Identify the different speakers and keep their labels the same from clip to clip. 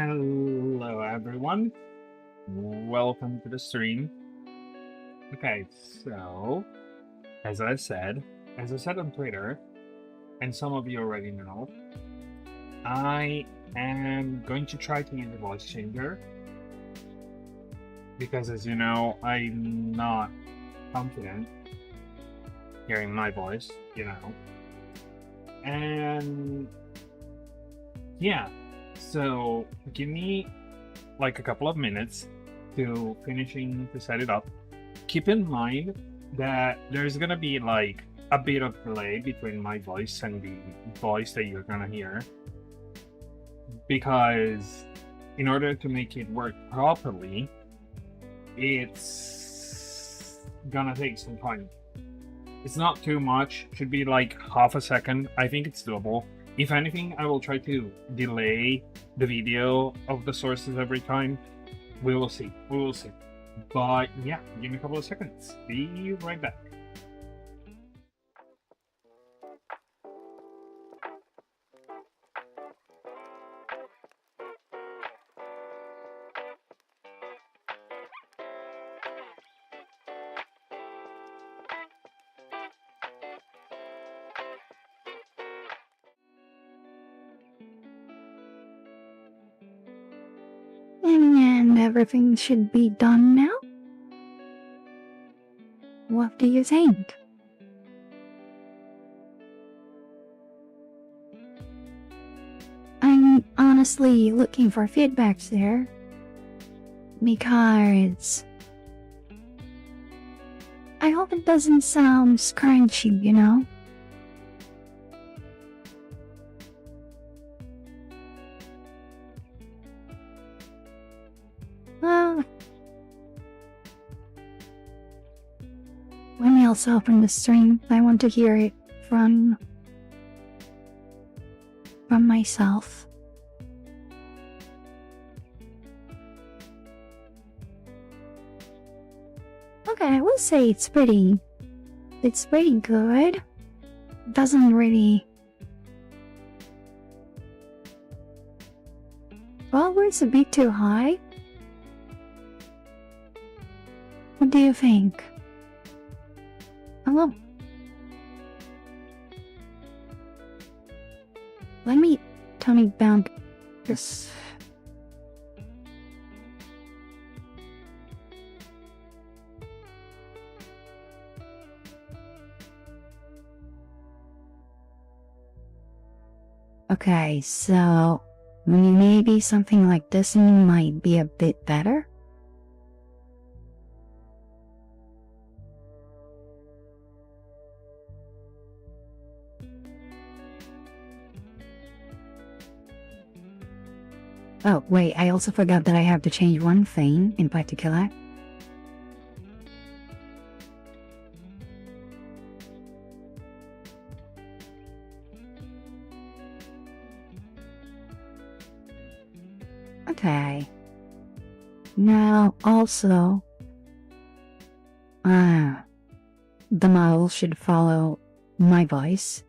Speaker 1: Hello, everyone. Welcome to the stream. Okay, so as I said, on Twitter, and some of you already know, I am going to try to use the voice changer because, as you know, I'm not confident hearing my voice, and yeah. So give me like a couple of minutes to finishing to set it up. Keep in mind that there's gonna be like a bit of delay between my voice and the voice that you're gonna hear, because in order to make it work properly, it's gonna take some time. It's not too much, should be like half a second. I think it's doable. If anything, I will try to delay the video of the sources every time. We will see. But yeah, give me a couple of seconds. Be right back.
Speaker 2: And everything should be done now? What do you think? I'm honestly looking for feedbacks there. Because I hope it doesn't sound scrunchy, you know? Let me also open the stream. I want to hear it from myself. Okay, I will say it's pretty good. Doesn't really... Well, it's a bit too high. What do you think? Hello? Let me turn it down. Just... Okay, so maybe something like this might be a bit better. Oh, wait, I also forgot that I have to change one thing in particular. Okay. Now, also, the model should follow my voice.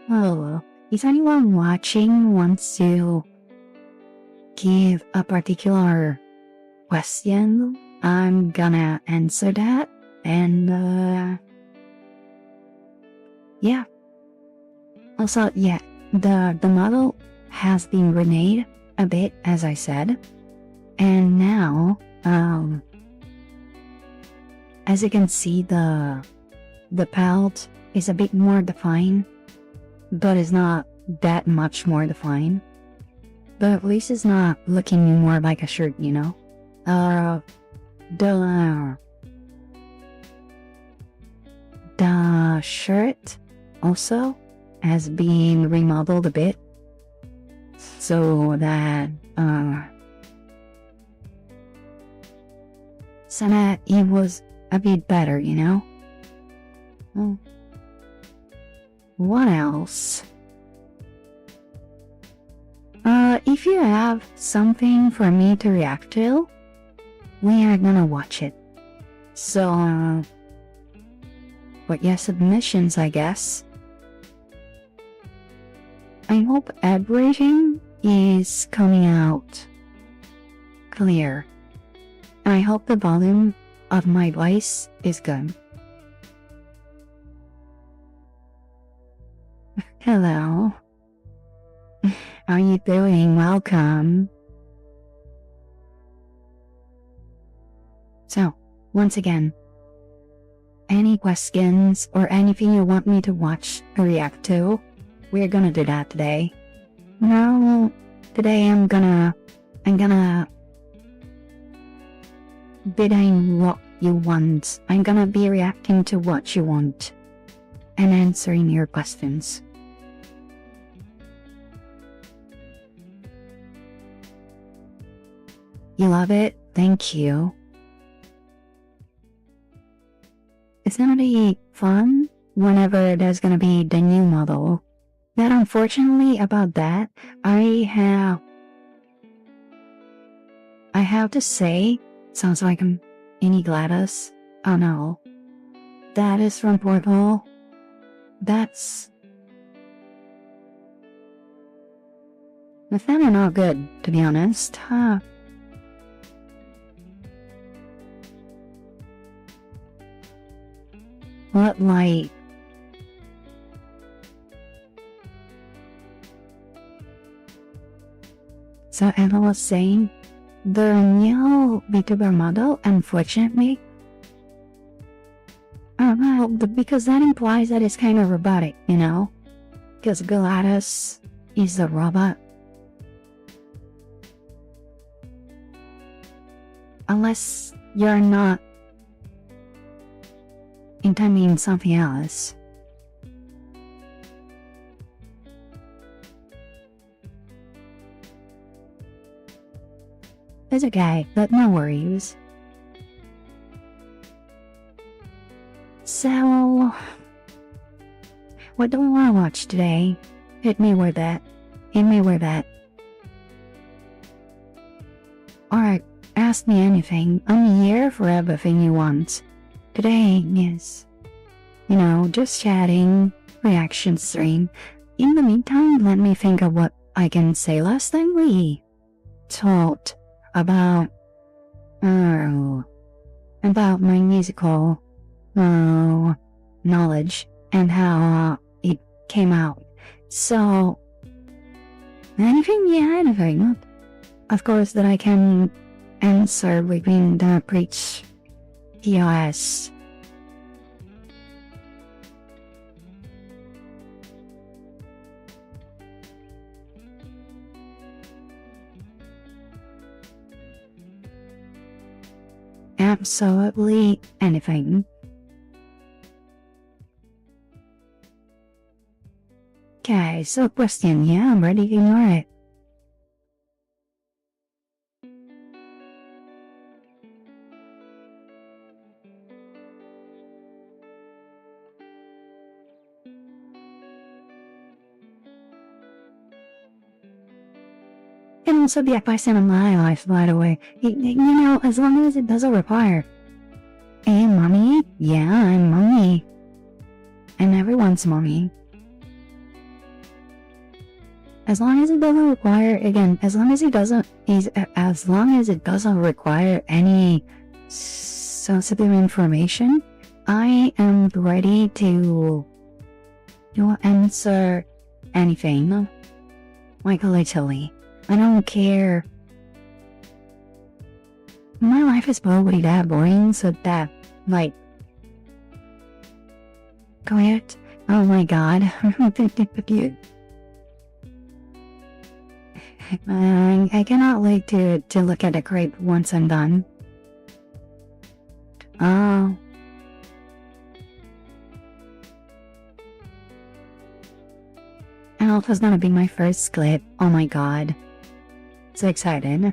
Speaker 2: Hello, is anyone watching wants to give a particular question? I'm gonna answer that, and yeah. Also, yeah, the model has been remade a bit, as I said, and now, as you can see, the palette is a bit more defined, but it's not that much more defined. But at least it's not looking more like a shirt, you know? The shirt also has been remodeled a bit so that it was a bit better, you know? Oh. What else? If you have something for me to react to, we are gonna watch it. So, but yeah, submissions, I guess. I hope everything is coming out clear. I hope the volume of my voice is good. Hello. How are you doing? Welcome. So, once again, any questions or anything you want me to watch or react to, we're gonna do that today. No, today I'm gonna bidding what you want. I'm gonna be reacting to what you want and answering your questions. You love it? Thank you. It's gonna be fun whenever there's gonna be the new model. But unfortunately about that, I have to say, sounds like I'm Any Gladys. Oh no. That is from Portal. That's kind of not good, to be honest. Huh. What light? So Anna was saying, the new VTuber model, unfortunately, I don't know, because that implies that it's kind of robotic, you know? Because Gladys is a robot. Unless you're not intending something else. It's okay, but no worries. So, what do we want to watch today? Hit me with that. Hit me with that. Alright, ask me anything. I'm here for everything you want. Today is, just chatting, reaction stream. In the meantime, let me think of what I can say. Last time we talked about my musical knowledge and how it came out. So, anything, of course, that I can answer within the Preach POS. Absolutely anything. Okay, so question, yeah, I'm ready to ignore it. Can also be a question in my life, by the way. As long as it doesn't require. Hey, mommy? Yeah, I'm mommy. And everyone's mommy. As long as it doesn't require, again, as long as it doesn't require any sensitive information, I am ready to answer anything. Like literally. I don't care. My life is probably that boring, so that, quiet. Oh my god. I cannot wait to look at the crate once I'm done. Oh. Alpha's gonna be my first clip. Oh my god. So excited.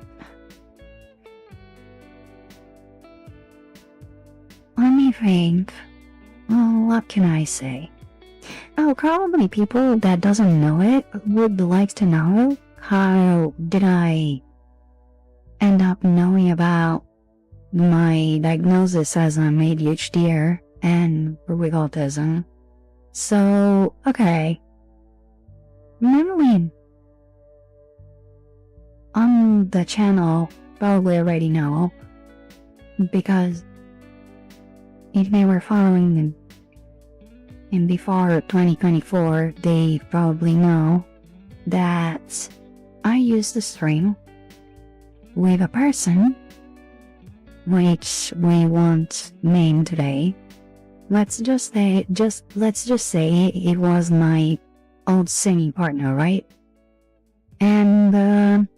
Speaker 2: Let me think. Oh, what can I say? Oh, probably people that doesn't know it would like to know how did I end up knowing about my diagnosis as an ADHD and with autism. So, okay. Marilyn on the channel probably already know, because if they were following in before 2024, they probably know that I used to stream with a person which we won't name today. Let's just say it was my old singing partner, right? And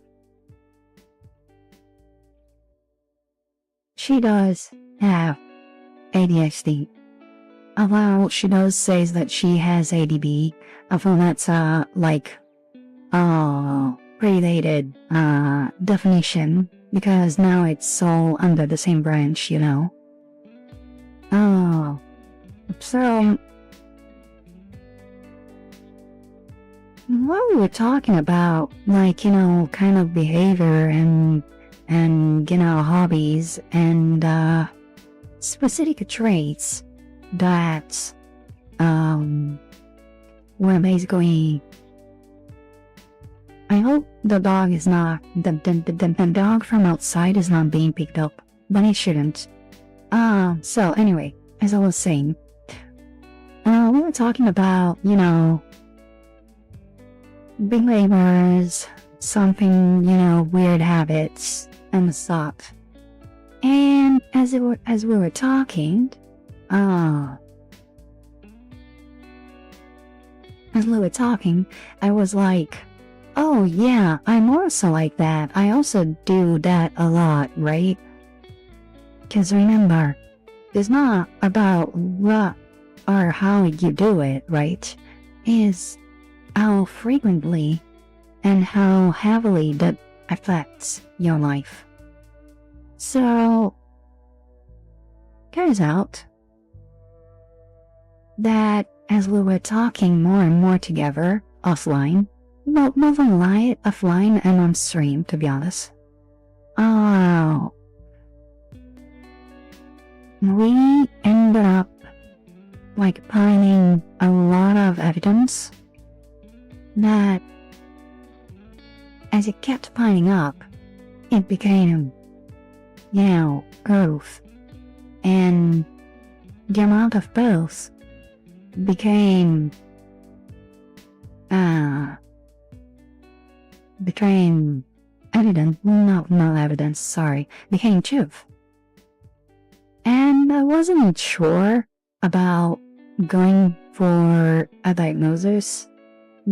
Speaker 2: she does have ADHD. Although she does say that she has ADB, I feel that's predated definition, because now it's all under the same branch, you know. So what we were talking about, like, you know, kind of behavior and you know, hobbies and specific traits that were basically, I hope the dog is not, the dog from outside is not being picked up, but it shouldn't. So anyway, as I was saying, we were talking about, you know, behaviors, something, you know, weird habits and stuff. And as we were talking, I was like, oh yeah, I'm also like that. I also do that a lot, right? Because remember, it's not about what or how you do it, right? It's how frequently and how heavily that affects your life. So, turns out that as we were talking more and more together offline, well, not offline and on stream, to be honest, we ended up like finding a lot of evidence that as it kept piling up, it became, you know, growth, and the amount of both became became truth. And I wasn't sure about going for a diagnosis,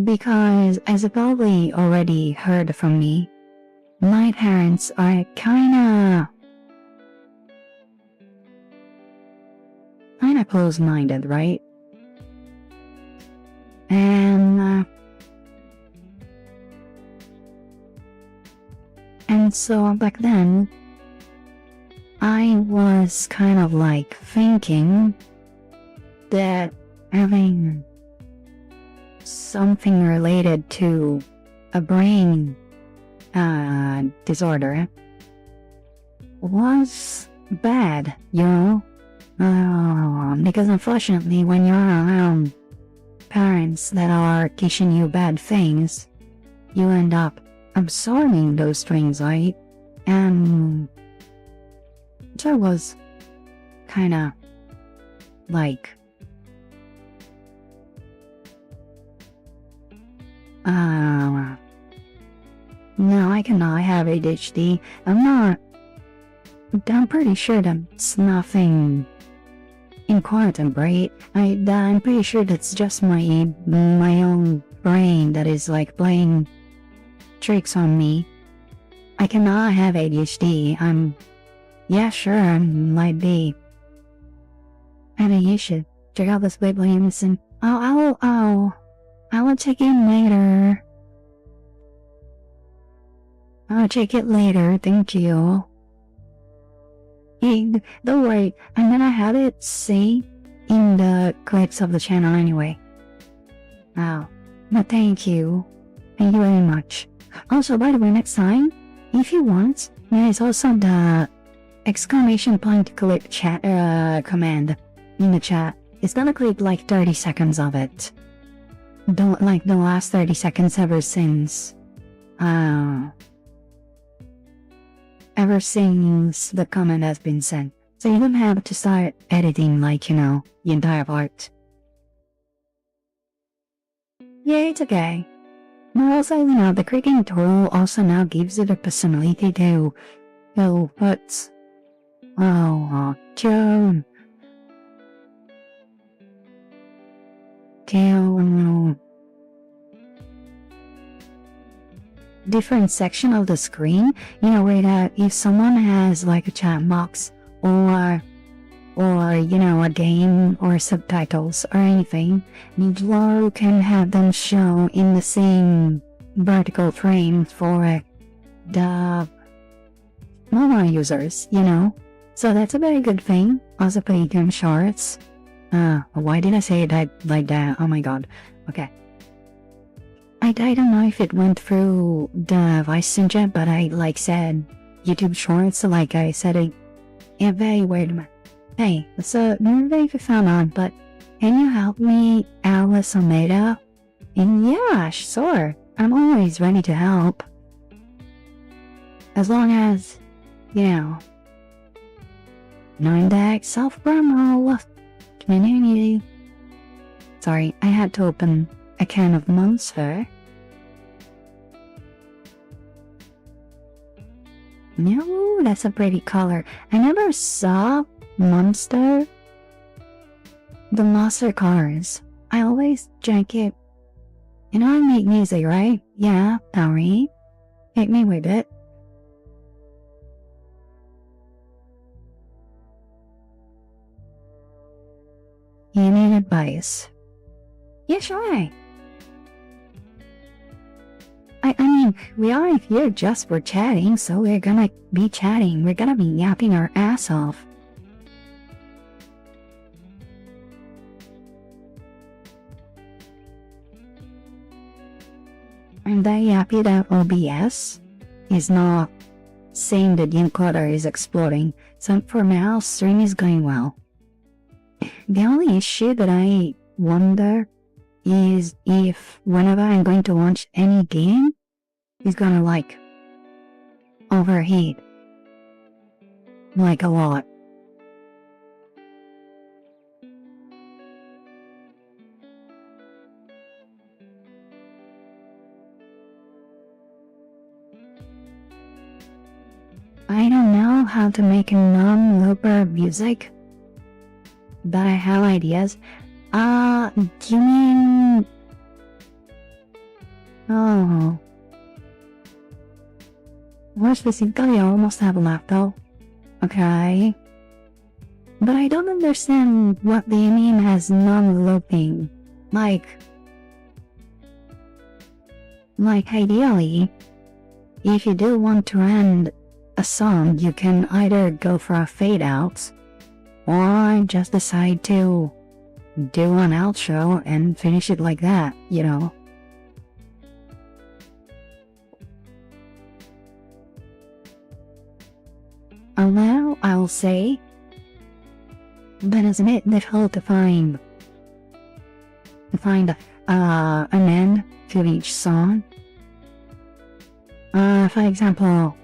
Speaker 2: because as you probably already heard from me, my parents are kinda close-minded, right? And so back then, I was kind of like thinking that having something related to a brain disorder was bad, you know? Because unfortunately, when you're around parents that are teaching you bad things, you end up absorbing those things, right? And so it was kinda like no, I cannot have ADHD. I'm pretty sure that's nothing important, right? I'm pretty sure that's just my own brain that is like playing tricks on me. I cannot have ADHD. Yeah, sure, I might be. And you should check out this Blade Williamson. I will check in later. I'll check it later, thank you. Don't worry, I'm gonna have it say in the clips of the channel anyway. But thank you. Thank you very much. Also, by the way, next time, if you want, there is also the exclamation point clip chat command in the chat. It's gonna clip like 30 seconds of it. don't like the last 30 seconds ever since the comment has been sent. So you don't have to start editing like, you know, the entire part. Yeah, it's okay. But also, you know, the creaking tool also now gives it a personality to put, Joan. Different section of the screen, you know, where that if someone has like a chat box or you know, a game or subtitles or anything, you can have them show in the same vertical frame for the mobile users, you know. So that's a very good thing. Also for YouTube Shorts. Why did I say that like that? Oh my god. Okay. I don't know if it went through the voice chat, but I like said YouTube Shorts, like I said it in a very weird manner. Hey, so not very found on, but can you help me, Alice Almeida? And yeah, sure. I'm always ready to help. As long as, you know, knowing that self-promo community. Sorry, I had to open a can of Monster. No, that's a pretty color. I never saw Monster. The Monster cars. I always drink it. You know I make music, right? Yeah, Powery. Hit me with it. You need advice. Yeah, sure. I mean, we aren't here just for chatting, so we're gonna be chatting. We're gonna be yapping our ass off. I'm very happy that OBS is not saying the encoder is exploding, so for now, stream is going well. The only issue that I wonder is if whenever I'm going to launch any game, it's gonna like overheat. Like a lot. I don't know how to make a non-looper music, but I have ideas. You mean... Oh. More specifically, I almost have a laptop. Okay. But I don't understand what they mean as non-looping. Like ideally, if you do want to end a song, you can either go for a fade out, or just decide to do an outro and finish it like that, you know. Although I'll say, but isn't it difficult to find an end to each song? For example,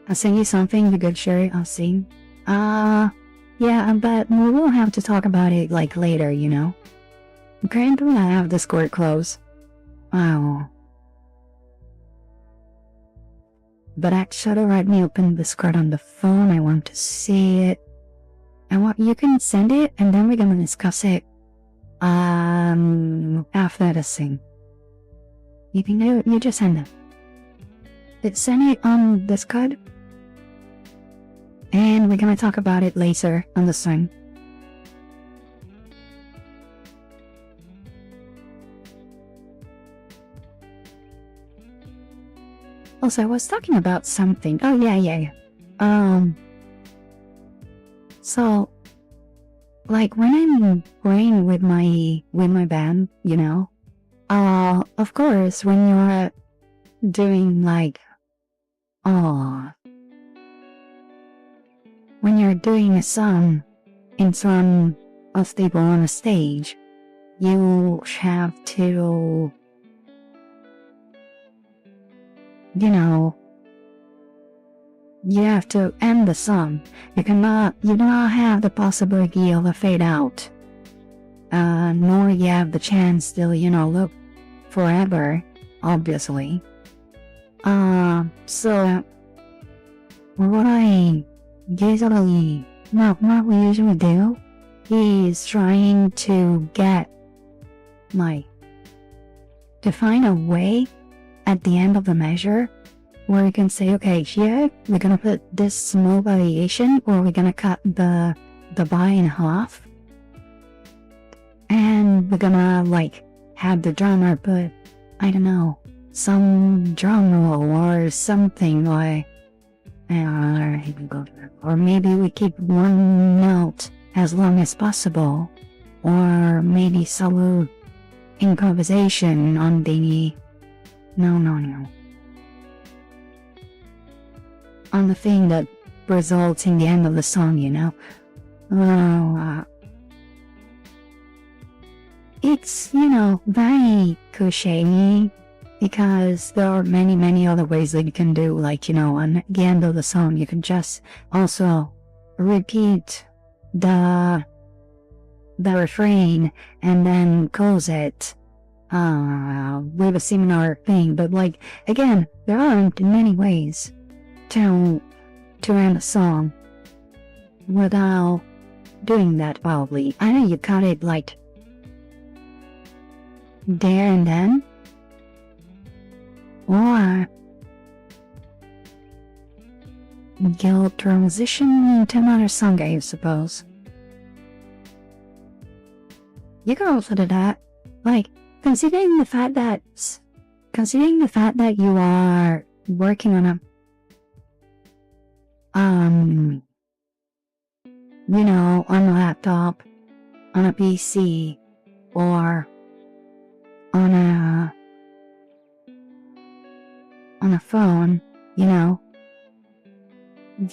Speaker 2: I'll sing you something, the good Sherry, I'll sing. Yeah, but we will have to talk about it like later, you know. Currently I have Discord closed. Wow. But actually let me open Discord on the phone, I want to see it. You can send it and then we're gonna discuss it after the sing. You can do it, you just send it. Send it on Discord. And we're gonna talk about it later on the song. Also, I was talking about something. Oh, yeah. So, like when I'm playing with my band, you know, of course, when you're doing like, when you're doing a song in some of people on a stage, you have to, you know, you have to end the song. You do not have the possibility of a fade out. Nor you have the chance to, look forever, obviously. So, what I usually, what we usually do is trying to to find a way at the end of the measure where you can say, okay, here we're gonna put this small variation, or we're gonna cut the bar in half, and we're gonna have the drummer put, I don't know, some drum roll or something, or maybe we keep one note as long as possible, or maybe some improvisation on the on the thing that results in the end of the song, it's, very cliche, because there are many other ways that you can do, on the end of the song, you can just also repeat the refrain and then close it with a similar thing. But again, there aren't many ways to end a song without doing that probably. I know you cut it there and then, or you'll transition to another song, I suppose. You can also do that. Considering the fact that you are working on on a laptop, on a PC, or on a phone,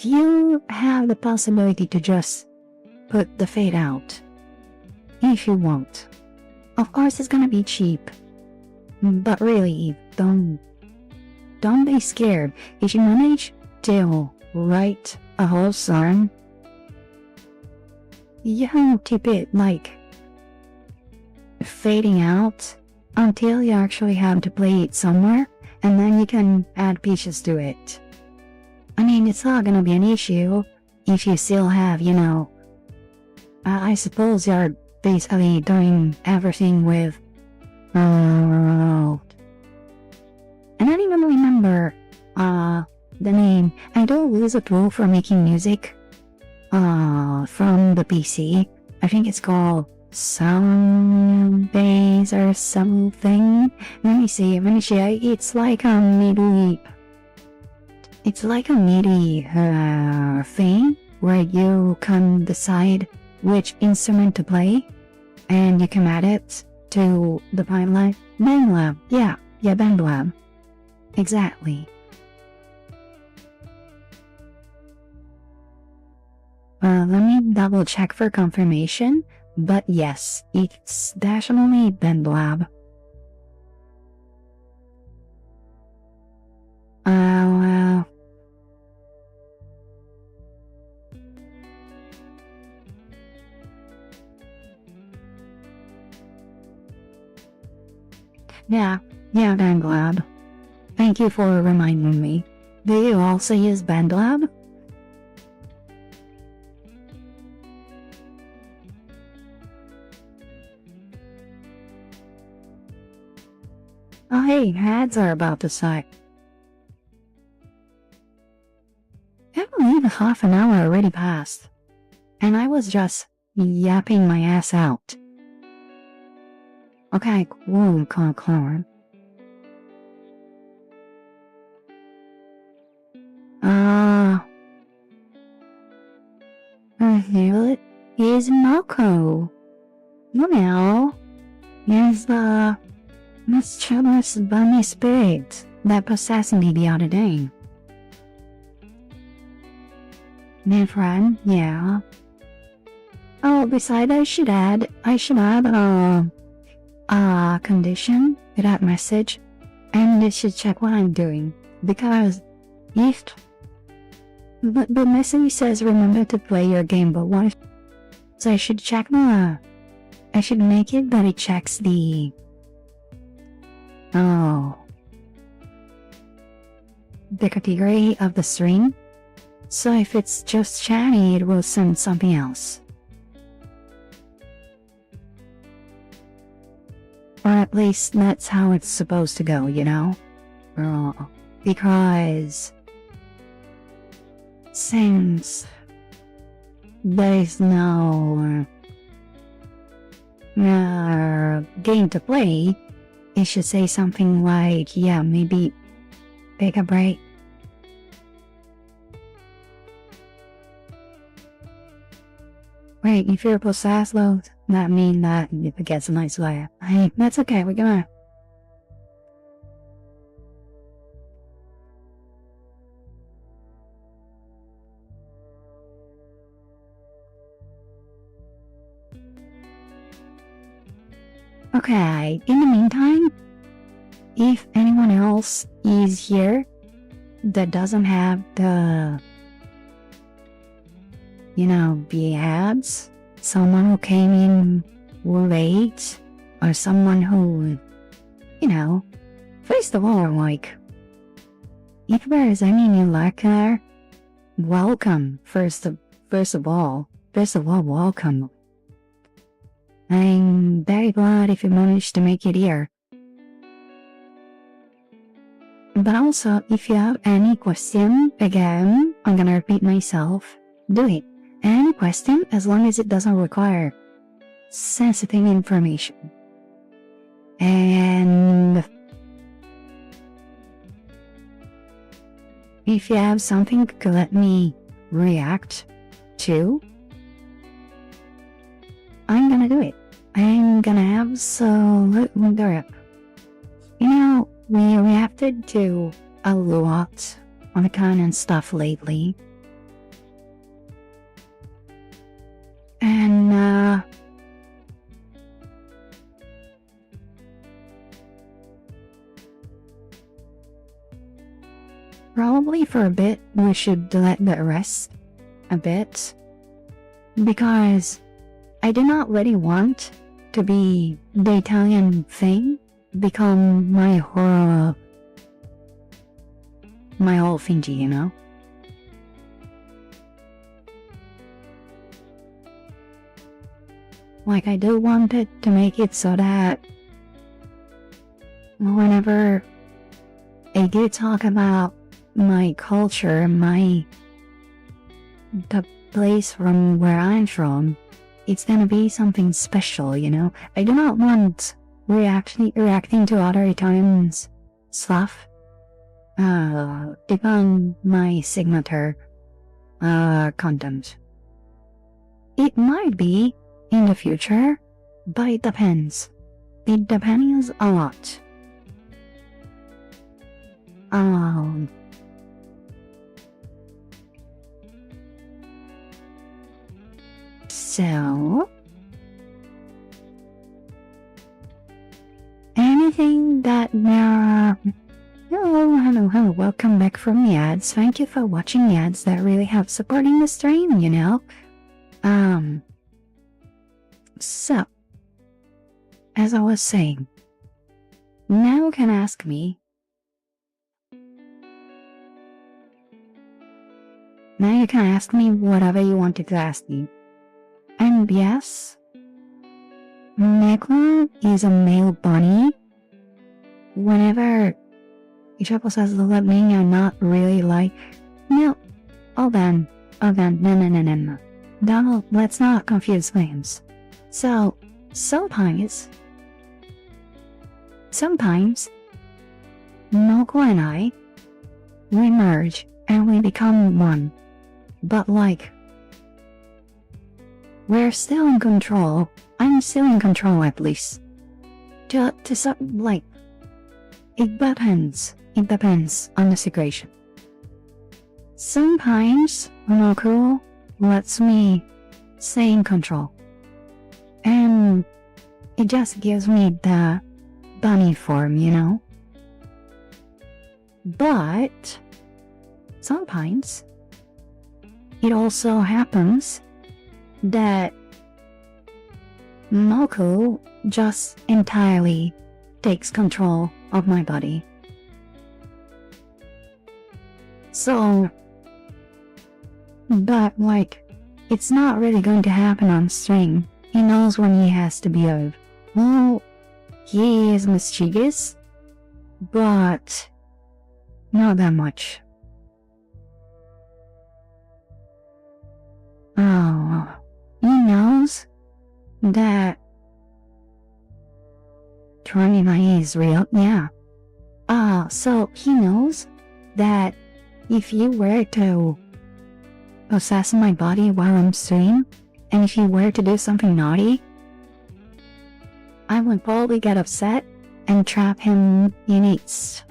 Speaker 2: you have the possibility to just put the fade out if you want. Of course, it's gonna be cheap, but really, don't be scared. If you manage to write a whole song, you can keep it fading out until you actually have to play it somewhere, and then you can add pieces to it. I mean, it's not gonna be an issue if you still have, I suppose you're basically doing everything with, and I don't even remember, the name. I don't use a tool for making music, from the PC. I think it's called Soundbase or something. Let me see. It's like a MIDI thing where you can decide which instrument to play, and you can add it to the pipeline. BandLab. Yeah, BandLab. Exactly. Let me double check for confirmation, but yes, it's definitely BandLab. Yeah, BandLab. Thank you for reminding me. Do you also use BandLab? Oh hey, ads are about to start. I believe half an hour already passed, and I was just yapping my ass out. Okay, cool, Corn. It is Marco. No, here's the mischievous bunny spirit that possessed me the other day. My friend, yeah. Oh, besides, I should add, a condition with that message, and it should check what I'm doing. Because if the message says remember to play your game, but what if, so I should check I should make it that it checks the category of the string. So if it's just chatty, it will send something else. Or at least that's how it's supposed to go, you know? Because since there is no game to play, it should say something like, yeah, maybe take a break. Wait, if you're possessed, though, that means that it gets a nice laugh. Hey, that's okay, we're gonna... Okay, in the meantime, if anyone else is here that doesn't have the, the ads, someone who came in late, or someone who, first of all, like, if there is any new luck there, welcome, first of all, welcome. I'm very glad if you managed to make it here. But also, if you have any question, again, I'm gonna repeat myself, do it. Any question, as long as it doesn't require sensitive information. And if you have something to let me react to, I'm gonna do it. I'm gonna absolutely do it. We reacted to a lot on the canon stuff lately. And, probably for a bit, we should let that rest a bit. Because I do not really want to be the Italian thing become my whole thingy, you know? Like, I do want it to make it so that whenever I do talk about my culture, the place from where I'm from, it's gonna be something special, you know? I do not want reacting to other Italians stuff become my signature content. It might be in the future, but it depends. It depends a lot. So, anything that hello, welcome back from the ads. Thank you for watching the ads that really help supporting the stream, you know? So, as I was saying, now you can ask me. Now you can ask me whatever you wanted to ask me. And yes, Neko is a male bunny. Whenever Ichapo says the lip me, I'm not really like, no, no. Donald, let's not confuse things. So, sometimes, Noko and I, we merge and we become one. But like, we're still in control. I'm still in control at least. Like, it depends. It depends on the situation. Sometimes Noko lets me stay in control. And it just gives me the bunny form, you know? But sometimes it also happens that Moko just entirely takes control of my body. So, but like, it's not really going to happen on stream. He knows when he has to behave. Well, he is mischievous, but not that much. Oh, he knows that Tronimai is real, yeah. So he knows that if you were to possess my body while I'm streaming, and if you were to do something naughty, I would probably get upset and trap him in its,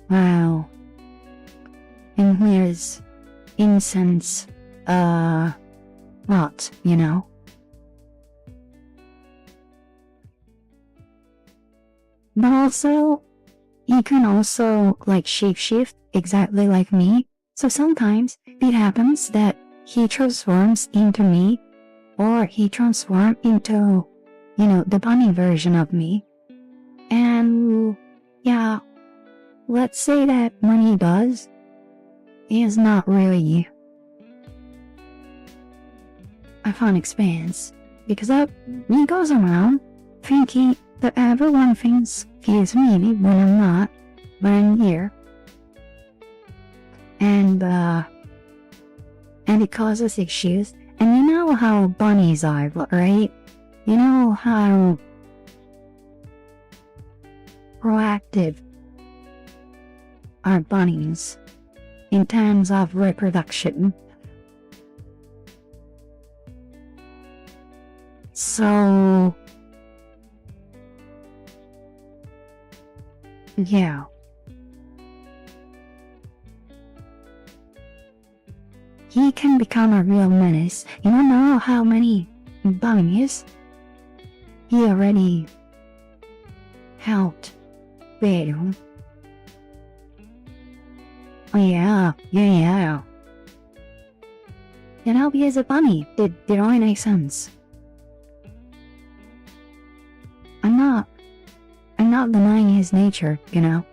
Speaker 2: wow, in his incense, rot, you know? But also, he can also, like, shapeshift exactly like me. So sometimes it happens that he transforms into me, or he transforms into, you know, the bunny version of me. And yeah, let's say that when he does, he is not really a fun experience, because he goes around thinking that everyone thinks he is me when I'm not, when I'm here. And it causes issues. And you know how bunnies are, right? You know how proactive are bunnies in terms of reproduction. So, yeah. He can become a real menace. You don't know how many bunnies he already helped Pedro. Oh yeah. You know, he is a bunny. It only makes sense. I'm not denying his nature, you know.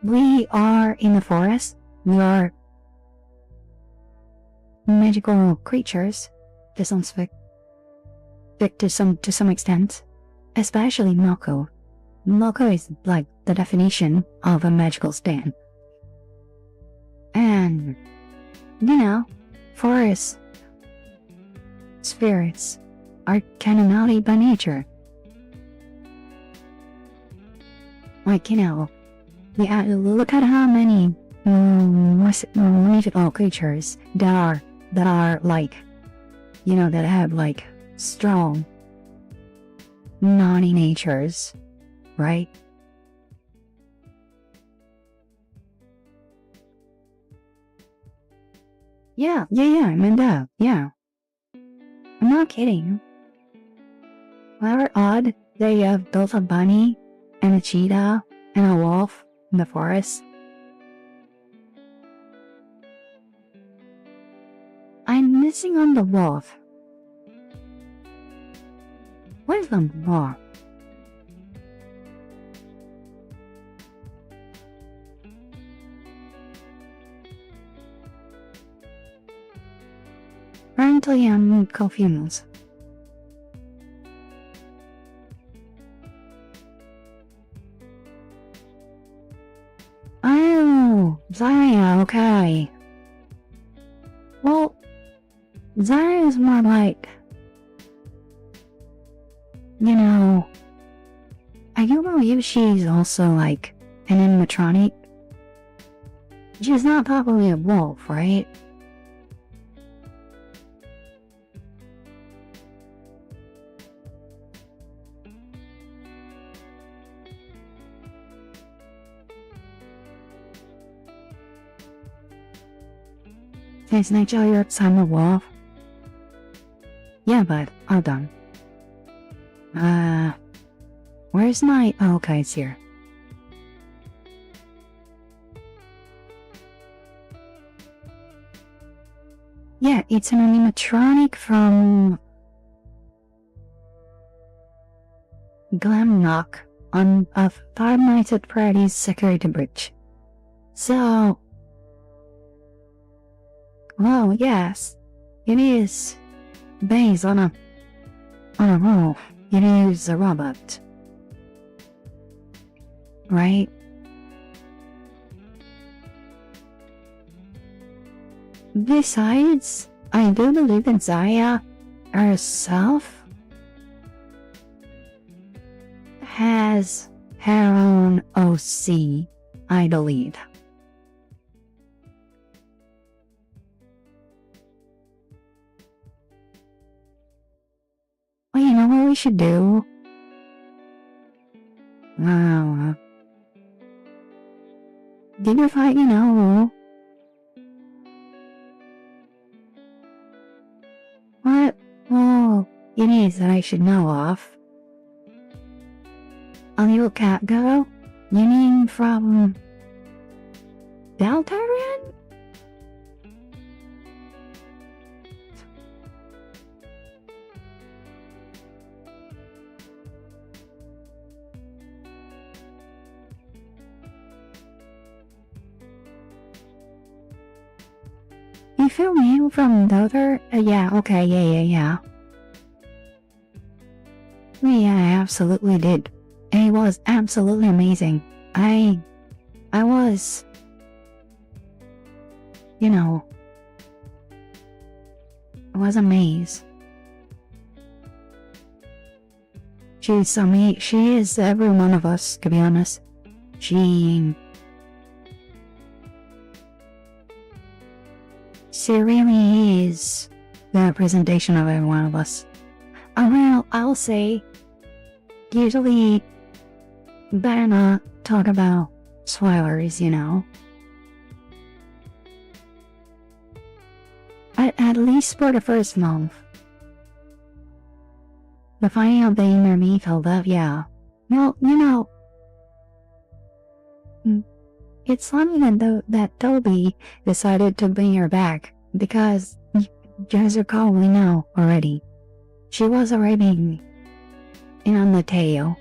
Speaker 2: We are in the forest. We are magical creatures to some extent, especially Moko. Moko is like the definition of a magical stand. And you know, forest spirits are kinda naughty by nature. Like, you know, look at how many mythical creatures that are like, you know, that have like strong naughty natures, right? Yeah, I meant that, yeah. I'm not kidding. However odd that you have both a bunny and a cheetah and a wolf in the forest. I'm missing on the wolf. Where's the wolf? Currently, I'm confused. Oh, Zarya, okay. Well, Zarya is more like, you know, I don't believe she's also like an animatronic. She's not probably a wolf, right? It's not your time a wolf. Yeah, but all done. Where's my... Oh, okay, it's here. Yeah, it's an animatronic from Glamlock on a Five Nights at Freddy's security breach. So, well, yes, it is based on a role. It is a robot, right? Besides, I do believe that Zaya herself has her own OC, I believe. Well, you know what we should do? Wow. Dignified, you know. What? Oh, it is that I should know of. A little cat girl? You mean from Deltarune? You feel me from Deltar? Yeah, okay, yeah. Yeah, I absolutely did. And it was absolutely amazing. I was, you know, I was amazed. She is every one of us, to be honest. She really is the representation of every one of us. Well, I'll say, usually, better not talk about spoilers, you know. At least for the first month. The finding of the inner me felt up, yeah. Well, you know, it's funny that Toby decided to bring her back, because, as you probably know already, she was already in on the tail.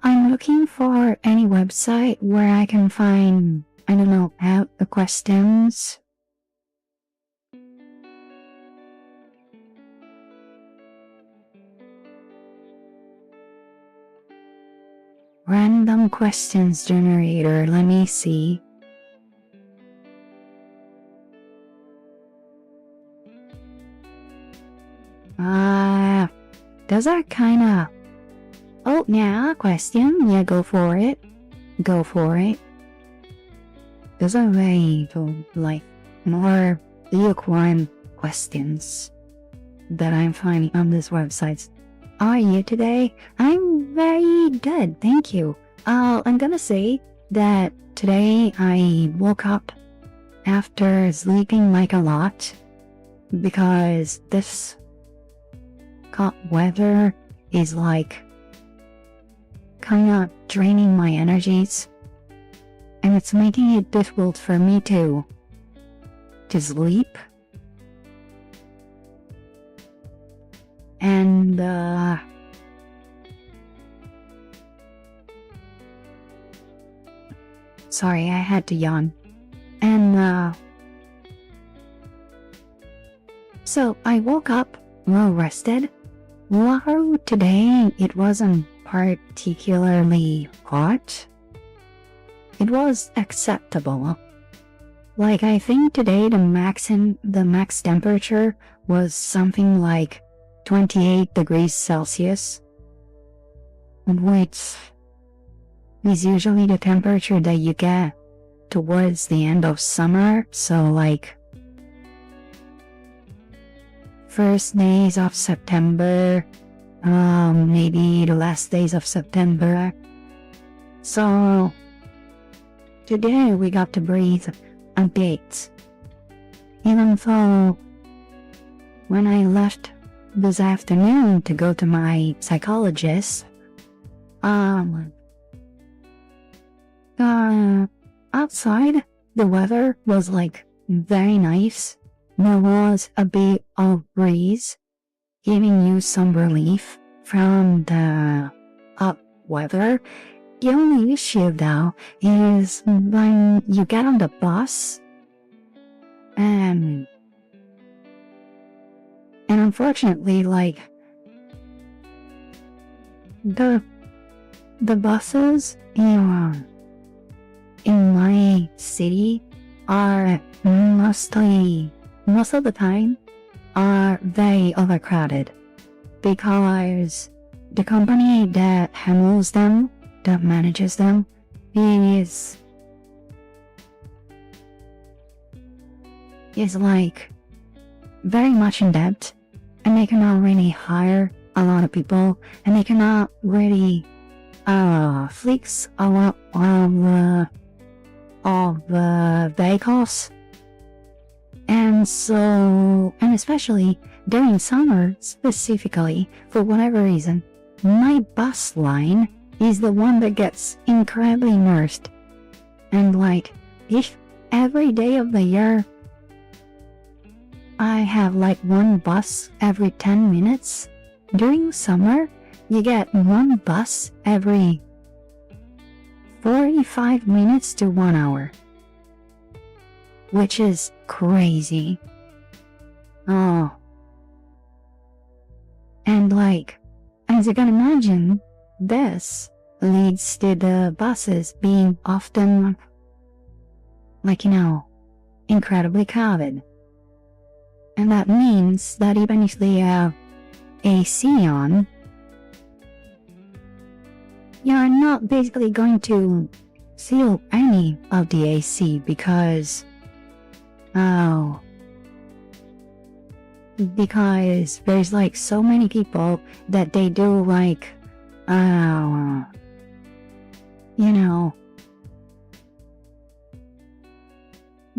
Speaker 2: I'm looking for any website where I can find, I don't know, out the questions. Random questions generator, let me see. Does that kinda... Oh, yeah, question. Yeah, go for it. Go for it. There's a way to, like, more real-crime questions that I'm finding on this website. How are you today? I'm very good, thank you. I'm gonna say that today I woke up after sleeping like a lot because this hot weather is like kind of draining my energies, and it's making it difficult for me to sleep. And sorry, I had to yawn. And so I woke up well rested. Well, today it wasn't particularly hot. It was acceptable. Like, I think today the max temperature was something like 28 degrees Celsius, which is usually the temperature that you get towards the end of summer, so like first days of September, maybe the last days of September. So today we got to breathe a bit. Even though when I left this afternoon to go to my psychologist, outside the weather was like very nice. There was a bit of breeze, giving you some relief from the hot weather. The only issue though is when you get on the bus and unfortunately, like the buses in my city are most of the time are very overcrowded because the company that handles them, that manages them, is like very much in debt, and they cannot really hire a lot of people, and they cannot really fix a lot of vehicles. And so, and especially during summer specifically, for whatever reason, my bus line is the one that gets incredibly immersed. And like, if every day of the year I have like one bus every 10 minutes, during summer you get one bus every 45 minutes to 1 hour, which is crazy. Oh. And like, as you can imagine, this leads to the buses being often, like, incredibly crowded. And that means that even if they have AC on, you're not basically going to feel any of the AC because there's like so many people that they do like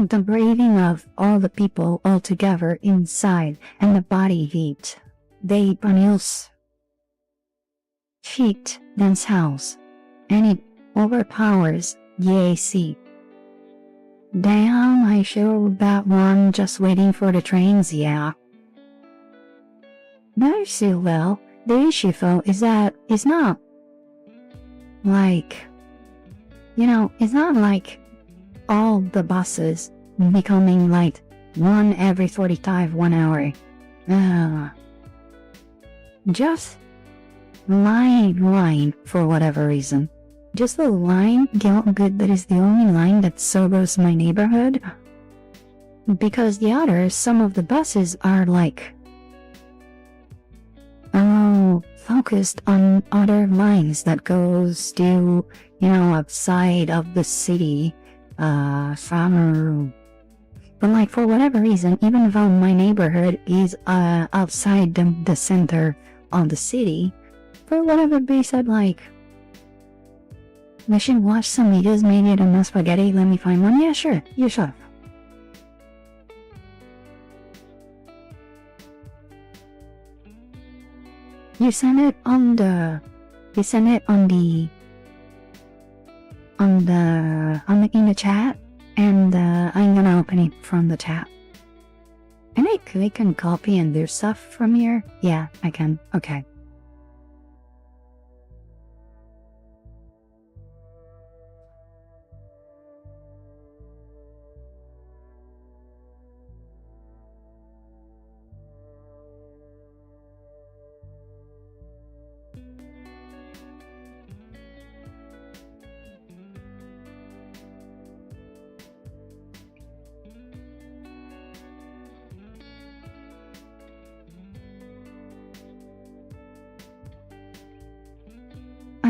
Speaker 2: the breathing of all the people all together inside, and the body heat, they produce heat themselves, and it overpowers the AC. Damn, I showed that one just waiting for the trains, yeah. But still, well, the issue though is that it's not like, it's not like all the buses becoming like one every 45 1 hour. Just line for whatever reason. Just the line, that is the only line that serves my neighborhood. Because the others, some of the buses are like focused on other lines that goes to, outside of the city, but like for whatever reason, even though my neighborhood is outside the center of the city, for whatever reason, like, I should watch some videos made on spaghetti. Let me find one. Yeah, sure. You sure. You send it in the chat, and I'm gonna open it from the chat. Can I click and copy and do stuff from here? Yeah, I can. Okay.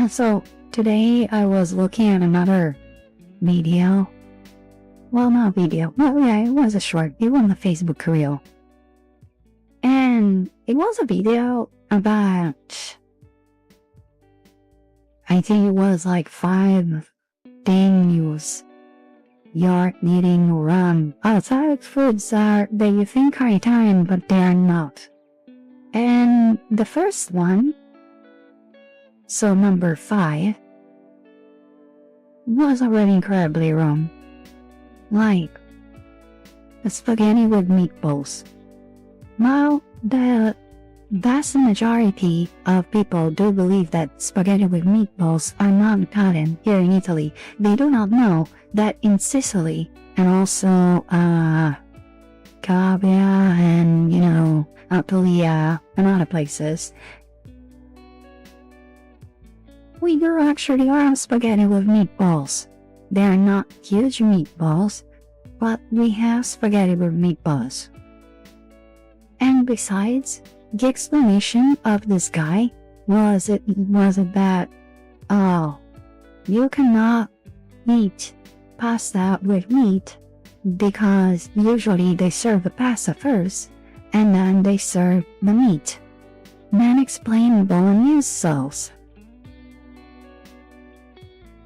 Speaker 2: So today I was looking at another video, Well, not video. Well, yeah, it was a short. It was a Facebook reel. And it was a video about, I think it was like 5 things you're eating around outside foods that you think are Italian, but they're not. And the first one, so number 5, was already incredibly wrong. Like, a spaghetti with meatballs. Well, the vast majority of people do believe that spaghetti with meatballs are not Italian here in Italy. They do not know that in Sicily and also Calabria and, Apulia and other places, we do actually have spaghetti with meatballs. They are not huge meatballs, but we have spaghetti with meatballs. And besides, the explanation of this guy was that, oh, you cannot eat pasta with meat because usually they serve the pasta first and then they serve the meat. Then explain bolognese sauce.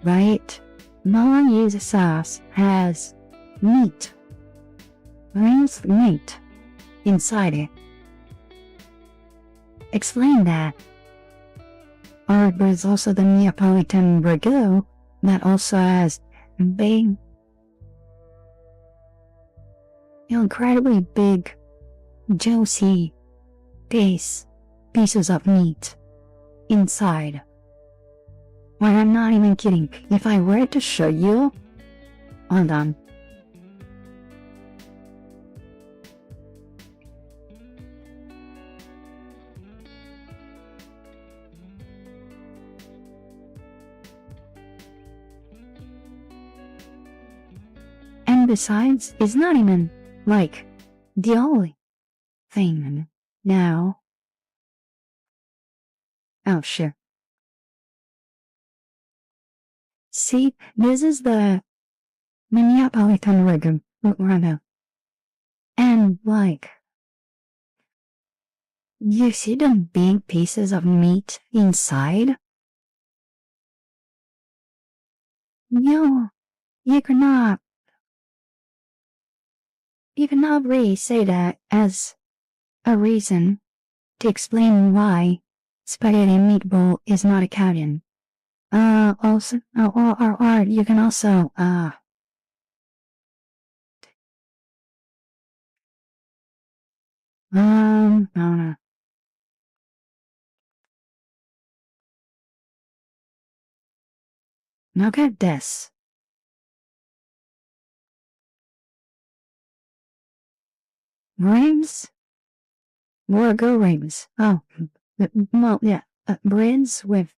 Speaker 2: Right? Bolognese sauce has meat, minced meat, inside it. Explain that. Or there's also the Neapolitan ragu that also has big, incredibly big, juicy pieces of meat inside. Well, I'm not even kidding. If I were to show you, hold on. And besides, it's not even like the only thing now. Oh, shit. See, this is the Neapolitan ragu. And like, you see the big pieces of meat inside? No, you cannot really say that as a reason to explain why spaghetti meatball is not Italian. Also, or you can also, I don't know. Look at this. Rings? Ragu rings. Oh, well, yeah, breads with,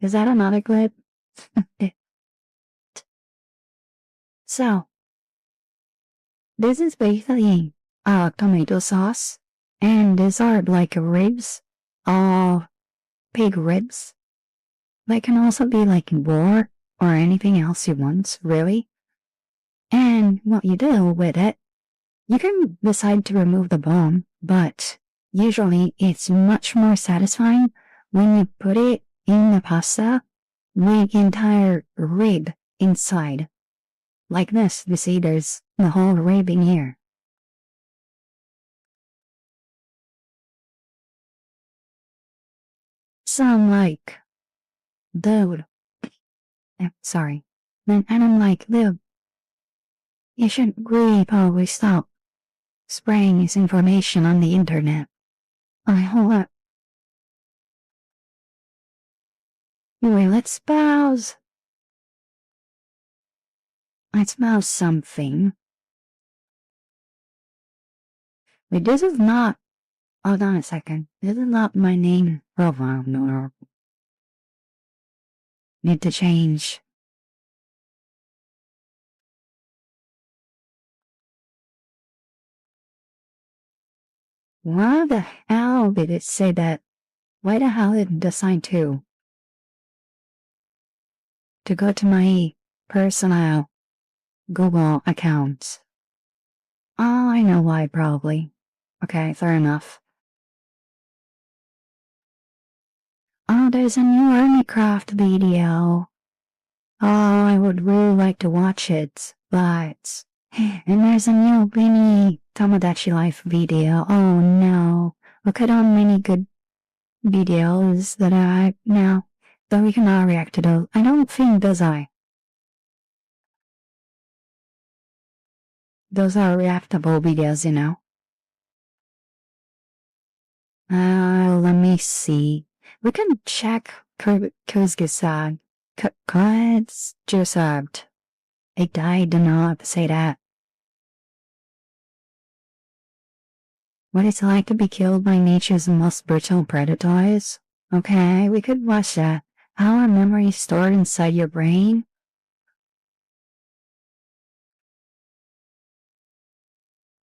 Speaker 2: is that another clip? So, this is basically tomato sauce, and these are like ribs of pig ribs. They can also be like boar or anything else you want, really. And what you do with it, you can decide to remove the bone, but usually it's much more satisfying when you put it in the pasta with the entire rib inside. Like this, you see there's the whole rib in here. So I'm like, dude, sorry. And I'm like, dude, you should really probably stop spraying this information on the internet. Hold up. Anyway, let's browse. Let's browse something. Wait, this is not. Hold on a second. This is not my name profile. No. Need to change. Why the hell did it say that? Why the hell did it assign to? to go to my personal Google account. Oh, I know why, probably. Okay, fair enough. Oh, there's a new Hermitcraft video. Oh, I would really like to watch it, but... And there's a new Vinny Tomodachi Life video. Oh no. Look at how many good videos that I now that we cannot react to those. I don't think those are. Those are reactable videos, you know. Let me see. We can check Kyrgyzstan. Kyrgyzstan. I don't know how to say that. What it's like to be killed by nature's most brutal predators? Okay, we could watch that. How are memories stored inside your brain?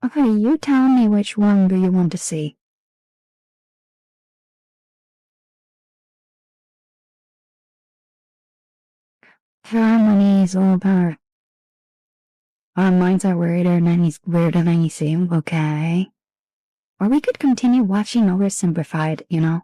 Speaker 2: Okay, you tell me which one do you want to see. Harmony is all about. Our minds are weirder than any seem, okay? Or we could continue watching oversimplified, you know?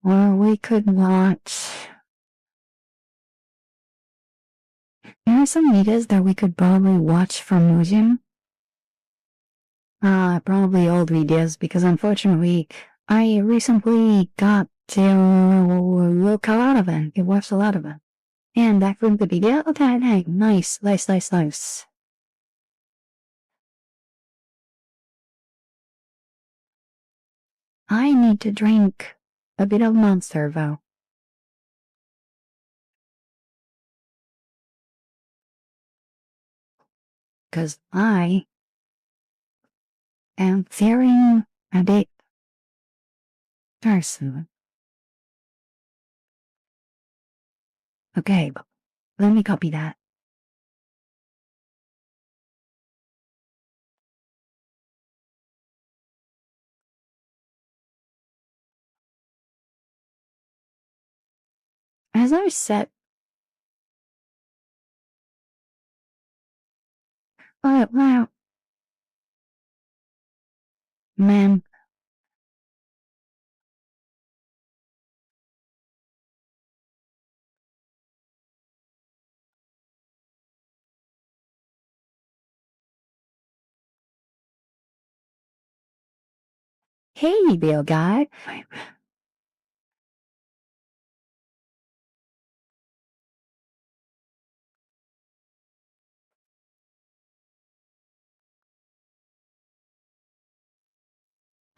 Speaker 2: Or we could watch... There are some videos that we could probably watch from Museum. Probably old videos, because unfortunately, I recently got to look a lot of it. It watched a lot of it. And back from the video, okay, hey, nice. I need to drink a bit of Monster, though. Because I am fearing a bit person. Okay, let me copy that. As I said, wow, man. Hey, Bill guy.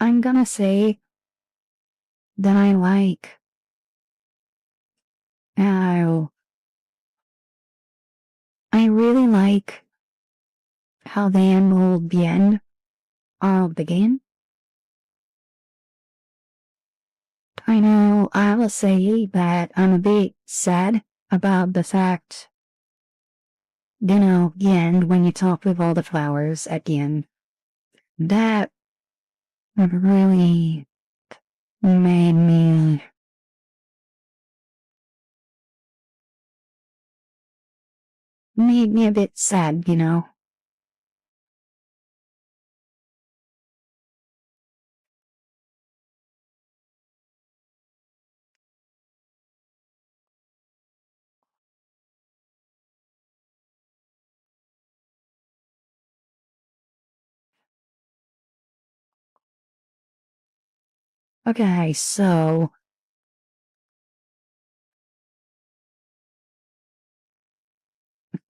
Speaker 2: I'm gonna say that I like how I really like how they handled the end of the game. I know I will say that I'm a bit sad about the fact, you know, the end when you talk with all the flowers at the end. That really made me a bit sad, you know. Okay, so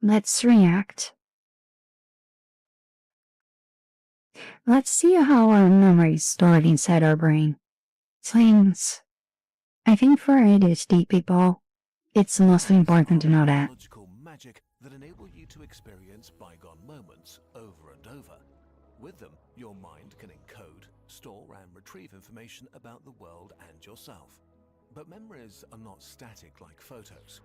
Speaker 2: let's react. Let's see how our memories stored inside our brain. Things. I think for ADHD people, it's mostly important to know that.
Speaker 3: magic that enable you to experience bygone moments over and over. With them, your mind can encode, store and retrieve information about the world and yourself. But memories are not static like photos.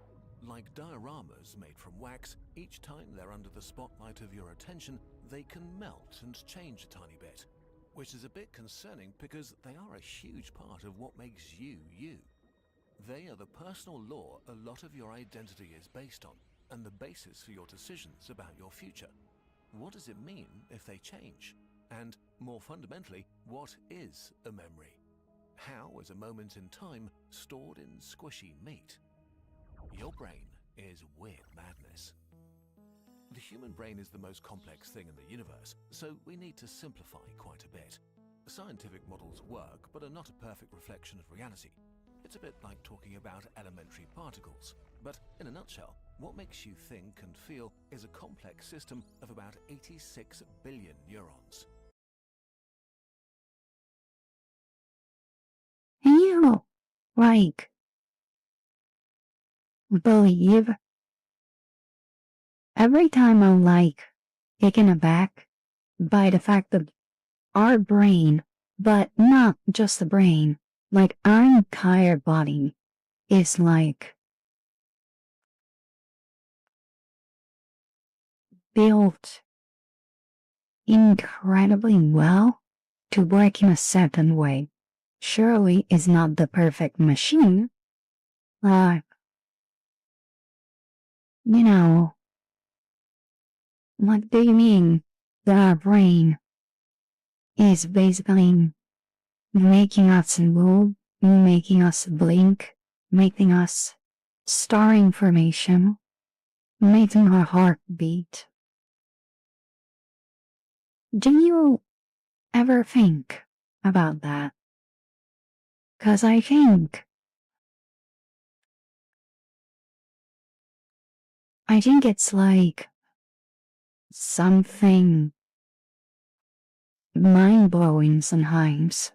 Speaker 3: Like dioramas made from wax, each time they're under the spotlight of your attention, they can melt and change a tiny bit, which is a bit concerning because they are a huge part of what makes you, you. They are the personal law a lot of your identity is based on, and the basis for your decisions about your future. What does it mean if they change? And, more fundamentally, what is a memory? How is a moment in time stored in squishy meat? Your brain is weird madness. The human brain is the most complex thing in the universe, so we need to simplify quite a bit. Scientific models work, but are not a perfect reflection of reality. It's a bit like talking about elementary particles. But in a nutshell, what makes you think and feel is a complex system of about 86 billion neurons.
Speaker 2: And you, like, believe every time I'm like taken aback by the fact that our brain, but not just the brain, like our entire body is like built incredibly well to work in a certain way. Surely it's not the perfect machine. You know, what do you mean that our brain is basically making us move, making us blink, making us store information, making our heart beat? Do you ever think about that? 'Cause I think it's like something mind-blowing sometimes.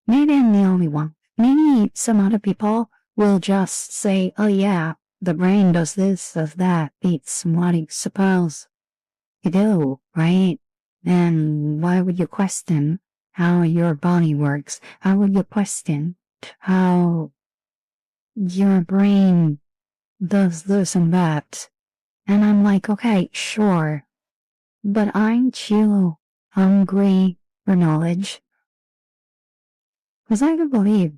Speaker 2: Maybe I'm the only one. Maybe some other people will just say, oh yeah, the brain does this, does that. It's what it's supposed to do, right? And why would you question how your body works? How would you question how your brain does this and that? And I'm like, okay, sure. But aren't you hungry for knowledge? Because I do believe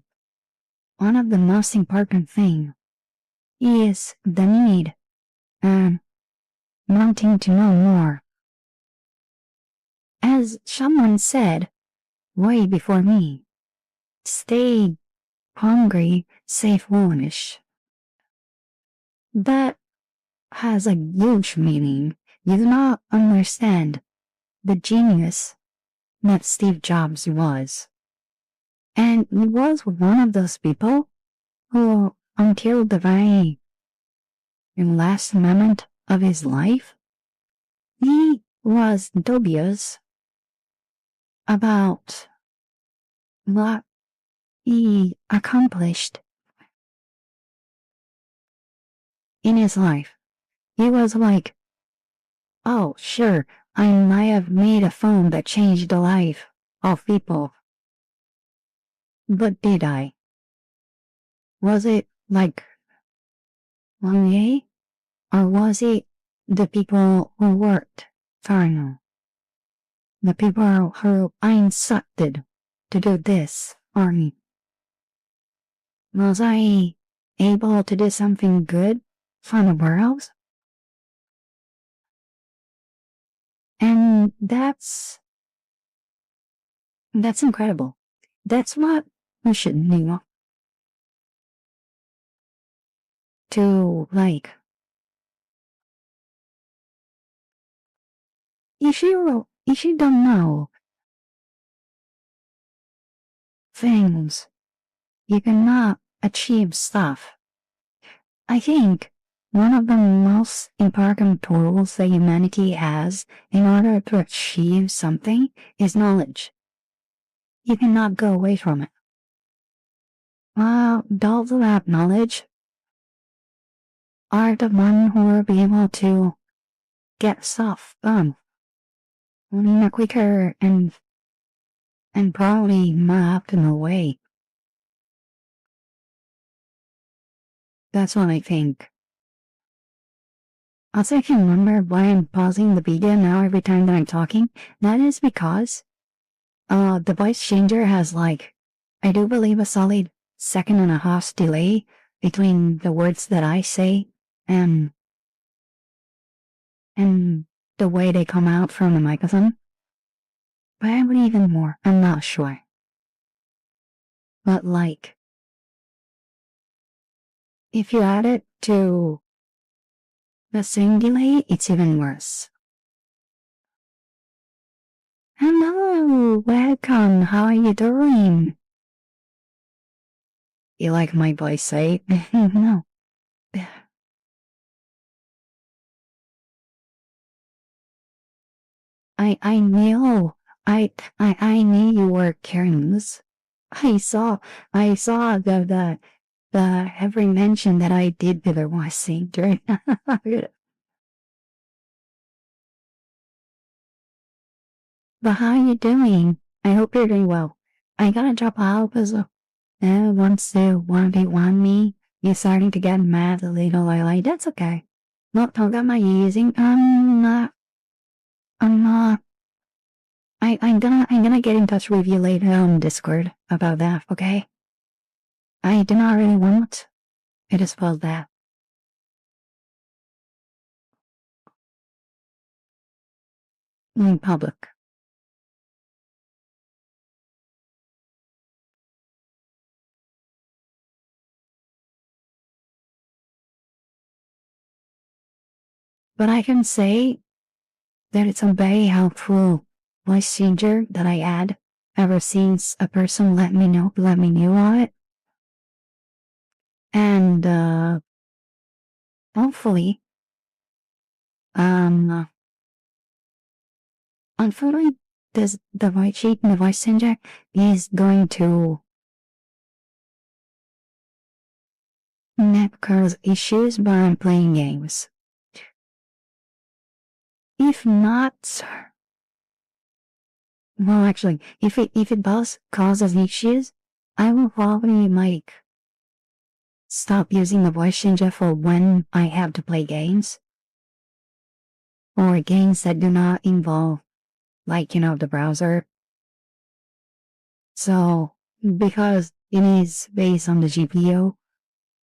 Speaker 2: one of the most important things is the need and wanting to know more. As someone said way before me, stay hungry, save foolish. That has a huge meaning. You do not understand the genius that Steve Jobs was. And he was one of those people who, until the very last moment of his life, he was dubious about what he accomplished in his life. He was like, oh, sure, I might have made a phone that changed the life of people. But did I? Was it like Wang? Or was it the people who worked for him? The people who I instructed to do this for me? Was I able to do something good for the world? And that's incredible. That's what we should do. To, like, if you don't know things, you cannot achieve stuff. I think one of the most important tools that humanity has in order to achieve something is knowledge. You cannot go away from it. Those without knowledge are the one who will be able to get stuff done in a quicker and probably more optimal way. That's what I think. Also, I can remember why I'm pausing the video now every time that I'm talking. That is because the voice changer has like, I do believe, a solid 1.5 delay between the words that I say and the way they come out from the microphone. Probably even more, I'm not sure. But like, if you add it to the same delay, it's even worse. Hello, welcome, how are you doing? You like my voice, right? No. I knew. I knew you were Karen's. I saw the every mention that I did with her was saying during. But how are you doing? I hope you're doing well. I gotta drop out because once they 1v1 me, you're starting to get mad a little. Like that's okay. Not talk about my using. I'm not. I'm gonna get in touch with you later on Discord about that, okay? I do not really want it is about that. In public. But I can say that it's a very helpful voice changer that I add ever since a person let me know on it. And hopefully unfortunately the voice changer is going to not cause issues while I'm playing games. If not, well, actually, if it does cause us issues, I will probably like stop using the voice changer for when I have to play games, or games that do not involve, like, the browser. So, because it is based on the GPU,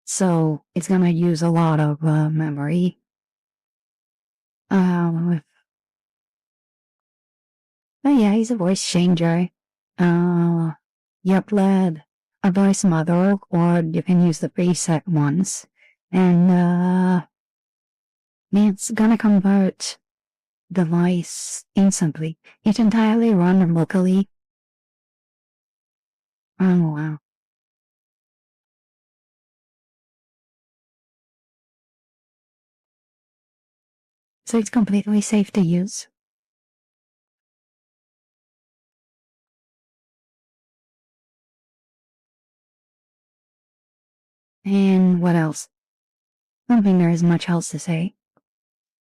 Speaker 2: so it's gonna use a lot of memory. But yeah, he's a voice changer. You upload a voice model, or you can use the preset ones, and it's gonna convert the voice instantly. It's entirely run locally. Oh wow. So it's completely safe to use. And what else? I don't think there is much else to say.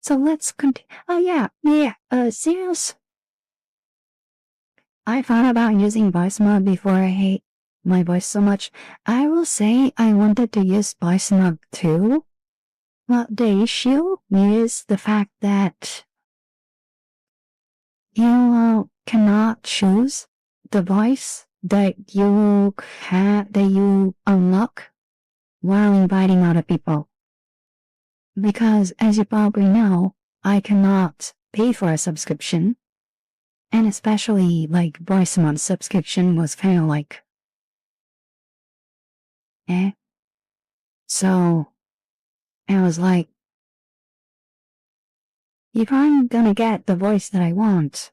Speaker 2: So let's continue. Oh yeah. Serious. I thought about using voice mod before. I hate my voice so much. I will say I wanted to use voice mod too. Well, the issue is the fact that you cannot choose the voice that you unlock while inviting other people. Because, as you probably know, I cannot pay for a subscription. And especially, like, voice mod subscription was kind of like, So, I was like, if I'm gonna get the voice that I want,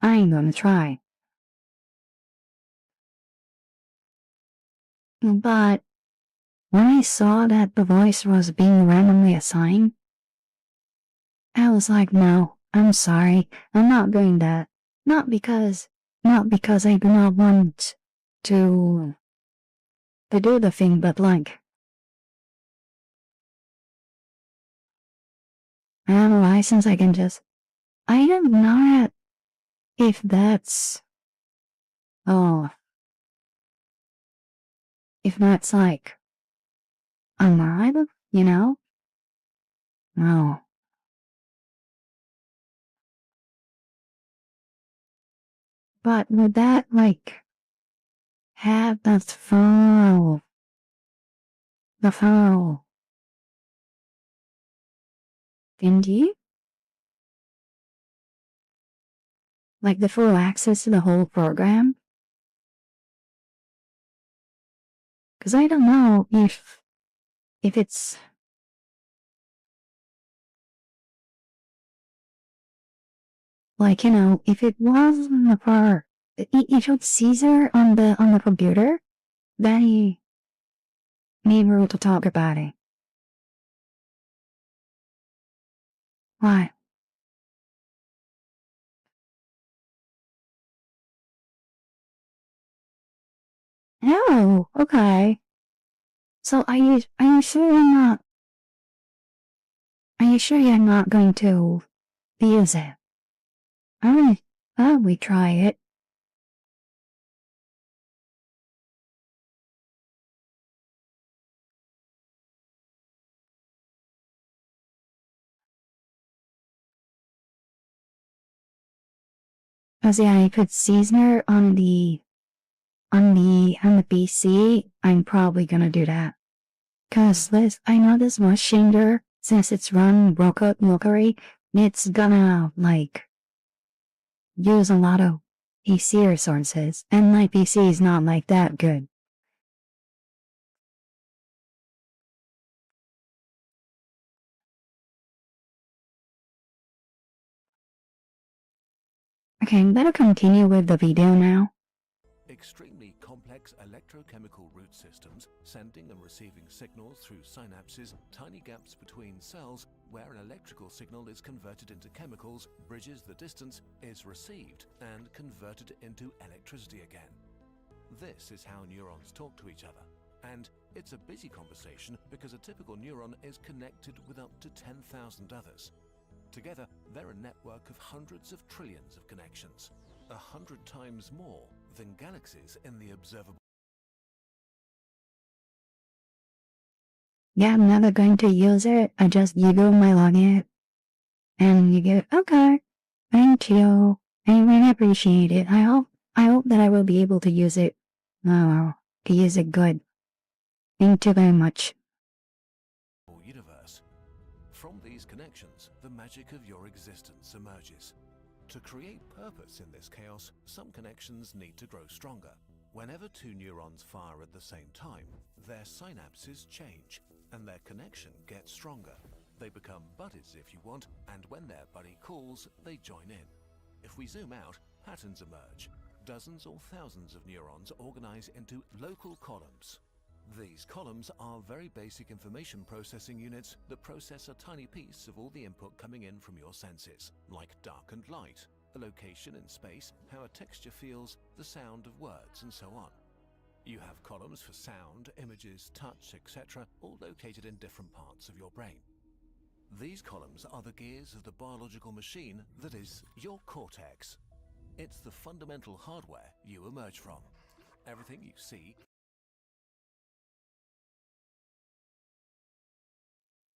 Speaker 2: I'm gonna try. But when I saw that the voice was being randomly assigned, I was like, no, I'm sorry, I'm not doing that. Not because I do not want to to do the thing, but like, I have a license, I can just, I don't know if that's, oh, if that's like, allowed, you know? No. But would that, like, have the full thingy? Like the full access to the whole program? Because I don't know if it's like, you know, if it wasn't for it showed Caesar on the computer, then he need room to talk about it. Why? Oh, okay. So are you sure you're not? Are you sure you're not going to use it? Alright, we try it. Cause yeah, I put Caesar on the PC. I'm probably gonna do that. Cause this, I know this machine there, since it's run locally, it's gonna like use a lot of PC resources, and my PC is not like that good. Okay, I'm gonna continue with the video now.
Speaker 3: Extremely complex electrochemical root systems sending and receiving signals through synapses, tiny gaps between cells where an electrical signal is converted into chemicals, bridges the distance, is received and converted into electricity again. This is how neurons talk to each other. And it's a busy conversation because a typical neuron is connected with up to 10,000 others. Together, they're a network of hundreds of trillions of connections, 100 times more than galaxies in the observable.
Speaker 2: Yeah, I'm never going to use it. I just Google my login, and you get okay. Thank you. I really appreciate it. I hope that I will be able to use it. To use it good. Thank you very much.
Speaker 3: Universe. From these connections, the magic of your existence emerges. To create purpose in this chaos, some connections need to grow stronger. Whenever two neurons fire at the same time, their synapses change, and their connection gets stronger. They become buddies if you want, and when their buddy calls, they join in. If we zoom out, patterns emerge. Dozens or thousands of neurons organize into local columns. These columns are very basic information processing units that process a tiny piece of all the input coming in from your senses, like dark and light, a location in space, how a texture feels, the sound of words, and so on. You have columns for sound, images, touch, etc., all located in different parts of your brain. These columns are the gears of the biological machine that is your cortex. It's the fundamental hardware you emerge from. Everything you see.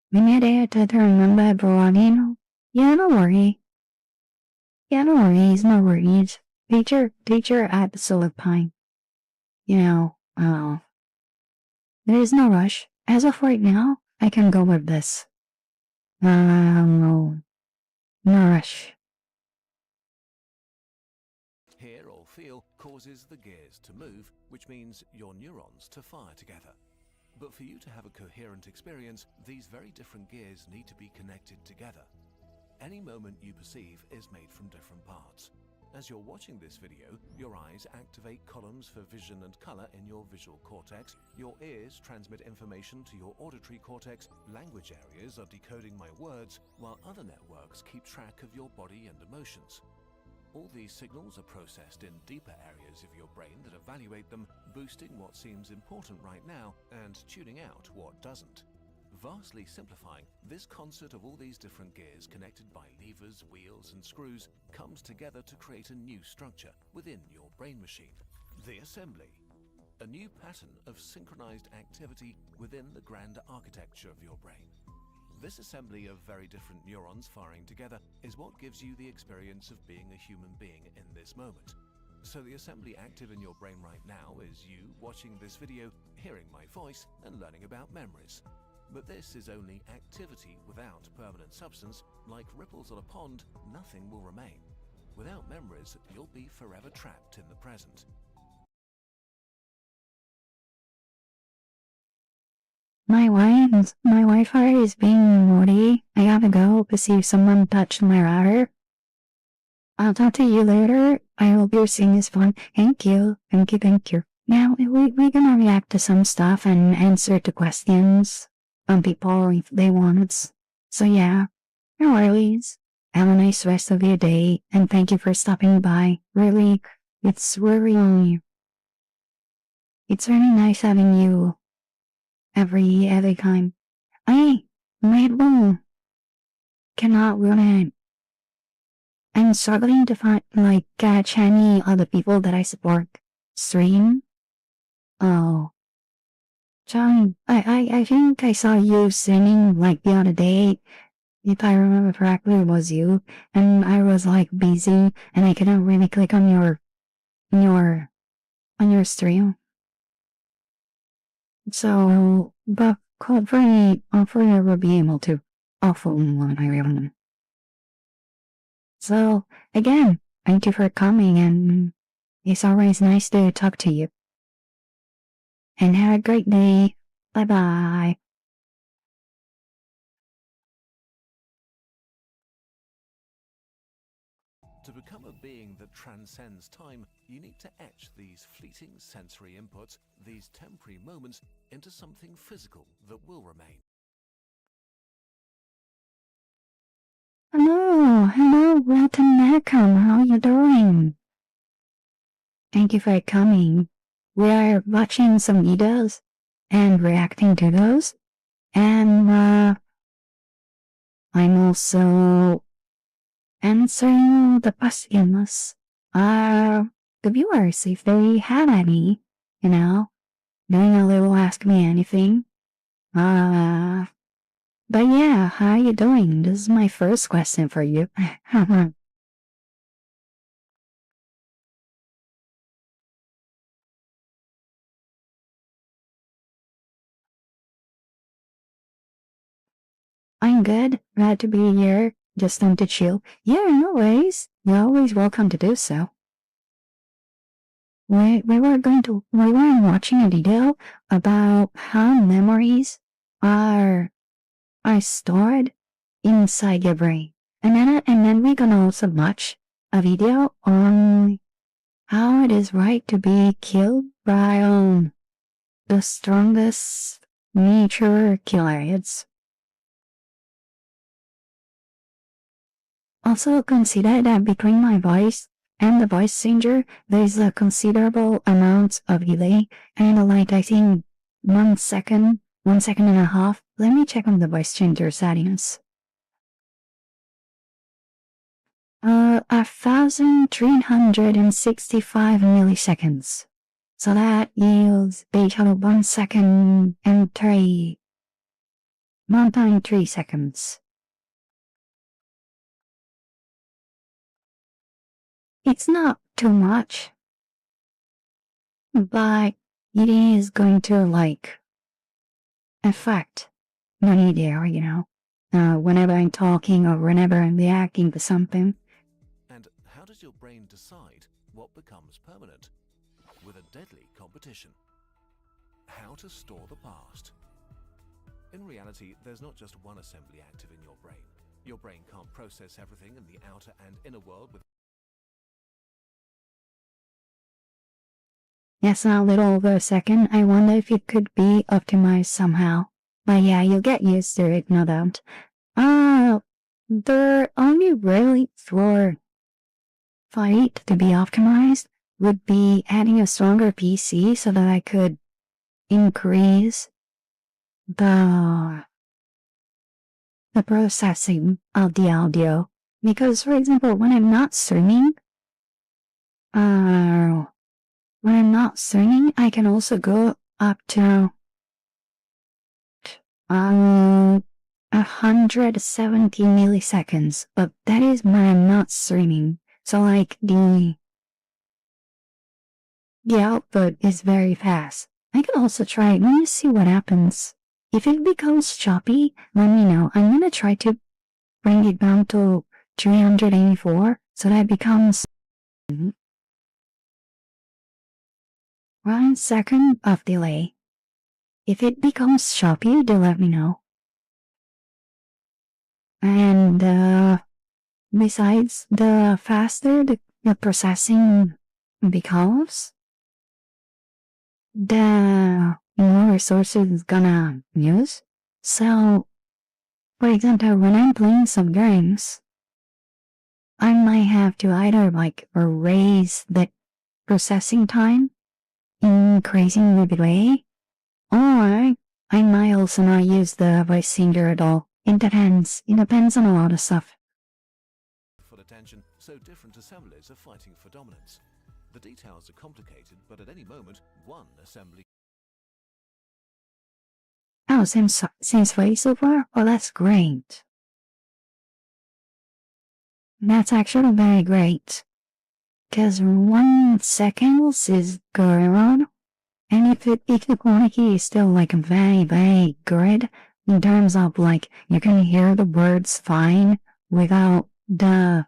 Speaker 2: We need it to remember everyone. Yeah, no worry. Yeah, no worries, no worries. Teacher, absolute time. You know, there is no rush. As of right now, I can go with this. No rush.
Speaker 3: Hear or feel causes the gears to move, which means your neurons to fire together. But for you to have a coherent experience, these very different gears need to be connected together. Any moment you perceive is made from different parts. As you're watching this video, your eyes activate columns for vision and color in your visual cortex, your ears transmit information to your auditory cortex, language areas are decoding my words, while other networks keep track of your body and emotions. All these signals are processed in deeper areas of your brain that evaluate them, boosting what seems important right now and tuning out what doesn't. Vastly simplifying, this concert of all these different gears connected by levers, wheels and screws comes together to create a new structure within your brain machine. The assembly. A new pattern of synchronized activity within the grander architecture of your brain. This assembly of very different neurons firing together is what gives you the experience of being a human being in this moment. So the assembly active in your brain right now is you watching this video, hearing my voice and learning about memories. But this is only activity without permanent substance. Like ripples on a pond, nothing will remain. Without memories, you'll be forever trapped in the present.
Speaker 2: My Wi-Fi is being naughty. I gotta go to see if someone touched my router. I'll talk to you later. I hope your scene is fun. Thank you. Thank you. Now, we're gonna react to some stuff and answer to questions from people if they want it. So yeah, no worries. Have a nice rest of your day, and thank you for stopping by. Really, it's really nice having you every time. My room cannot run it. I'm struggling to find, catch any other people that I support stream. Oh. John, I think I saw you singing, the other day. If I remember correctly, it was you. And I was, busy, and I couldn't really click on your stream. So, but hopefully I will be able to offer one I really. So, again, thank you for coming, and it's always nice to talk to you. And have a great day. Bye-bye.
Speaker 3: To become a being that transcends time, you need to etch these fleeting sensory inputs, these temporary moments, into something physical that will remain.
Speaker 2: Hello, welcome back. How you doing? Thank you for coming. We are watching some videos and reacting to those, and I'm also answering the questions. The viewers, if they have any, doing a little Ask Me Anything. But yeah, how you doing? This is my first question for you. I'm good. Glad to be here. Just time to chill. Yeah, no worries. You're always welcome to do so. We were watching a video about how memories are stored inside your brain. And then we're gonna also watch a video on how it is right to be killed by the strongest nature killers. Also consider that between my voice and the voice changer, there is a considerable amount of delay, and I think 1 second, 1 second and a half. Let me check on the voice changer settings. 1,365 milliseconds. So that yields basically 1 second and 1.3 seconds. It's not too much, but it is going to affect my video, whenever I'm talking or whenever I'm reacting to something.
Speaker 3: And how does your brain decide what becomes permanent? With a deadly competition. How to store the past. In reality, there's not just one assembly active in your brain. Your brain can't process everything in the outer and inner world with
Speaker 2: Yes, a little over a second. I wonder if it could be optimized somehow. But yeah, you'll get used to it, no doubt. They're only really for fight to be optimized would be adding a stronger PC so that I could increase the processing of the audio. Because, for example, when I'm not streaming, I can also go up to 170 milliseconds, but that is when I'm not streaming. So like the output is very fast. I can also try it. Let me see what happens. If it becomes choppy, let me know. I'm gonna try to bring it down to 384 so that it becomes 1 second of delay. If it becomes choppy, do let me know. And besides, the faster the processing becomes, the more resources it's gonna use. So, for example, when I'm playing some games, I might have to either like raise the processing time, increasing the delay, or I might also not use the voice changer at all. It depends. It depends on a lot of stuff.
Speaker 3: Full attention, so different assemblies are fighting for dominance. The details are complicated, but at any moment, one assembly.
Speaker 2: Oh, since voiceover? Oh, that's great. That's actually very great. Because 1 second is going on, and if the quality is still like very, very good, in terms of like you can hear the words fine without the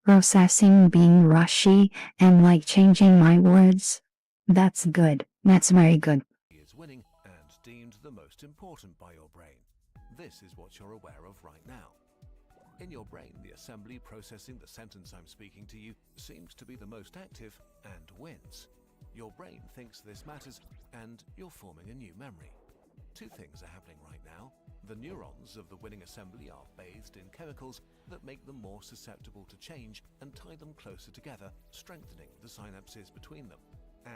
Speaker 2: processing being rushy and like changing my words, that's good. That's very good.
Speaker 3: Is winning and deemed the most important by your brain. This is what you're aware of right now. In your brain, the assembly processing the sentence I'm speaking to you seems to be the most active and wins. Your brain thinks this matters, and you're forming a new memory. Two things are happening right now. The neurons of the winning assembly are bathed in chemicals that make them more susceptible to change and tie them closer together, strengthening the synapses between them.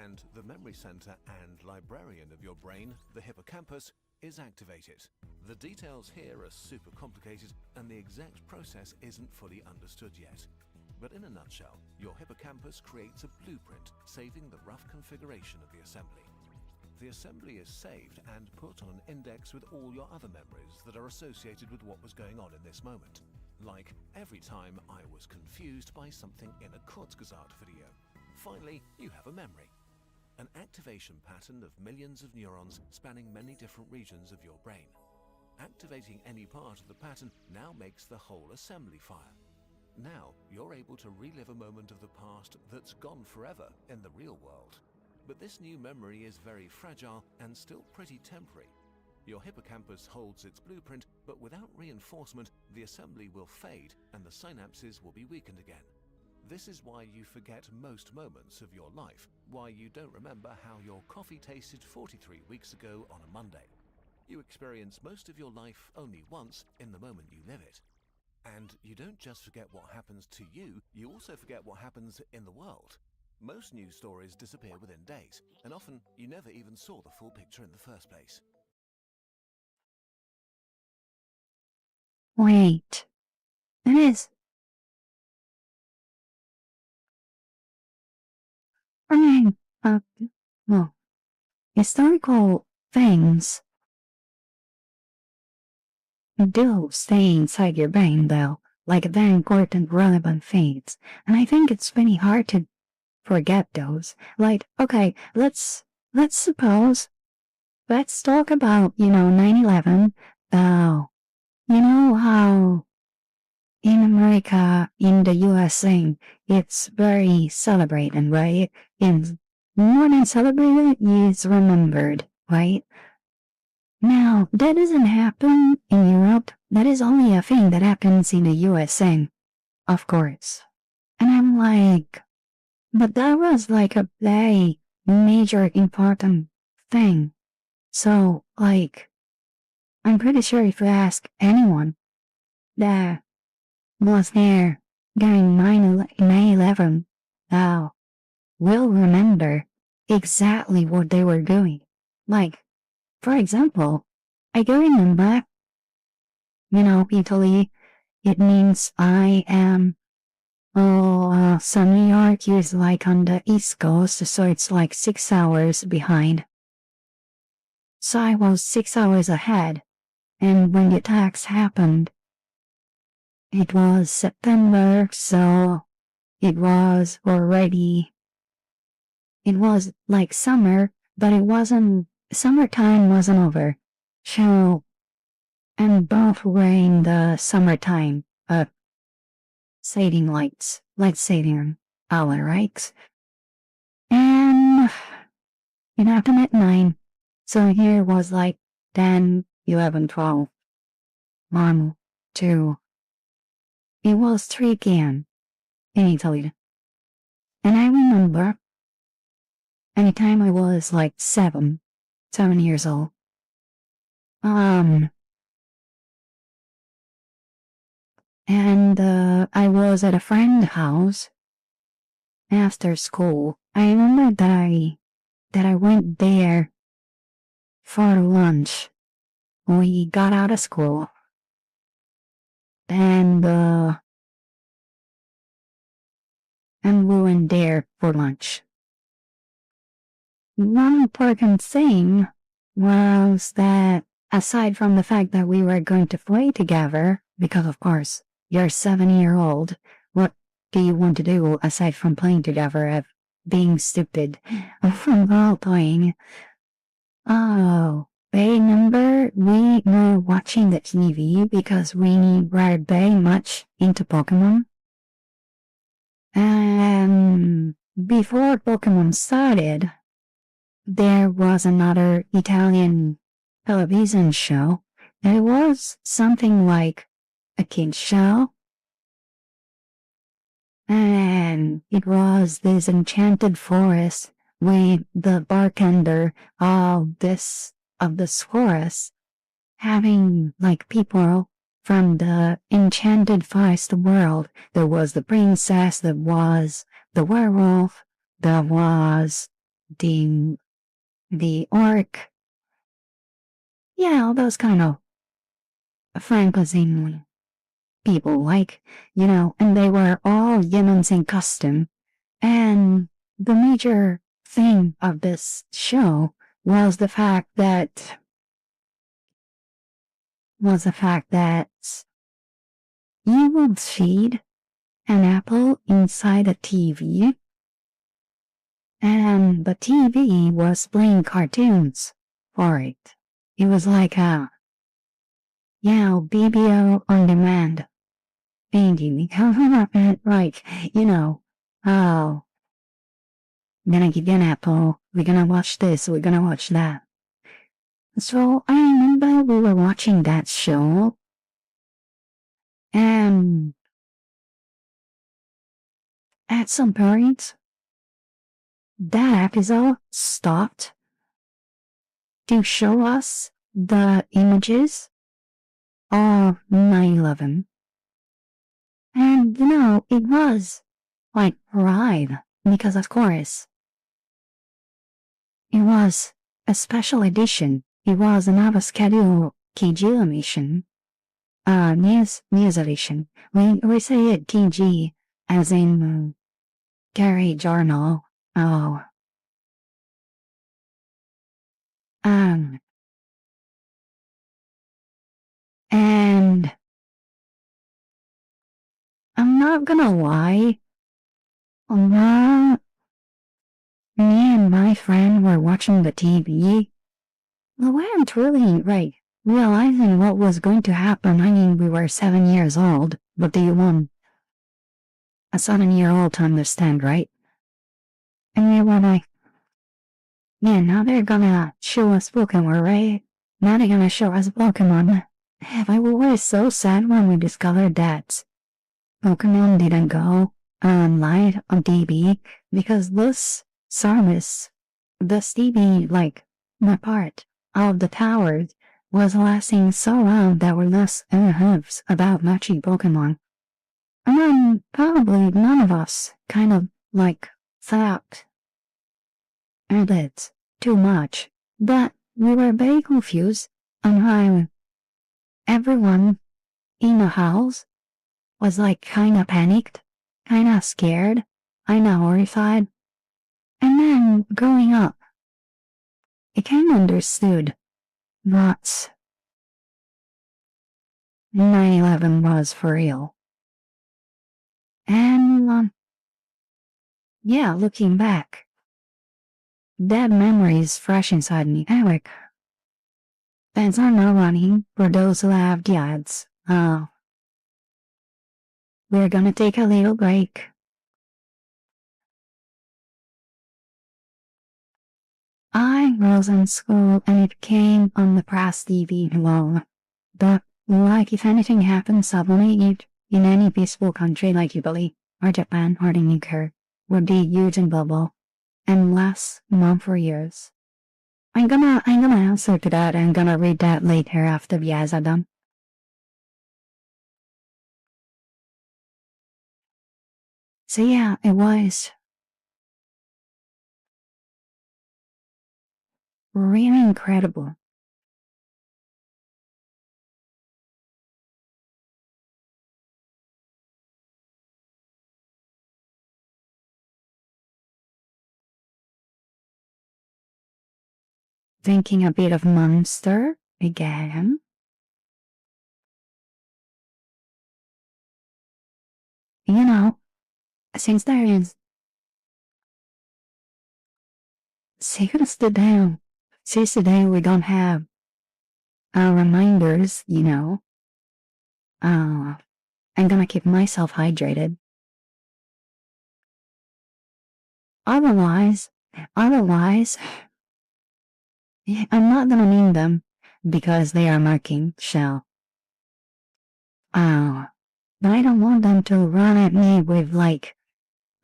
Speaker 3: And the memory center and librarian of your brain, the hippocampus, is activated. The details here are super complicated and the exact process isn't fully understood yet. But in a nutshell, your hippocampus creates a blueprint saving the rough configuration of the assembly. The assembly is saved and put on an index with all your other memories that are associated with what was going on in this moment. Like every time I was confused by something in a Kurzgesagt video. Finally, you have a memory. An activation pattern of millions of neurons spanning many different regions of your brain. Activating any part of the pattern now makes the whole assembly fire. Now you're able to relive a moment of the past that's gone forever in the real world. But this new memory is very fragile and still pretty temporary. Your hippocampus holds its blueprint, but without reinforcement, the assembly will fade and the synapses will be weakened again. This is why you forget most moments of your life, why you don't remember how your coffee tasted 43 weeks ago on a Monday. You experience most of your life only once in the moment you live it. And you don't just forget what happens to you, you also forget what happens in the world. Most news stories disappear within days, and often you never even saw the full picture in the first place.
Speaker 2: Wait. It is. Well, historical things do stay inside your brain though, like very important relevant things, and I think it's pretty hard to forget those. Like, okay, let's talk about, 9/11. You know how in America, in the USA, it's very celebrated, right? And more than celebrated, it's remembered, right? Now, that doesn't happen in Europe. That is only a thing that happens in the USA, of course. And I'm like, but that was like a very major important thing. So, like, I'm pretty sure if you ask anyone that was there during 9/11 now will remember exactly what they were doing. Like, for example, I do remember, Italy, it means I am, so New York is like on the East Coast, so it's like 6 hours behind. So I was 6 hours ahead, and when the attacks happened, it was September, so it was like summer, but summertime wasn't over. So, and both were in the summertime, saving light saving hour, right? And it happened at 9, so here was like 10, 11, 12, 1, 2. It was 3 p.m. in Italy. And I remember anytime I was like 7 years old. And I was at a friend's house after school. I remember that I went there for lunch. We got out of school. And we went there for lunch. One important thing was that aside from the fact that we were going to play together, because of course, you're 7-year-old, what do you want to do aside from playing together of being stupid from role playing? Oh, I remember we were watching the TV because we were very much into Pokemon. And before Pokemon started, there was another Italian television show. It was something like a kid's show. And it was this enchanted forest with the bartender of this forest having like people from the enchanted forest world. There was the princess, there was the werewolf, there was the orc. Yeah, all those kind of fantasy people, like, and they were all humans in costume. And the major thing of this show was the fact that you would feed an apple inside a TV, and the TV was playing cartoons for it. It was like BBO on demand. Thinking, like, oh, I'm gonna give you an apple, we're gonna watch this, we're gonna watch that. So I remember we were watching that show, and at some point, that episode stopped to show us the images of 9/11. And, it was like live, because of course, it was a special edition. It was another scheduled KG emission, news edition. We say it KG as in Gary Journal. Oh. And I'm not gonna lie, me and my friend were watching the TV. We weren't really, realizing what was going to happen. I mean, we were 7 years old, but do you want a 7-year-old to understand, right? And we were like, yeah, now they're gonna show us Pokemon, right? Now they're gonna show us Pokemon. We were so sad when we discovered that Pokemon didn't go live on TV because this service, the TV, my part of the towers, was lasting so long that we lost our hopes about matching Pokemon. And then probably none of us kind of like thought a bit too much, but we were very confused on how everyone in the house was like kinda panicked, kinda scared, kinda horrified. And then growing up, I kinda understood what 9/11 was for real. And yeah, looking back, that memory is fresh inside me. Anyway, thanks are now running for those who have the ads. We're gonna take a little break. I was in school and it came on the press TV long. But like if anything happened suddenly in any peaceful country like Italy or Japan or the UK would be huge and global and last known for years. I'm gonna answer to that and gonna read that later after the ads are done. So yeah, it was really incredible. Thinking a bit of Monster again. You know, since today we don't have reminders, I'm gonna keep myself hydrated. Otherwise, yeah, I'm not gonna name them because they are marking shell. But I don't want them to run at me with like,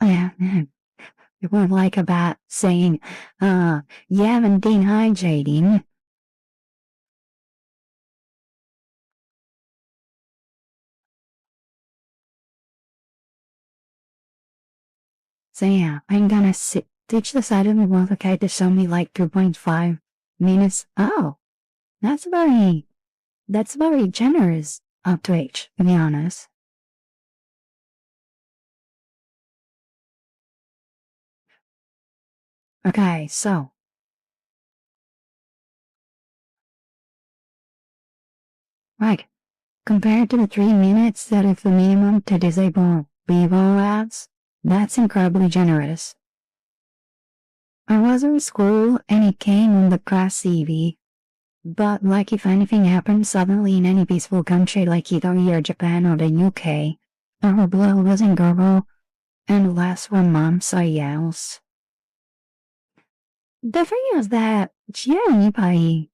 Speaker 2: it was like a bat saying, you haven't been hydrating. So yeah, I'm gonna teach the side of the world, okay, to show me like 2.5 minutes. Oh, that's very generous of Twitch, to be honest. Okay, so. Right, compared to the 3 minutes that is the minimum to disable Vivo ads, that's incredibly generous. I was in school and it came on the class TV. But like if anything happened suddenly in any peaceful country like Italy or Japan or the UK, our blood wasn't gurgle and less when mom saw yells. The thing is that Pai,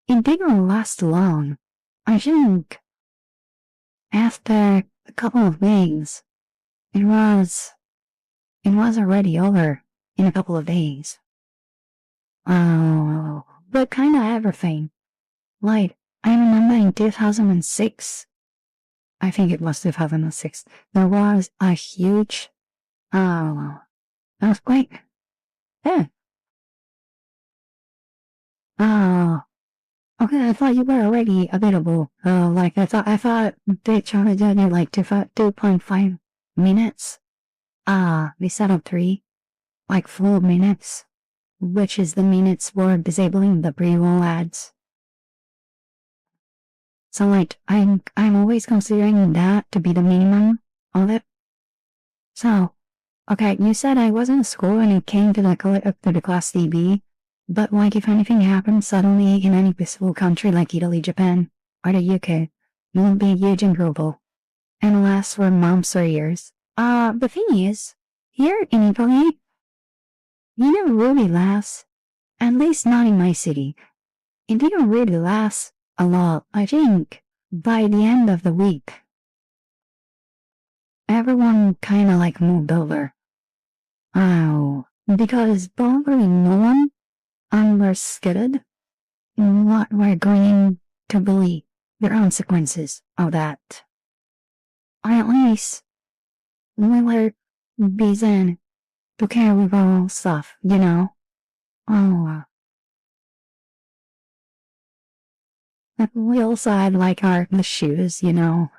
Speaker 2: it didn't last long. I think after a couple of days, it was already over in a couple of days. Oh, but kinda everything. Like, I remember in 2006, I think it was 2006, there was a huge, earthquake. Yeah. Oh, okay, I thought you were already available. Like, I thought they charged you like 2.5 minutes. Instead of 3, like 4 minutes, which is the minutes for disabling the pre-roll ads. So like, I'm always considering that to be the minimum of it. So, okay, you said I was in school and it came to the class TV, but like if anything happened suddenly in any peaceful country like Italy, Japan, or the UK, it won't be huge and global, and last for months or years. The thing is, here in Italy, you never really last, at least not in my city. It didn't really last a lot, I think. By the end of the week, everyone kinda like moved over. Oh, because probably no one understood what we're going to believe. the consequences of that. At least we were busy to carry our stuff, you know. Oh, we also had like our shoes, you know.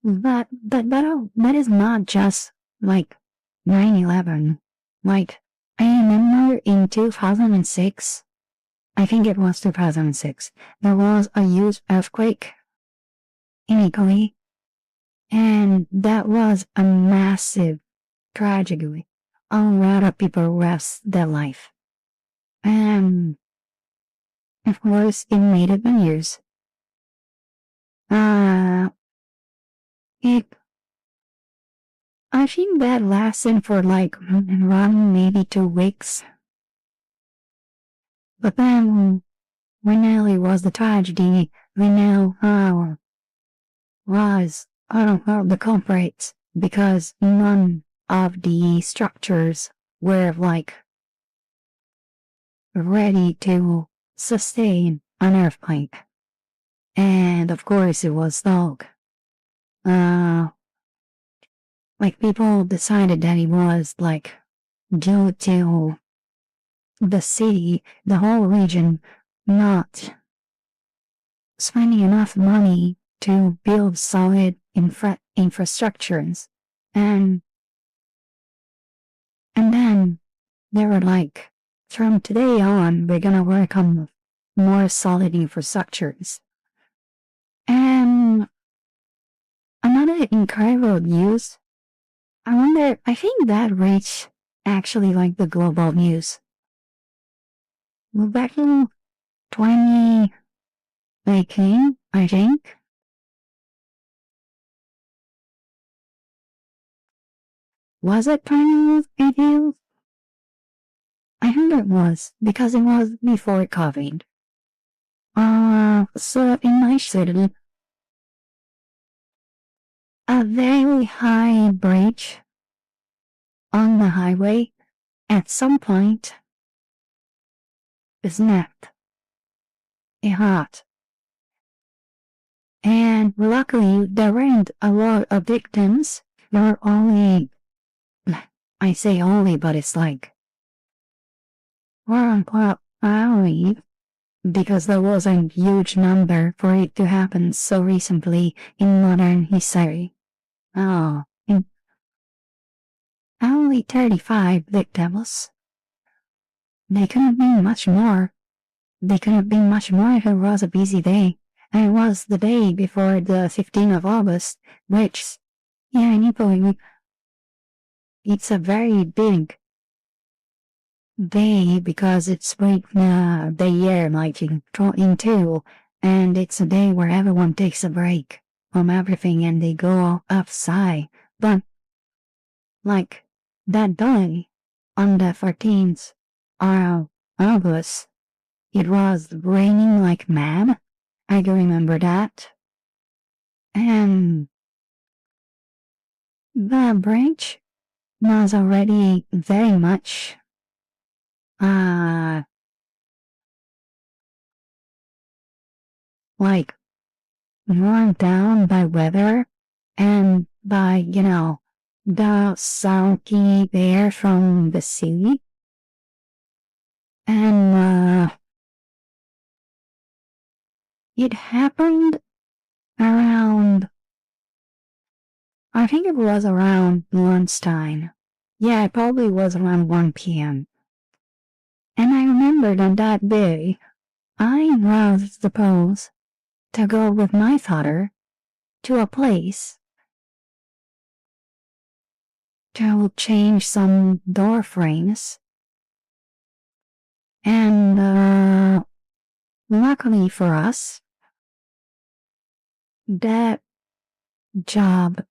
Speaker 2: That is not just like 9/11. Like, I remember in 2006, I think it was 2006, there was a huge earthquake in Italy, and that was a massive tragedy. A lot of people lost their life. And of course, it made it news. It, I think that lasted for like around maybe 2 weeks. But then, when Nelly was the tragedy, we know how was I don't know the culprits because none of the structures were like ready to sustain an earthquake. And of course it was dog. Like people decided that it was like due to the city, the whole region not spending enough money to build solid infrastructures. And then they were like, from today on, we're gonna work on more solid infrastructures. And another incredible news, I think that reached actually like the global news. Back in 2018, I think. Was it 2018? I think it was, because it was before COVID. So in my city, a very high bridge on the highway at some point snapped. It hurt. And luckily, there weren't a lot of victims. There were only, I say only, but it's like, quote, only, because there was a huge number for it to happen so recently in modern history. Oh, only 35 victims. They could have been much more. They could have been much more if it was a busy day. And it was the day before the 15th of August, which, yeah, in Italy, it's a very big day because it's break the year like in two, and it's a day where everyone takes a break from everything and they go outside. But like that day on the 14th of August, it was raining like mad. I can remember that. And the bridge was already very much like worn down by weather and by, you know, the salty air from the sea. And it happened around, I think it was around lunchtime. Yeah, it probably was around 1 p.m. And I remembered on that day, I was supposed to go with my father to a place to change some door frames. And luckily for us, that job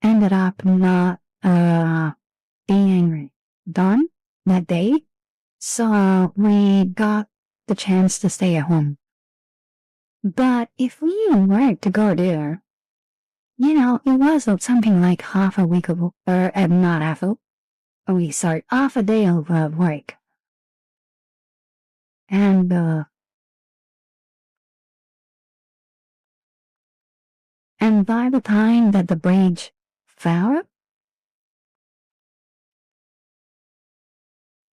Speaker 2: ended up not being done that day. So we got the chance to stay at home. But if we were to go there, you know, it was something like half a week ago, or not half a week, sorry, half a day of work. And And by the time that the bridge fell,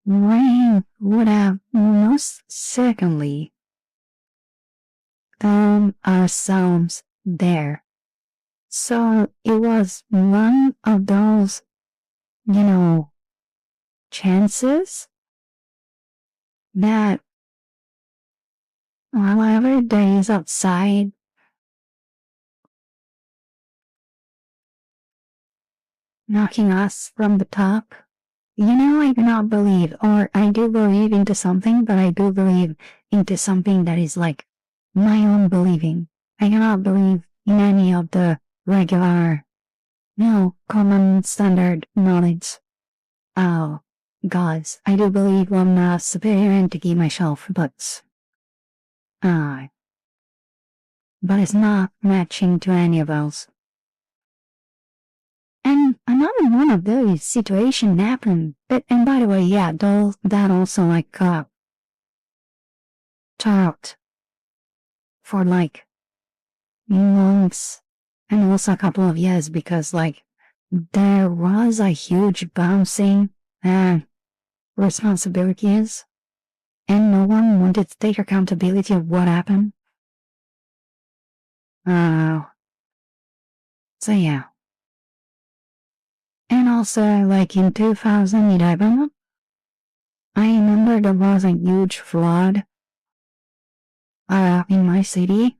Speaker 2: rain would have most certainly found ourselves there. So it was one of those, chances that whatever there is outside knocking us from the top. I do not believe, or I do believe into something, but I do believe into something that is like my own believing. I cannot believe in any of the regular, common standard knowledge. Oh, gods, I do believe I'm a superior entity myself, but it's not matching to any of those. And another one of those situations happened. And by the way, yeah, that also talked for months and also a couple of years because there was a huge bouncing and responsibilities and no one wanted to take accountability of what happened. So yeah. And also, in 2011, I remember there was a huge flood in my city,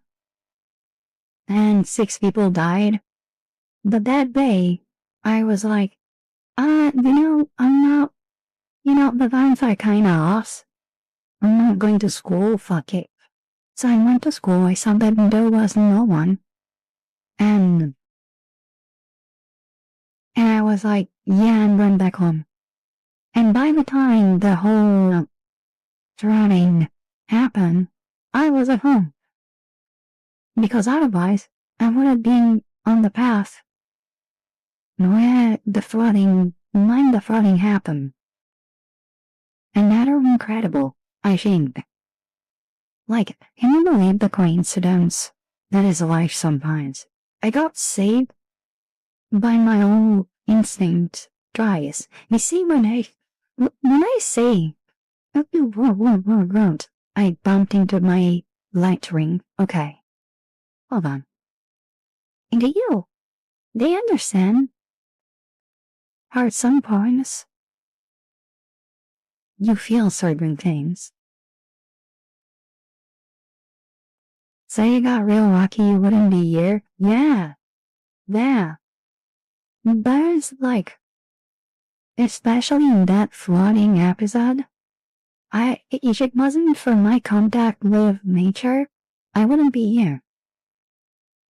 Speaker 2: and 6 people died. But that day, I was like, I'm not, the vibes are kinda off. I'm not going to school, fuck it. So I went to school, I saw that there was no one. And I was like, yeah, I'm going back home. And by the time the whole drowning happened, I was at home. Because otherwise, I would have been on the path where the flooding happened. And that is incredible, I think. Can you believe the coincidence that is life sometimes? I got saved by my own instinct drives. You see, when I say, I bumped into my light ring. Okay, hold on. And they understand how at some points you feel certain things. Say you got real lucky you wouldn't be here. Yeah. But it's especially in that flooding episode, if it wasn't for my contact with nature, I wouldn't be here.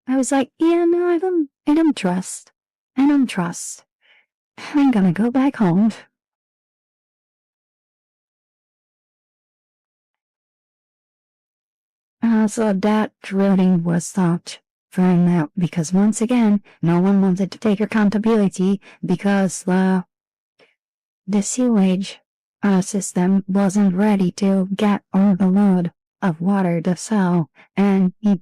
Speaker 2: I was like, yeah, no, I don't trust. I'm gonna go back home. So that drilling was stopped for now because once again, no one wanted to take accountability because the sewage system wasn't ready to get all the load of water to sell, and it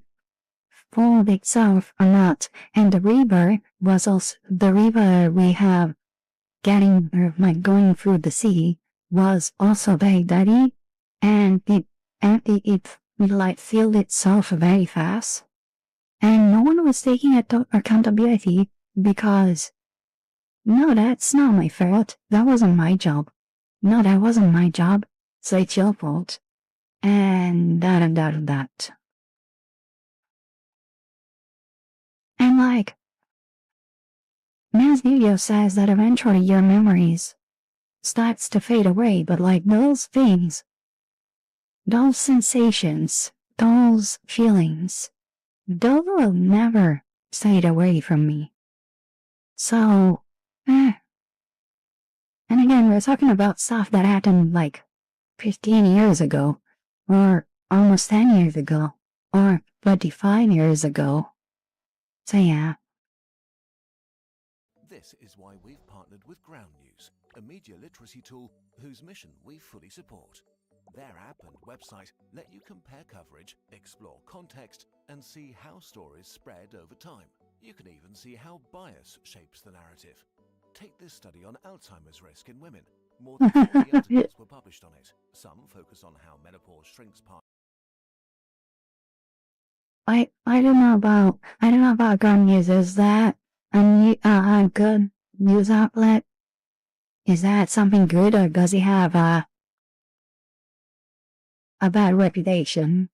Speaker 2: pulled itself or not. And the river was also the river we have going through the sea was also very dirty, and it filled itself very fast, and no one was taking accountability because no, that's not my fault. That wasn't my job. No, that wasn't my job. So it's your fault. And that and that and that. And Man's video says that eventually your memories starts to fade away, but those things, those sensations, those feelings, those will never fade away from me. So, and again, we're talking about stuff that happened 15 years ago, or almost 10 years ago, or 25 years ago. So yeah.
Speaker 3: This is why we've partnered with Ground News, a media literacy tool whose mission we fully support. Their app and website let you compare coverage, explore context, and see how stories spread over time. You can even see how bias shapes the narrative. Take this study on Alzheimer's risk in women. More than 40 articles were published on it. Some focus on how menopause shrinks part.
Speaker 2: I don't know about gun news. Is that a good news outlet? Is that something good, or does he have a bad reputation?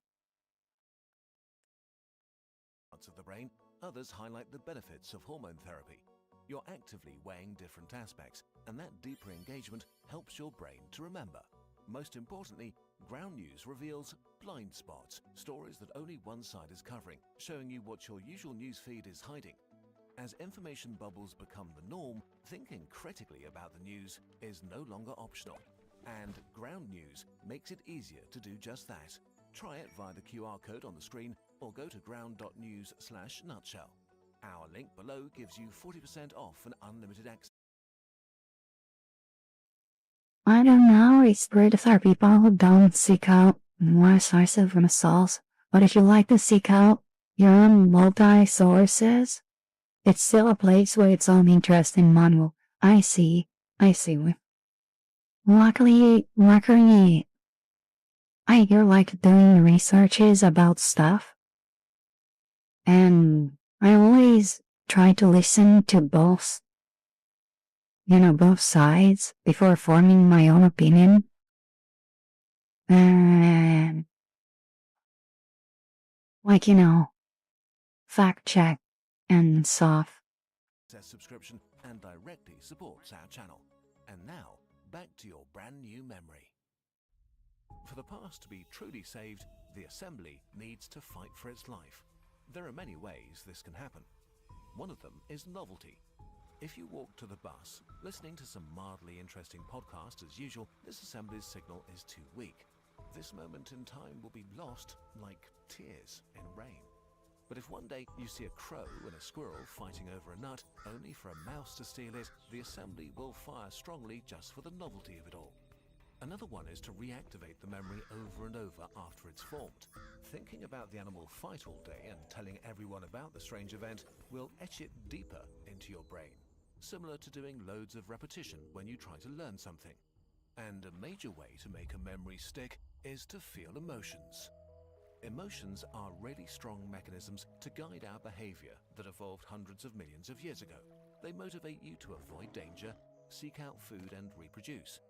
Speaker 3: Parts of the brain, others highlight the benefits of hormone therapy. You're actively weighing different aspects, and that deeper engagement helps your brain to remember. Most importantly, Ground News reveals blind spots, stories that only one side is covering, showing you what your usual news feed is hiding. As information bubbles become the norm, thinking critically about the news is no longer optional. And Ground News makes it easier to do just that. Try it via the QR code on the screen or go to ground.news/nutshell. Our link below gives you 40% off and unlimited access.
Speaker 2: I don't know, it's great for people who don't seek out more sources from source, but if you like to seek out your own multi-sources, it's still a place where it's all interesting manual. I see. Luckily, I hear like doing researches about stuff, and I always try to listen to both sides before forming my own opinion. And fact check and stuff.
Speaker 3: Subscription and directly supports our channel. And now, back to your brand new memory. For the past to be truly saved, the assembly needs to fight for its life. There are many ways this can happen. One of them is novelty. If you walk to the bus, listening to some mildly interesting podcast as usual, this assembly's signal is too weak. This moment in time will be lost like tears in rain. But if one day you see a crow and a squirrel fighting over a nut, only for a mouse to steal it, the assembly will fire strongly just for the novelty of it all. Another one is to reactivate the memory over and over after it's formed. Thinking about the animal fight all day and telling everyone about the strange event will etch it deeper into your brain, similar to doing loads of repetition when you try to learn something. And a major way to make a memory stick is to feel emotions. Emotions are really strong mechanisms to guide our behavior that evolved hundreds of millions of years ago. They motivate you to avoid danger, seek out food, and reproduce.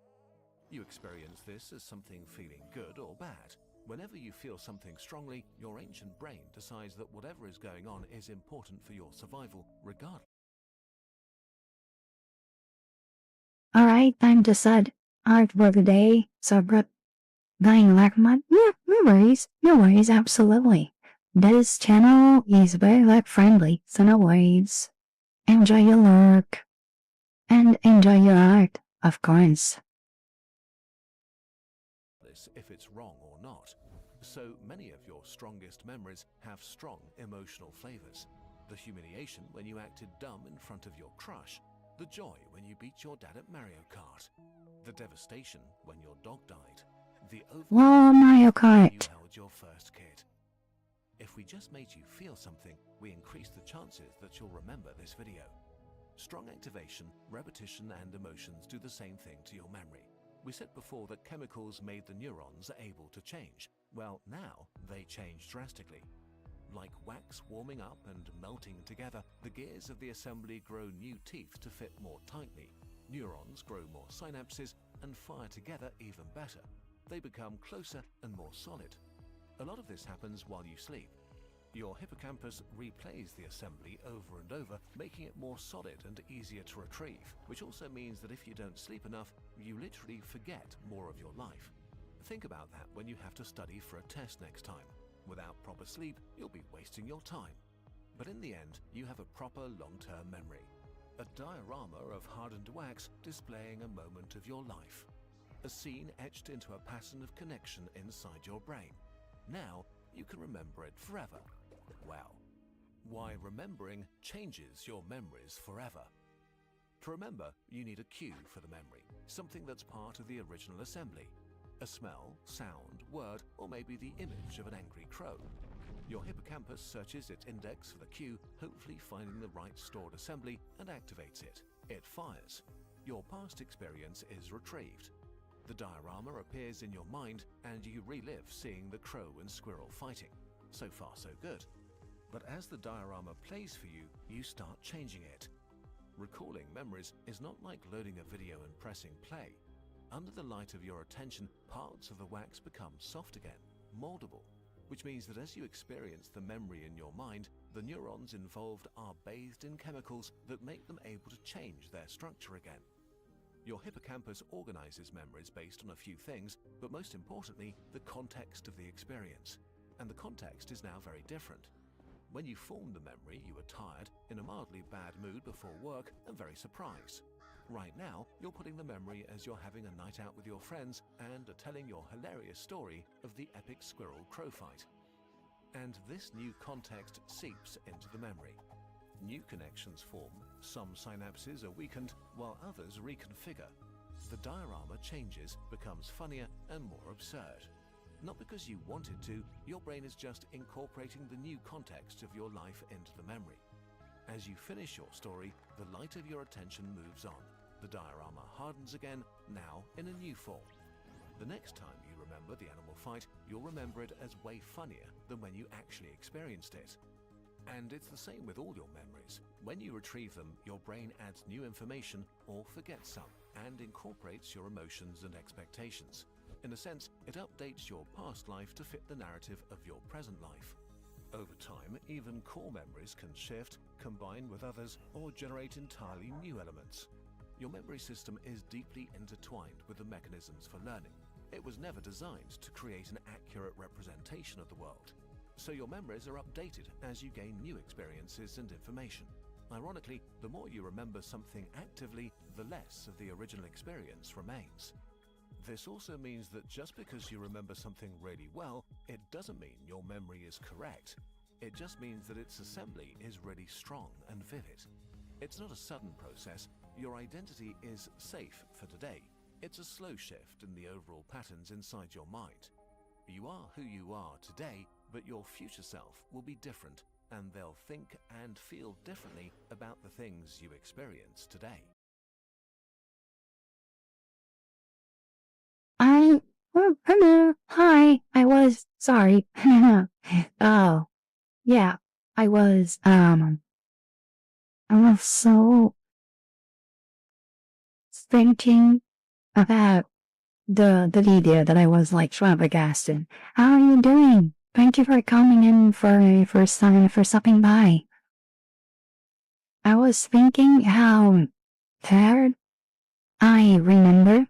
Speaker 3: You experience this as something feeling good or bad. Whenever you feel something strongly, your ancient brain decides that whatever is going on is important for your survival, regardless.
Speaker 2: Alright, time to set art for the day. So, dying like mud? Yeah, no worries, absolutely. This channel is very like friendly, so no worries. Enjoy your work. And enjoy your art, of course.
Speaker 3: If it's wrong or not. So many of your strongest memories have strong emotional flavors. The humiliation when you acted dumb in front of your crush. The joy when you beat your dad at Mario Kart. The devastation when your dog died. The
Speaker 2: Whoa, Mario Kart.
Speaker 3: You held your first kid. If we just made you feel something, we increase the chances that you'll remember this video. Strong activation, repetition, and emotions do the same thing to your memory. We said before that chemicals made the neurons able to change. Well, now they change drastically. Like wax warming up and melting together, the gears of the assembly grow new teeth to fit more tightly. Neurons grow more synapses and fire together even better. They become closer and more solid. A lot of this happens while you sleep. Your hippocampus replays the assembly over and over, making it more solid and easier to retrieve, which also means that if you don't sleep enough, you literally forget more of your life. Think about that when you have to study for a test next time. Without proper sleep, you'll be wasting your time. But in the end, you have a proper long-term memory. A diorama of hardened wax displaying a moment of your life. A scene etched into a pattern of connection inside your brain. Now, you can remember it forever. Well, why remembering changes your memories forever. To remember, you need a cue for the memory, something that's part of the original assembly. A smell, sound, word, or maybe the image of an angry crow. Your hippocampus searches its index for the cue, hopefully finding the right stored assembly, and activates it. It fires. Your past experience is retrieved. The diorama appears in your mind, and you relive seeing the crow and squirrel fighting. So far, so good. But as the diorama plays for you, you start changing it. Recalling memories is not like loading a video and pressing play. Under the light of your attention, parts of the wax become soft again, moldable, which means that as you experience the memory in your mind, the neurons involved are bathed in chemicals that make them able to change their structure again. Your hippocampus organizes memories based on a few things, but most importantly, the context of the experience. And the context is now very different. When you formed the memory, you were tired, in a mildly bad mood before work, and very surprised. Right now, you're putting the memory as you're having a night out with your friends and are telling your hilarious story of the epic squirrel-crow fight. And this new context seeps into the memory. New connections form, some synapses are weakened, while others reconfigure. The diorama changes, becomes funnier and more absurd. Not because you wanted to, your brain is just incorporating the new context of your life into the memory. As you finish your story, the light of your attention moves on. The diorama hardens again, now in a new form. The next time you remember the animal fight, you'll remember it as way funnier than when you actually experienced it. And it's the same with all your memories. When you retrieve them, your brain adds new information or forgets some, and incorporates your emotions and expectations. In a sense, it updates your past life to fit the narrative of your present life. Over time, even core memories can shift, combine with others, or generate entirely new elements. Your memory system is deeply intertwined with the mechanisms for learning. It was never designed to create an accurate representation of the world. So your memories are updated as you gain new experiences and information. Ironically, the more you remember something actively, the less of the original experience remains. This also means that just because you remember something really well, it doesn't mean your memory is correct. It just means that its assembly is really strong and vivid. It's not a sudden process. Your identity is safe for today. It's a slow shift in the overall patterns inside your mind. You are who you are today, but your future self will be different, and they'll think and feel differently about the things you experience today.
Speaker 2: Hello. Hi. Sorry. Oh, yeah. I was so thinking about the video that I was like flabbergasted. How are you doing? Thank you for coming in for stopping by. I was thinking how tired I remember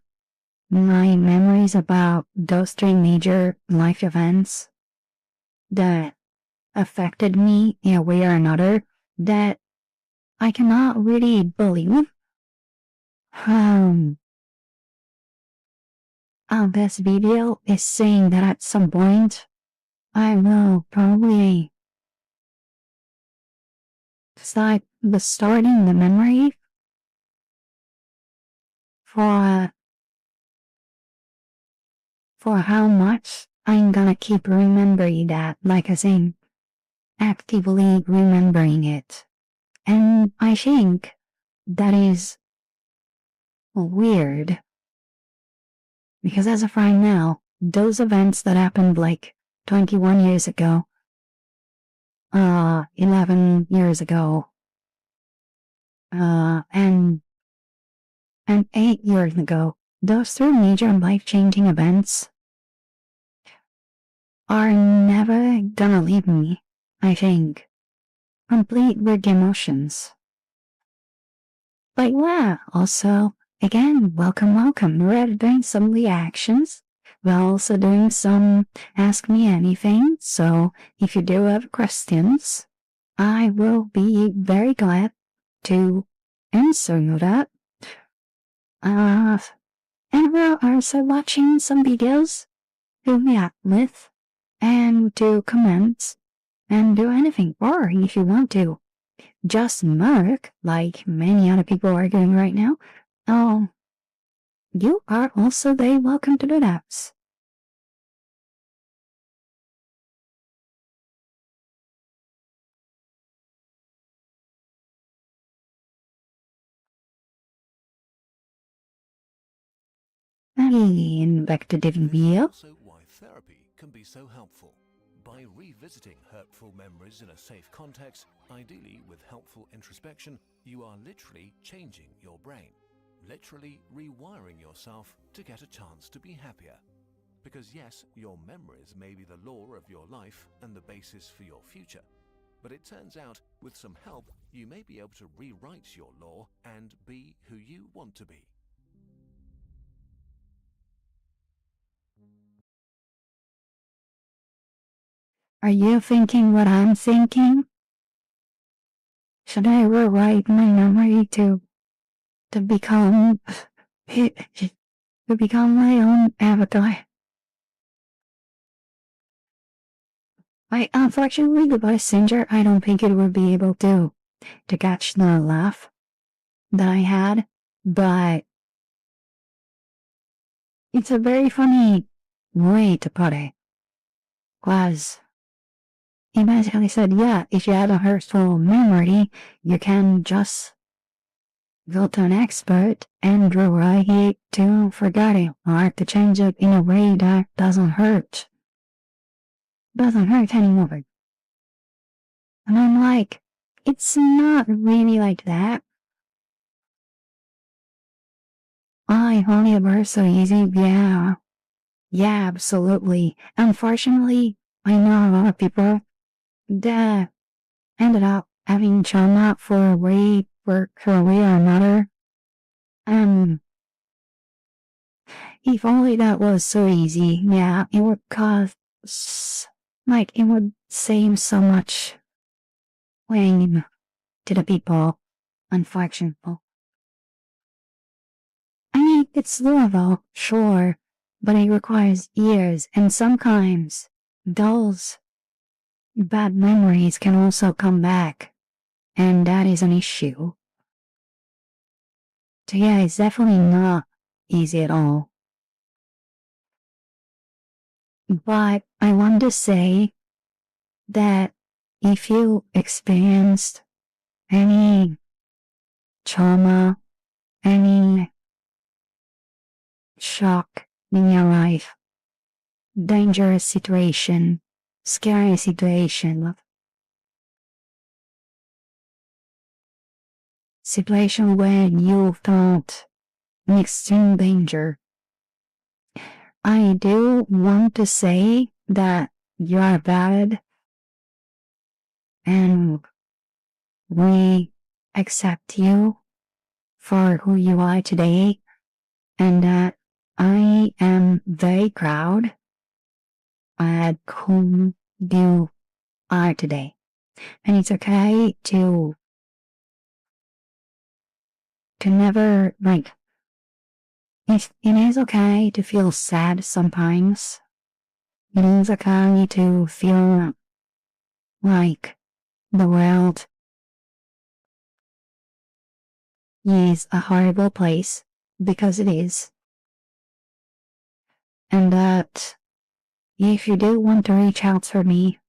Speaker 2: my memories about those three major life events that affected me in a way or another that I cannot really believe. This video is saying that at some point I will probably start starting the memory for how much I'm gonna keep remembering that, like I saying, actively remembering it. And I think that is weird. Because as of right now, those events that happened like 21 years ago, 11 years ago, and 8 years ago, those three major life-changing events are never gonna leave me, I think, complete with emotions. But yeah, also, again, welcome. We're doing some reactions. We're also doing some Ask Me Anything, so if you do have questions, I will be very glad to answer you that. And we're also watching some videos to react with, and to comment, and do anything, or if you want to just murk like many other people are doing right now, you are also very welcome to do that. And back to the
Speaker 3: This is
Speaker 2: video.
Speaker 3: also why therapy can be so helpful. By revisiting hurtful memories in a safe context, ideally with helpful introspection, you are literally changing your brain, literally rewiring yourself to get a chance to be happier. Because yes, your memories may be the law of your life and the basis for your future, but it turns out with some help, you may be able to rewrite your law and be who you want to be.
Speaker 2: Are you thinking what I'm thinking? Should I rewrite my memory to become to become my own avatar? Unfortunately, the messenger, I don't think it would be able to catch the laugh that I had, but it's a very funny way to put it. Cause he basically said, yeah, if you had a hurtful memory, you can just go to an expert and rewrite it to forget it or to change it in a way that doesn't hurt. Doesn't hurt anymore. And I'm like, it's not really like that. I only ever so easy, yeah. Yeah, absolutely. Unfortunately, I know a lot of people that ended up having trauma for a way or career or another. If only that was so easy, yeah, it would cause, like, it would save so much pain to the people, unfortunately. I mean, it's doable, sure, but it requires years, and sometimes those bad memories can also come back, and that is an issue. So yeah, it's definitely not easy at all. But I want to say that if you experienced any trauma, any shock in your life, dangerous situation, scary situation where you felt in extreme danger, I do want to say that you are valid and we accept you for who you are today, and that I am very proud at whom you are today. And it's okay to never, like, it is okay to feel sad sometimes. It is okay to feel like the world is a horrible place, because it is. And that if you do want to reach out for me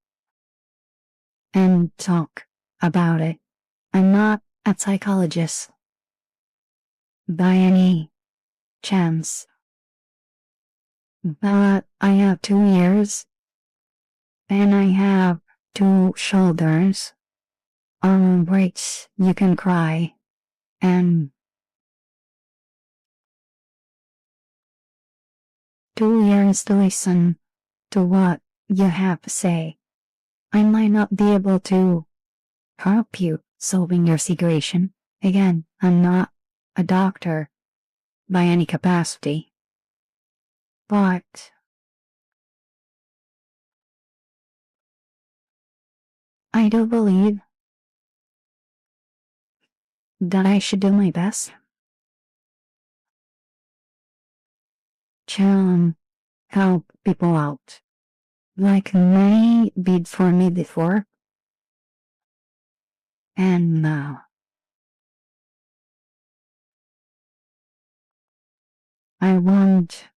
Speaker 2: and talk about it, I'm not a psychologist by any chance, but I have 2 ears and I have 2 shoulders on which you can cry, and 2 ears to listen to what you have to say. I might not be able to help you solving your situation. Again, I'm not a doctor by any capacity, but I do believe that I should do my best to help people out, like many did for me before. And I want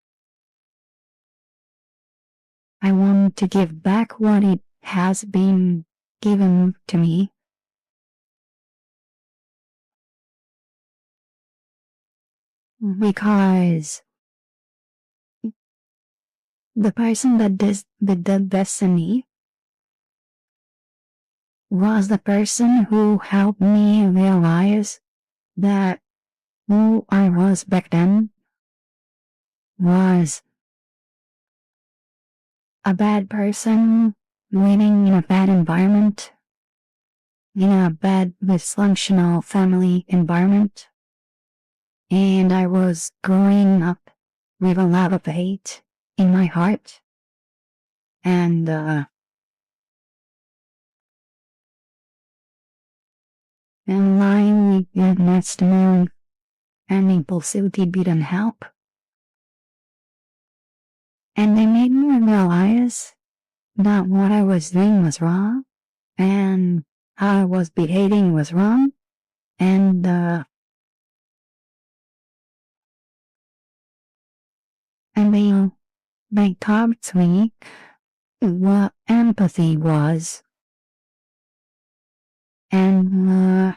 Speaker 2: to give back what it has been given to me, because the person that did the best in me was the person who helped me realize that who I was back then was a bad person living in a bad environment, in a bad dysfunctional family environment, and I was growing up with a lot of hate in my heart, and lying next to me and impulsivity didn't help. And they made me realize that what I was doing was wrong, and how I was behaving was wrong, and they taught me what empathy was, and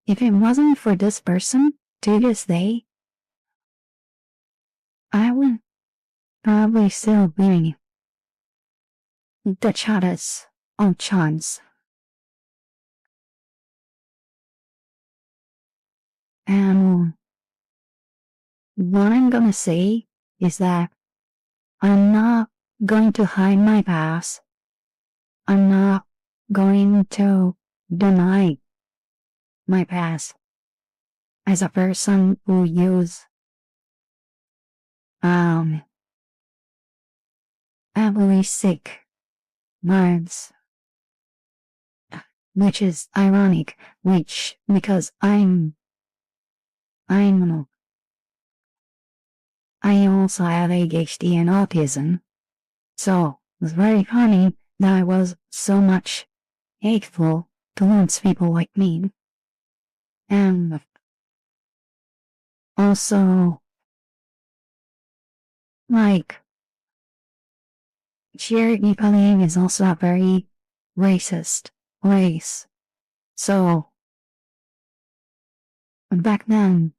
Speaker 2: if it wasn't for this person, to this day, I would probably still be the chatters on chance. And what I'm gonna say is that I'm not going to hide my past. I'm not going to deny my past as a person who used heavily sick words, which is ironic, because I also have ADHD and autism, so it was very funny that I was so much hateful towards people like me. And also, like, Cherokee Paleang is also a very racist race. So, back then,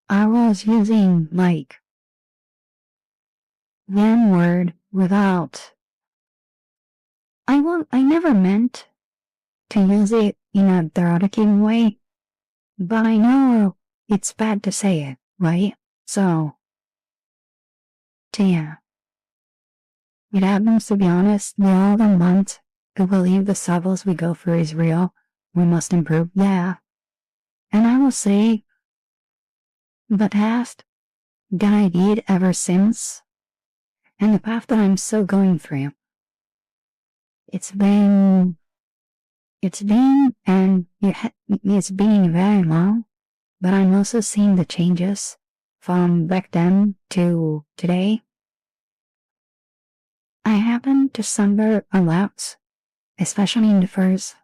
Speaker 2: I was using, like, the N-word without... I never meant to use it in a derogatory way, but I know it's bad to say it, right? So, yeah. It happens, to be honest, we all don't want to believe the struggles we go through is real. We must improve, yeah. And I will say, the past that I did ever since, and the path that I'm still going through, it's been very long, but I'm also seeing the changes from back then to today. I happen to suffer a lot, especially in the first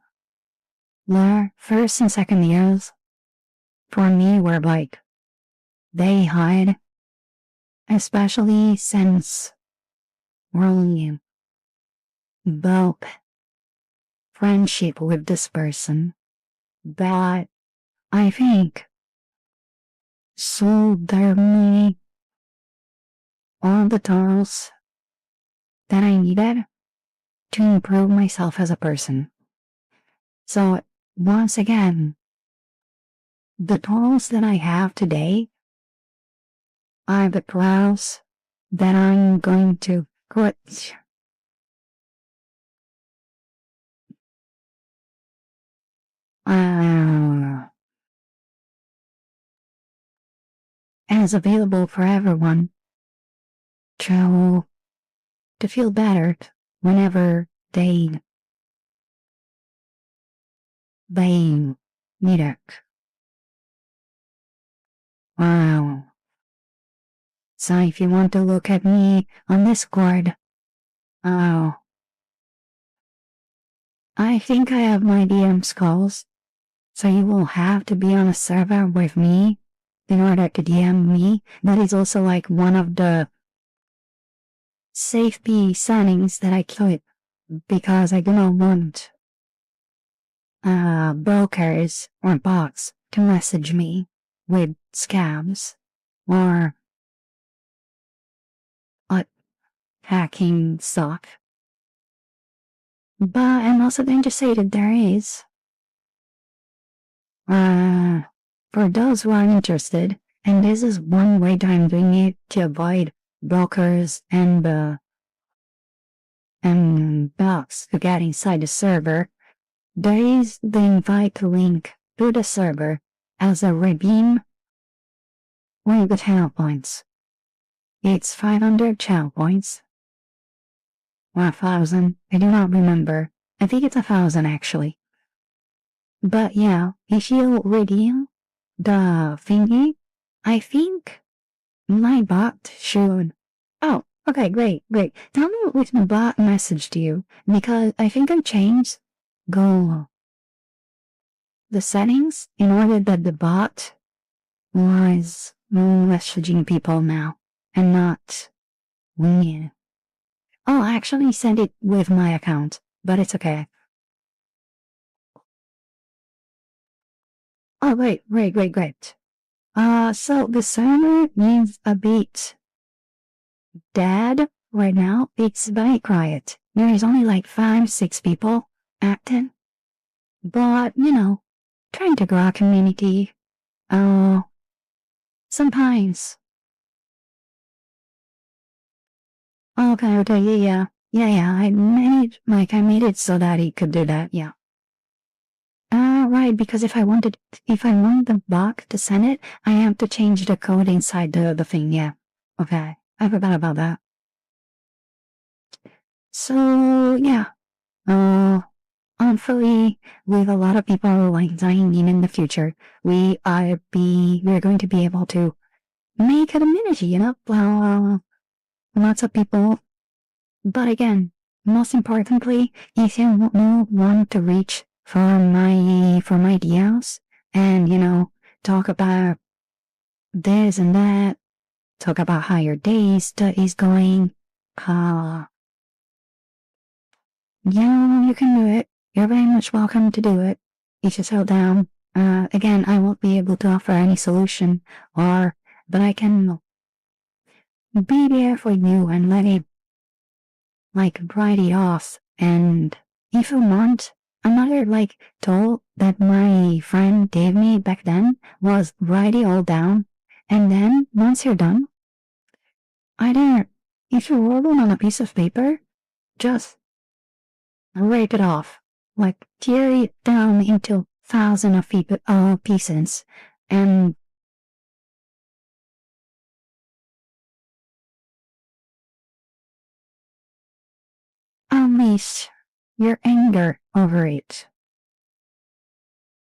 Speaker 2: and second years. For me, were like, they hide, especially since we're both friendship with this person, but I think so there me all the tools that I needed to improve myself as a person. So once again, the tools that I have today are the tools that I'm going to put as available for everyone to feel better whenever they need it. Wow. So if you want to look at me on Discord, I think I have my DMs calls, so you will have to be on a server with me in order to DM me. That is also like one of the safety settings that I could, because I do not want brokers or bots to message me with scabs or hacking stuff. But I'm also going to say that there is, for those who are interested, and this is one way that I'm doing it to avoid brokers and bugs to get inside the server, there is the invite link to the server as a redeem with the channel points. It's 500 channel points. Or 1,000, I do not remember. I think it's 1,000 actually. But yeah, if you redeem the thingy, I think my bot should... Oh, okay, great. Tell me which the bot messaged you, because I think I changed the settings in order that the bot was messaging people now, and not me. Oh, I actually sent it with my account, but it's okay. Oh, great. So the server is a bit dead right now. It's very quiet. There is only like 5-6 people active. But, trying to grow a community. Sometimes. Okay, yeah. I made it so that he could do that, yeah. Right, because if I want the bot to send it, I have to change the code inside the thing, yeah. Okay, I forgot about that. So, yeah. Hopefully, with a lot of people like dying in the future, we're going to be able to make a community, lots of people. But again, most importantly, if you want to reach for my videos and, talk about this and that, talk about how your day is going, you can do it. You're very much welcome to do it. You just hold down. Again, I won't be able to offer any solution, but I can be there for you and let it, write it off. And if you want, another, tool that my friend gave me back then was write it all down. And then, once you're done, if you wrote it on a piece of paper, just rake it off. Tear it down into thousands of pieces, and unleash your anger over it.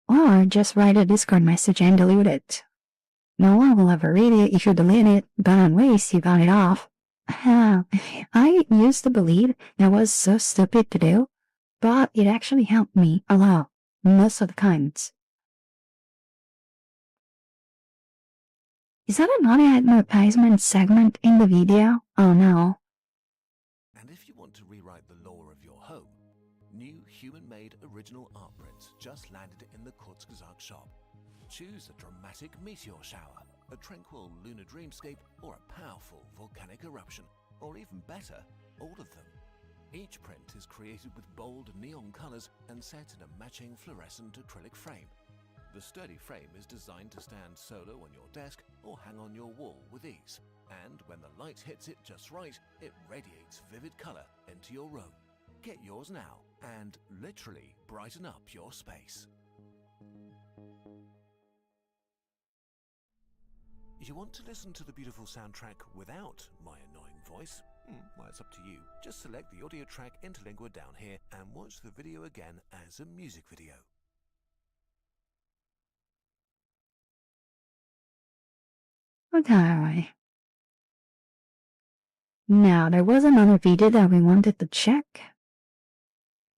Speaker 2: Or just write a Discord message and delete it. No one will ever read it if you delete it, but at least you got it off. I used to believe that was so stupid to do, but it actually helped me a lot, most of the times. Is that another advertisement segment in the video? Oh no.
Speaker 3: And if you want to rewrite the lore of your home, new human-made original art prints just landed in the Kurzgesagt shop. Choose a dramatic meteor shower, a tranquil lunar dreamscape, or a powerful volcanic eruption, or even better, all of them. Each print is created with bold neon colors and set in a matching fluorescent acrylic frame. The sturdy frame is designed to stand solo on your desk or hang on your wall with ease. And when the light hits it just right, it radiates vivid color into your room. Get yours now and literally brighten up your space. You want to listen to the beautiful soundtrack without my annoying voice? Well, it's up to you. Just select the audio track Interlingua down here and watch the video again as a music video.
Speaker 2: Okay. Now, there was another video that we wanted to check,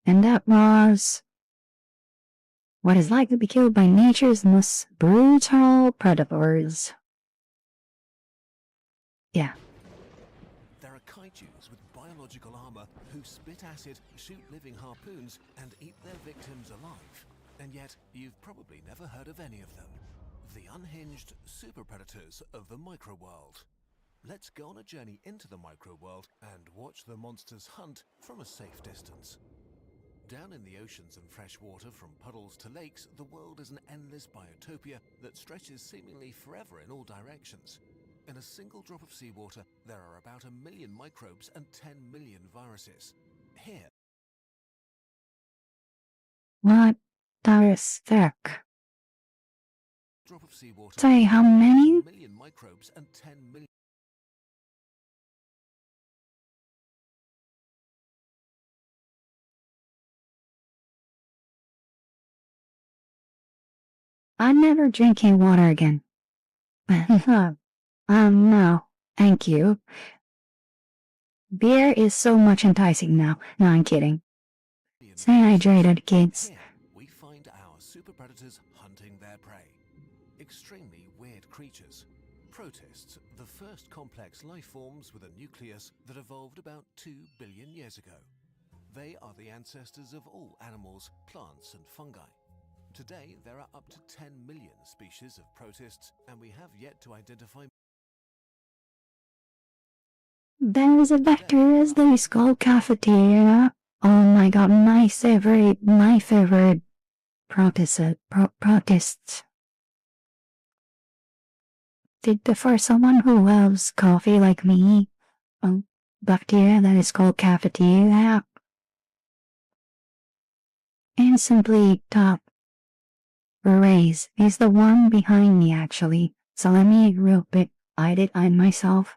Speaker 2: and that was what it's like to be killed by nature's most brutal predators. Yeah.
Speaker 3: There are kaijus with biological armor who spit acid, shoot living harpoons, and eat their victims alive. And yet, you've probably never heard of any of them. The unhinged super predators of the microworld. Let's go on a journey into the microworld and watch the monsters hunt from a safe distance. Down in the oceans and fresh water, from puddles to lakes, the world is an endless biotopia that stretches seemingly forever in all directions. In a single drop of seawater, there are about 1 million microbes and 10 million viruses. Here,
Speaker 2: What does that?
Speaker 3: drop of seawater,
Speaker 2: Say how many?
Speaker 3: 1 million microbes and 10 million.
Speaker 2: I'm never drinking water again. No, thank you. Beer is so much enticing now. No, I'm kidding. Stay hydrated, kids.
Speaker 3: Here, we find our super predators hunting their prey. Extremely weird creatures. Protists, the first complex life forms with a nucleus that evolved about 2 billion years ago. They are the ancestors of all animals, plants, and fungi. Today, there are up to 10 million species of protists, and we have yet to identify.
Speaker 2: There is a bacteria that is called cafeteria. Oh my god, my favorite protists. For someone who loves coffee like me, bacteria that is called cafeteria. And simply top Raise is the one behind me actually, so let me real bit edit on myself.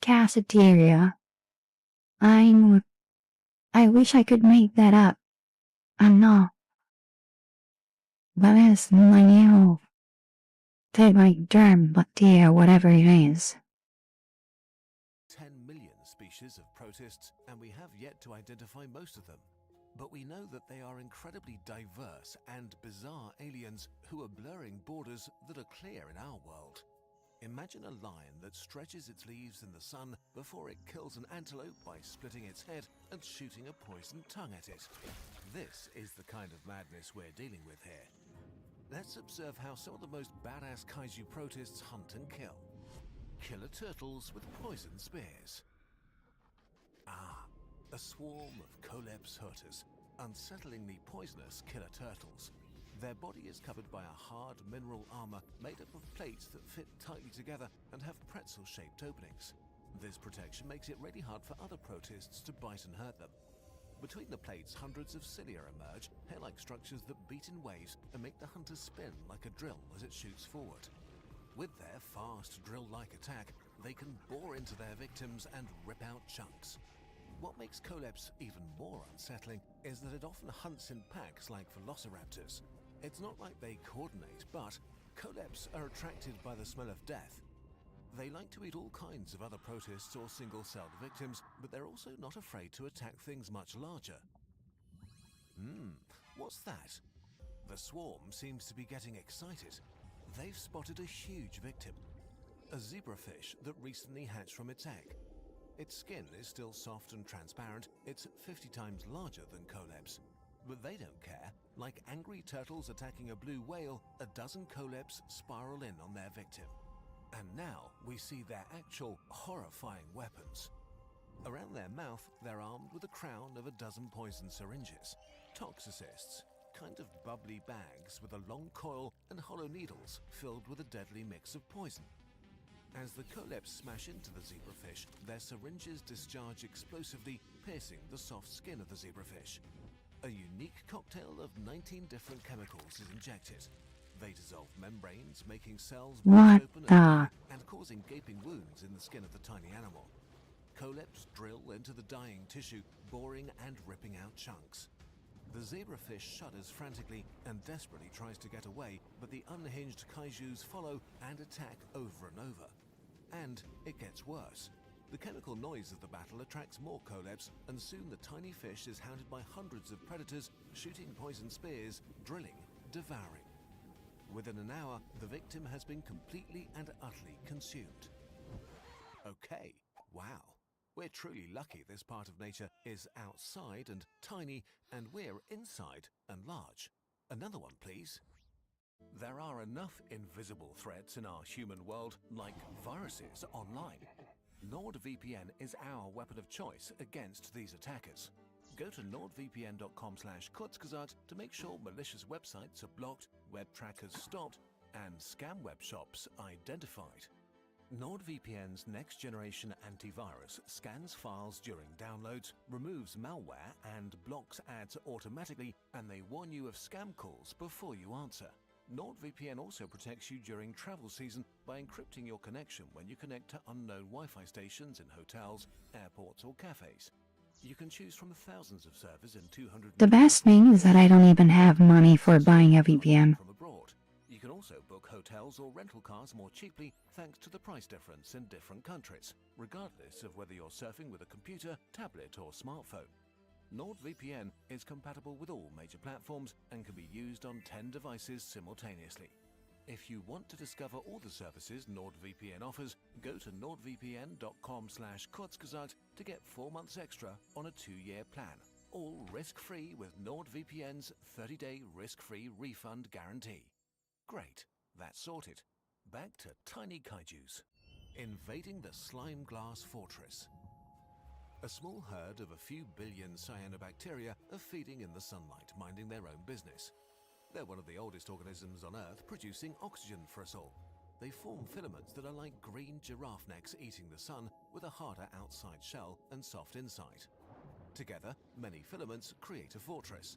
Speaker 2: Cafeteria. I wish I could make that up. I'm not. But it's my new like germ bacteria, whatever it is.
Speaker 3: 10 million species of protists, and we have yet to identify most of them. But we know that they are incredibly diverse and bizarre aliens who are blurring borders that are clear in our world. Imagine a lion that stretches its leaves in the sun before it kills an antelope by splitting its head and shooting a poisoned tongue at it. This is the kind of madness we're dealing with here. Let's observe how some of the most badass kaiju protists hunt and kill. Killer turtles with poison spears. A swarm of Coleps hirtus, unsettlingly poisonous killer turtles. Their body is covered by a hard mineral armor made up of plates that fit tightly together and have pretzel-shaped openings. This protection makes it really hard for other protists to bite and hurt them. Between the plates, hundreds of cilia emerge, hair-like structures that beat in waves and make the hunter spin like a drill as it shoots forward. With their fast, drill-like attack, they can bore into their victims and rip out chunks. What makes Coleps even more unsettling is that it often hunts in packs like velociraptors. It's not like they coordinate, but Coleps are attracted by the smell of death. They like to eat all kinds of other protists or single-celled victims, but they're also not afraid to attack things much larger. What's that? The swarm seems to be getting excited. They've spotted a huge victim. A zebrafish that recently hatched from its egg. Its skin is still soft and transparent. It's 50 times larger than Coleps. But they don't care. Like angry turtles attacking a blue whale, a dozen Coleps spiral in on their victim. And now we see their actual horrifying weapons. Around their mouth, they're armed with a crown of a dozen poison syringes. Toxicists, kind of bubbly bags with a long coil and hollow needles filled with a deadly mix of poison. As the Coleps smash into the zebrafish, their syringes discharge explosively, piercing the soft skin of the zebrafish. A unique cocktail of 19 different chemicals is injected. They dissolve membranes, making cells burst open and causing gaping wounds in the skin of the tiny animal. Coleps drill into the dying tissue, boring and ripping out chunks. The zebrafish shudders frantically and desperately tries to get away, but the unhinged kaijus follow and attack over and over. And it gets worse. The chemical noise of the battle attracts more Coleps, and soon the tiny fish is hounded by hundreds of predators, shooting poison spears, drilling, devouring. Within an hour, the victim has been completely and utterly consumed. Okay, wow. We're truly lucky this part of nature is outside and tiny, and we're inside and large. Another one, please. There are enough invisible threats in our human world, like viruses online. NordVPN is our weapon of choice against these attackers. Go to nordvpn.com/Kurzgesagt to make sure malicious websites are blocked, web trackers stopped, and scam web shops identified. NordVPN's next-generation antivirus scans files during downloads, removes malware, and blocks ads automatically, and they warn you of scam calls before you answer. NordVPN also protects you during travel season by encrypting your connection when you connect to unknown Wi-Fi stations in hotels, airports, or cafes. You can choose from thousands of servers in 200.
Speaker 2: The best thing is that I don't even have money for buying a VPN.
Speaker 3: From abroad. You can also book hotels or rental cars more cheaply thanks to the price difference in different countries, regardless of whether you're surfing with a computer, tablet, or smartphone. NordVPN is compatible with all major platforms and can be used on 10 devices simultaneously. If you want to discover all the services NordVPN offers, go to nordvpn.com/Kurzgesagt to get 4 months extra on a 2-year plan. All risk-free with NordVPN's 30-day risk-free refund guarantee. Great, that's sorted. Back to tiny kaijus. Invading the Slime Glass Fortress. A small herd of a few billion cyanobacteria are feeding in the sunlight, minding their own business. They're one of the oldest organisms on Earth, producing oxygen for us all. They form filaments that are like green giraffe necks eating the sun, with a harder outside shell and soft inside. Together, many filaments create a fortress.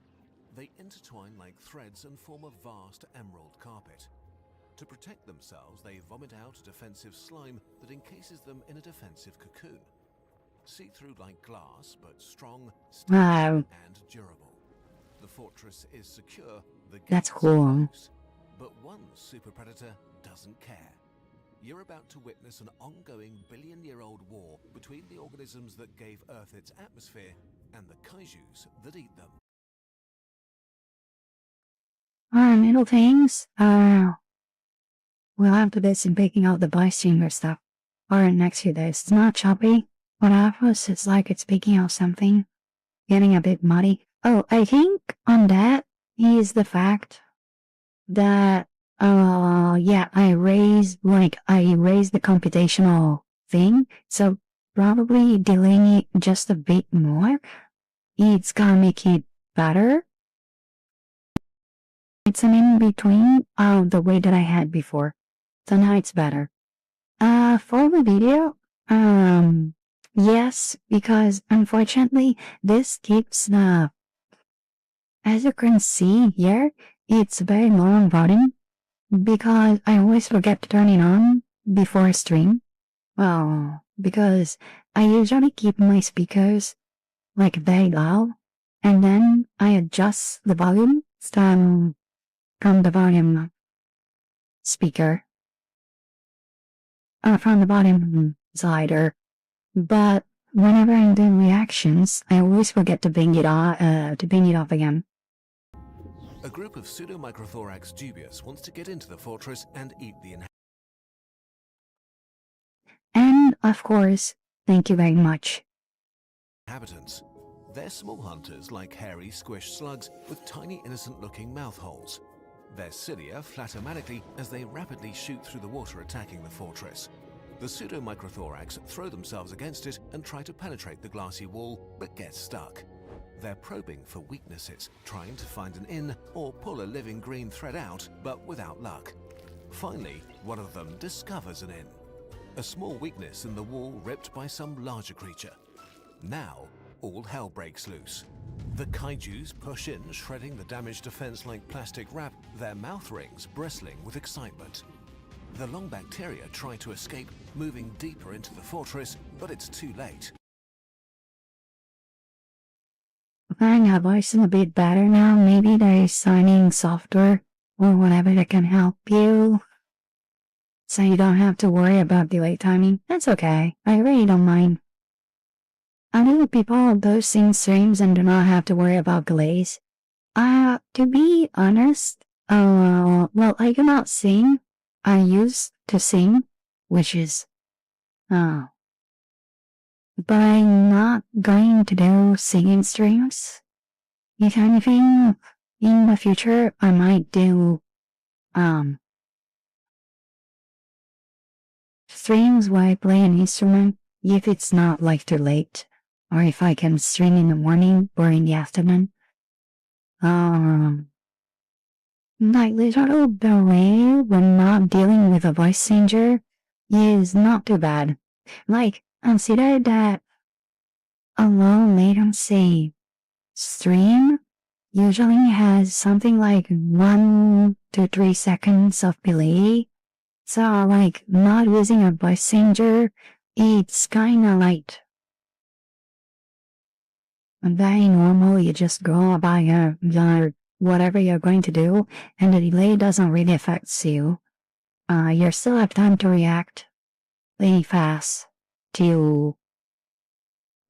Speaker 3: They intertwine like threads and form a vast emerald carpet. To protect themselves, they vomit out a defensive slime that encases them in a defensive cocoon. See-through like glass, but strong,
Speaker 2: Wow,
Speaker 3: and durable. The fortress is secure, the
Speaker 2: that's
Speaker 3: gates are
Speaker 2: cool.
Speaker 3: closed. But one super predator doesn't care. You're about to witness an ongoing billion-year-old war between the organisms that gave Earth its atmosphere and the kaijus that eat them.
Speaker 2: Alright, little things. We'll have to do some picking out the bystander stuff. Alright, next few days. It's not choppy. What happens? It's like it's picking out something. Getting a bit muddy. Oh, I think on that is the fact that, yeah, I erased the computational thing. So probably delaying it just a bit more. It's gonna make it better. It's an in-between the way that I had before. So now it's better. For the video, yes, because unfortunately this keeps the, as you can see here, it's very long volume because I always forget to turn it on before I stream. Well, because I usually keep my speakers like very loud and then I adjust the volume from the volume speaker, from the volume slider. But whenever I'm doing reactions, I always forget to bring it off again.
Speaker 3: A group of Pseudomicrothorax dubius wants to get into the fortress and eat the
Speaker 2: And of course, thank you very much.
Speaker 3: inhabitants. They're small hunters like hairy squish slugs with tiny innocent-looking mouth holes. Their cilia flat automatically as they rapidly shoot through the water attacking the fortress. The Pseudomicrothorax throw themselves against it and try to penetrate the glassy wall, but get stuck. They're probing for weaknesses, trying to find an in or pull a living green thread out, but without luck. Finally, one of them discovers an in. A small weakness in the wall ripped by some larger creature. Now, all hell breaks loose. The kaijus push in, shredding the damaged defense like plastic wrap, their mouth rings bristling with excitement. The long bacteria try to escape, moving deeper into the fortress, but it's too late.
Speaker 2: I have voice a bit better now. Maybe there is signing software or whatever that can help you, so you don't have to worry about delay timing. That's okay. I really don't mind. I know people do sing streams and do not have to worry about delays. To be honest, well, I cannot sing. I used to sing, which is, but I'm not going to do singing streams. If anything, in the future, I might do, streams where I play an instrument if it's not like too late, or if I can stream in the morning or in the afternoon. My little delay when not dealing with a voice changer is not too bad. Like, consider that a low latency stream usually has something like 1 to 3 seconds of delay. So, like, not using a voice changer, it's kinda light. Very normal, you just go about your whatever you're going to do, and the delay doesn't really affect you. You still have time to react really fast to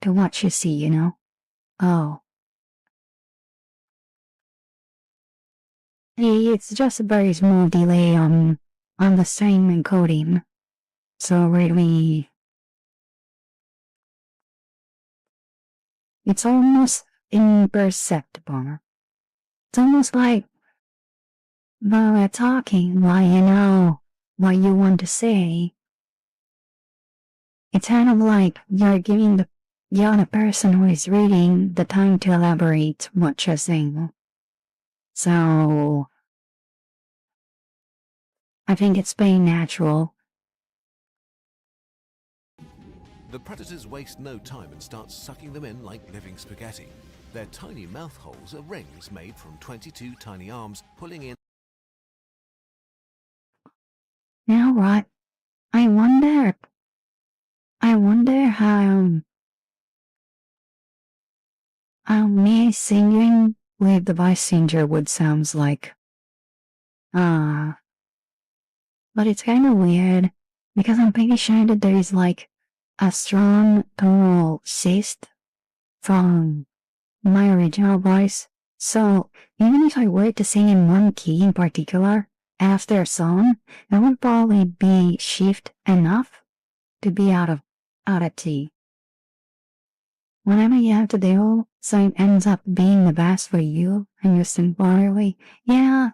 Speaker 2: what you see, you know? Oh. It's just a very small delay on the stream encoding. So really, it's almost imperceptible. It's almost like while we're talking, while you know what you want to say, it's kind of like you're giving the other person who is reading the time to elaborate what you're saying. So, I think it's very natural.
Speaker 3: The predators waste no time and start sucking them in like living spaghetti. Their tiny mouth holes are rings made from 22 tiny arms pulling in.
Speaker 2: Now what? I wonder how me singing with the voice changer would sounds like. But it's kind of weird because I'm pretty sure that there is like a strong tonal shift from my original voice. So even if I were to sing in one key in particular after a song, it would probably be shift enough to be out of key. Whenever you have to do, so it ends up being the best for you and you sing poorly. Yeah,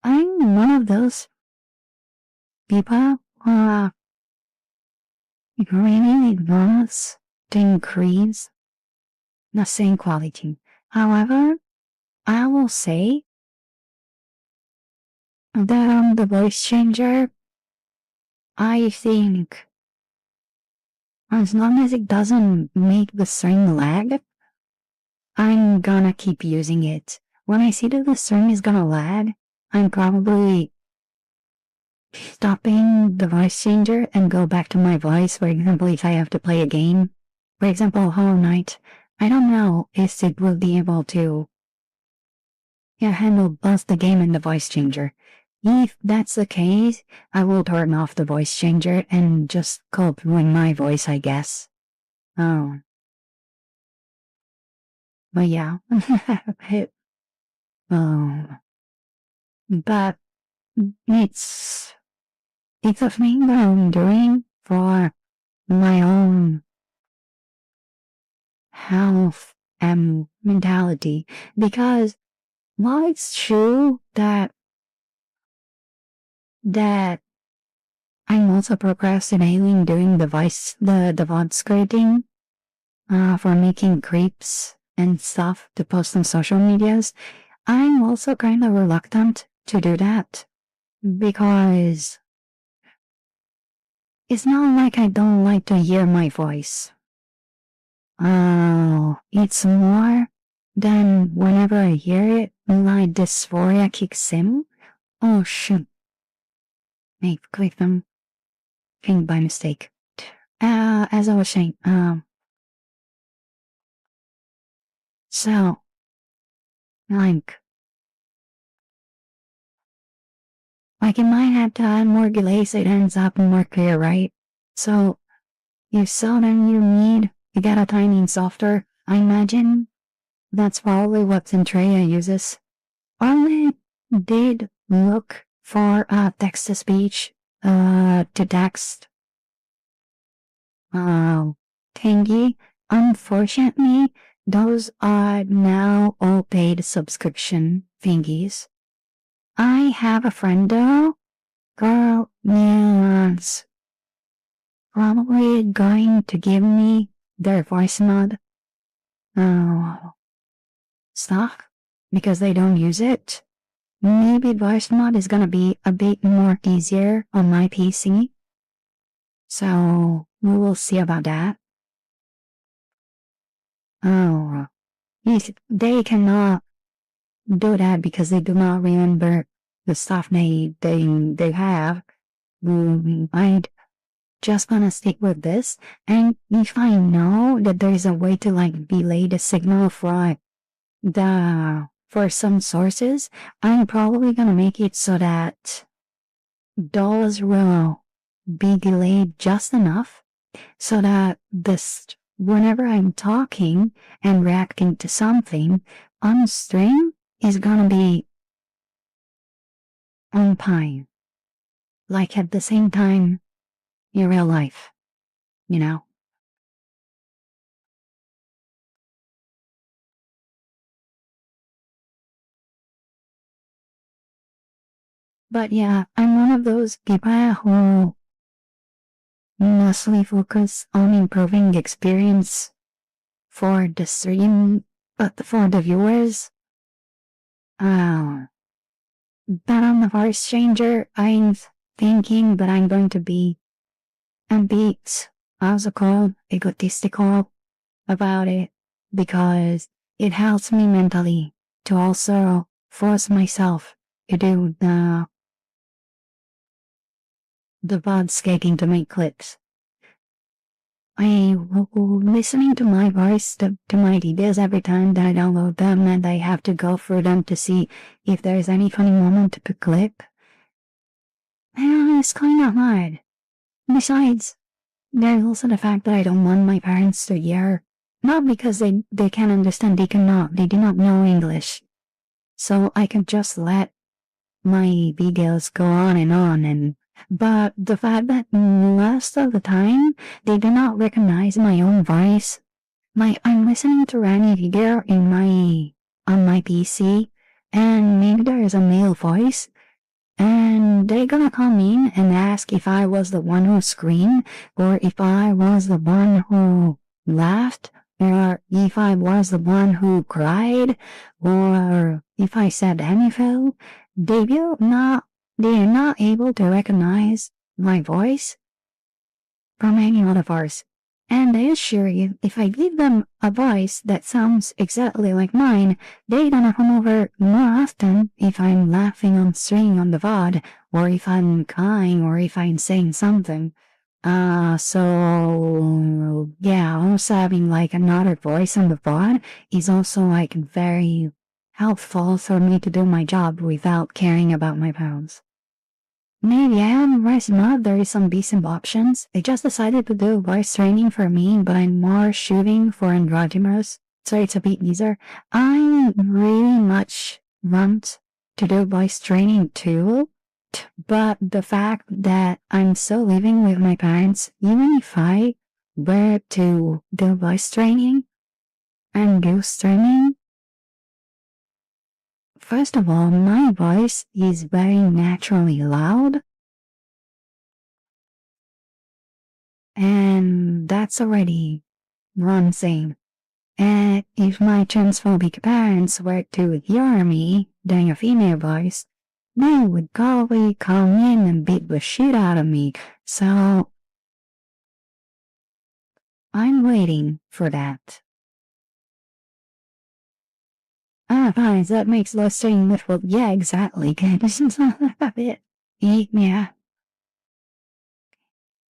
Speaker 2: I'm one of those people who really wants to increase the same quality. However, I will say that the voice changer, I think, as long as it doesn't make the string lag, I'm gonna keep using it. When I see that the string is gonna lag, I'm probably stopping the voice changer and go back to my voice. For example, if I have to play a game, for example, Hollow Knight, I don't know if it will be able to handle both the game and the voice changer. If that's the case, I will turn off the voice changer and just cope with my voice, I guess. Oh. But yeah. But it's a thing that I'm doing for my own health and mentality, because while it's true that I'm also procrastinating doing the VOD scripting for making clips and stuff to post on social medias, I'm also kind of reluctant to do that because it's not like I don't like to hear my voice. It's more than whenever I hear it, my dysphoria kicks in. Oh shoot. I clicked them. Thing by mistake. As I was saying, so, like it might have to add more delay so it ends up more clear, right? So, if so, then you get a timing software, I imagine. That's probably what Centrea uses. Only did look for text-to-speech, to text thingy. Unfortunately, those are now all paid subscription thingies. I have a friend though, girl, yes, probably going to give me their voice mod stuff because they don't use it. Maybe voice mod is gonna be a bit more easier on my PC. So we will see about that. Oh, they cannot do that because they do not remember the stuff they have. I'm just gonna stick with this, and if I know that there is a way to like delay the signal for some sources, I'm probably gonna make it so that those will be delayed just enough so that this whenever I'm talking and reacting to something on stream is gonna be on time, like at the same time in real life, you know? But yeah, I'm one of those people who mostly focus on improving the experience for the stream, but for the viewers. But on the voice changer, I'm thinking that I'm going to be a bit, how's it called, egotistical about it because it helps me mentally to also force myself to do the VOD skating to make clips. I listening to my voice to my videos every time that I download them, and I have to go through them to see if there's any funny moment to clip. And it's kind of hard. Besides, there's also the fact that I don't want my parents to hear, not because they can't understand, they do not know English. So I can just let my videos go on, but the fact that most of the time they do not recognize my own voice. I'm listening to Rani video on my PC, and maybe there is a male voice, and they're gonna come in and ask if I was the one who screamed, or if I was the one who laughed, or if I was the one who cried, or if I said anything. They are not able to recognize my voice from any other voice. And I assure you, if I give them a voice that sounds exactly like mine, they're gonna come over more often if I'm laughing on stream on the VOD, or if I'm crying, or if I'm saying something. So yeah, also having like another voice on the VOD is also like very helpful for me to do my job without caring about my pounds. Maybe I am voice mod, there is some decent options. I just decided to do voice training for me, but I'm more shooting for androgynous, so it's a bit easier. I really much want to do voice training too, but the fact that I'm still living with my parents, even if I were to do voice training and do streaming, first of all, my voice is very naturally loud, and that's already one thing. And if my transphobic parents were to hear me doing a female voice, they would probably come in and beat the shit out of me. So I'm waiting for that. Fine, that makes less saying difficult. Yeah, exactly. This is a bit. Yeah.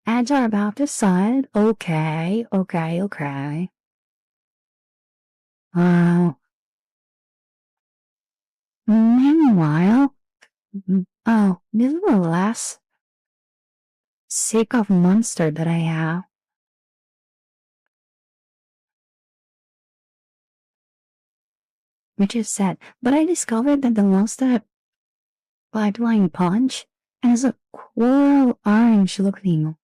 Speaker 2: Ads are about to start. Okay. Meanwhile, this is the last sick of monster that I have. Which is sad, but I discovered that the monster pipeline punch has a coral orange looking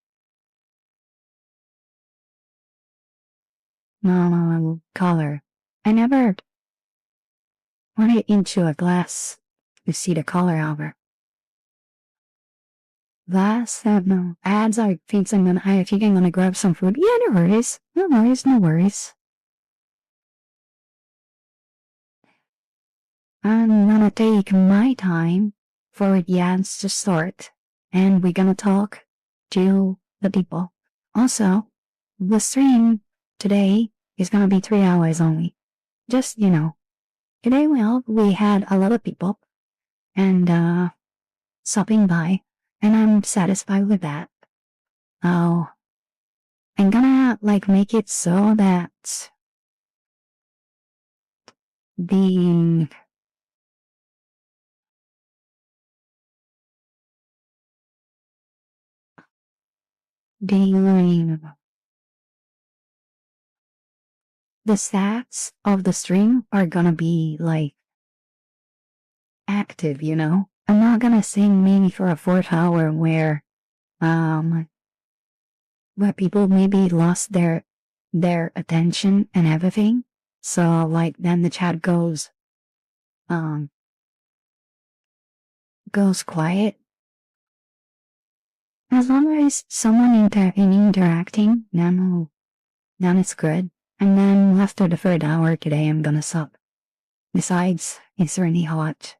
Speaker 2: color. I never put it into a glass to see the color of it. Last, no ads. I think I think I'm gonna grab some food. Yeah, no worries. No worries. No worries. I'm gonna take my time for the ads to start, and we're gonna talk to the people. Also, the stream today is gonna be 3 hours only. Just, today, we had a lot of people and stopping by, and I'm satisfied with that. Oh, I'm gonna make it so that the the the stats of the stream are gonna be active, I'm not gonna sing maybe for a 4th hour where people maybe lost their attention and everything. So then the chat goes quiet. As long as someone interacting, then it's good. And then after the 3rd hour today, I'm gonna stop. Besides, it's really hot.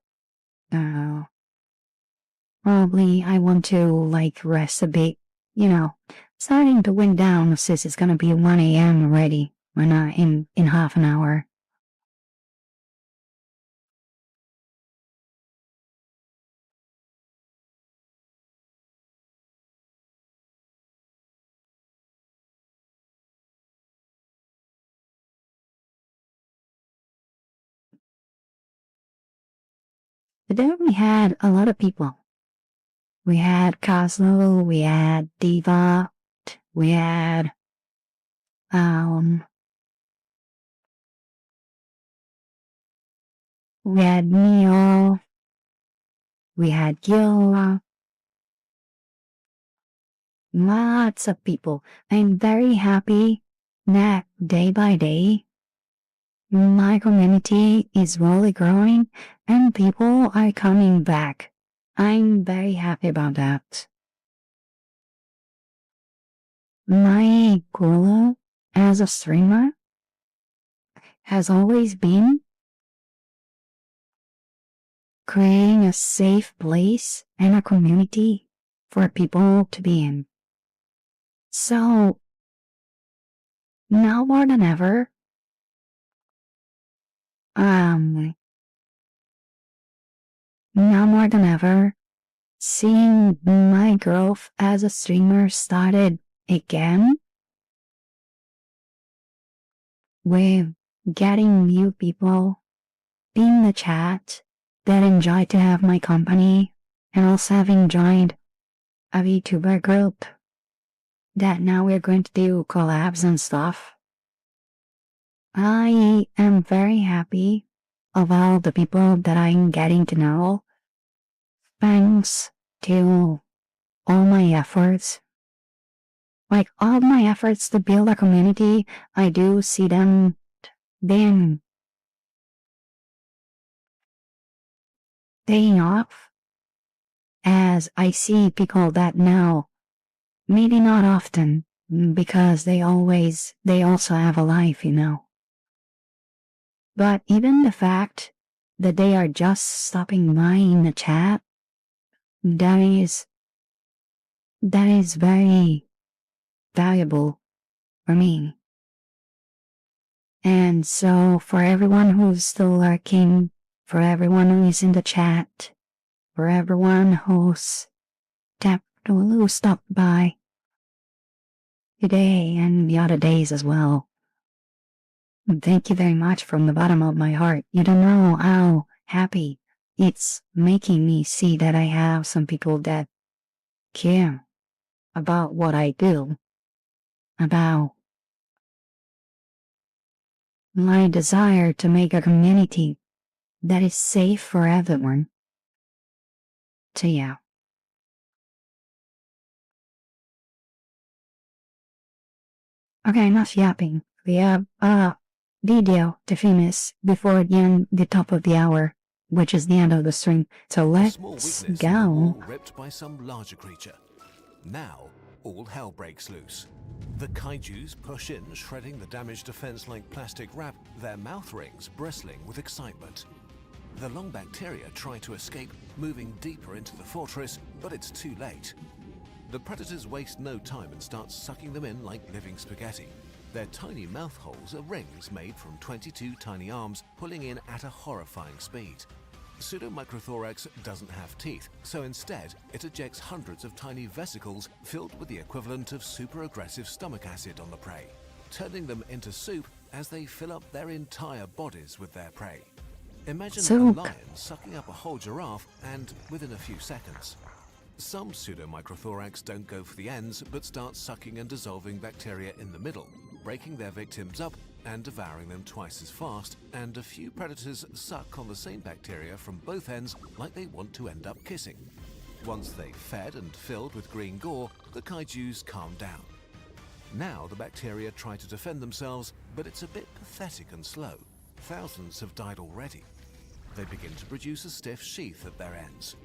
Speaker 2: Probably I want to rest a bit. Starting to wind down since it's gonna be 1 a.m. already. When in half an hour. Today we had a lot of people. We had Cosmo, we had Diva, we had Neo, we had Gil, lots of people. I'm very happy that day by day my community is really growing and people are coming back. I'm very happy about that. My goal as a streamer has always been creating a safe place and a community for people to be in. So, now more than ever, seeing my growth as a streamer started again with getting new people in the chat that enjoy to have my company and also having joined a VTuber group that now we're going to do collabs and stuff. I am very happy of all the people that I'm getting to know. Thanks to all my efforts. All my efforts to build a community, I do see them being paying off as I see people that now, maybe not often, because they also have a life, But even the fact that they are just stopping by in the chat, that is very valuable for me. And so for everyone who's still lurking, for everyone who is in the chat, for everyone who stopped by today and the other days as well, thank you very much from the bottom of my heart. You don't know how happy it's making me see that I have some people that care about what I do, about my desire to make a community that is safe for everyone. So yeah. Okay, enough yapping. we have a video to finish before the top of the hour, which is the end of the stream. So
Speaker 3: A small
Speaker 2: let's
Speaker 3: weakness in the wall
Speaker 2: go.
Speaker 3: ripped by some larger creature. Now, all hell breaks loose. The kaijus push in, shredding the damaged defense like plastic wrap, their mouth rings bristling with excitement. The long bacteria try to escape, moving deeper into the fortress, but it's too late. The predators waste no time and start sucking them in like living spaghetti. Their tiny mouth holes are rings made from 22 tiny arms pulling in at a horrifying speed. Pseudomicrothorax doesn't have teeth, so instead it ejects hundreds of tiny vesicles filled with the equivalent of super aggressive stomach acid on the prey, turning them into soup as they fill up their entire bodies with their prey. Imagine a
Speaker 2: Soup.
Speaker 3: lion sucking up a whole giraffe and within a few seconds. Some pseudomicrothorax don't go for the ends but start sucking and dissolving bacteria in the middle, breaking their victims up and devouring them twice as fast, and a few predators suck on the same bacteria from both ends like they want to end up kissing. Once they've fed and filled with green gore, the kaijus calm down. Now the bacteria try to defend themselves, but it's a bit pathetic and slow. Thousands have died already. They begin to produce a stiff sheath at their ends.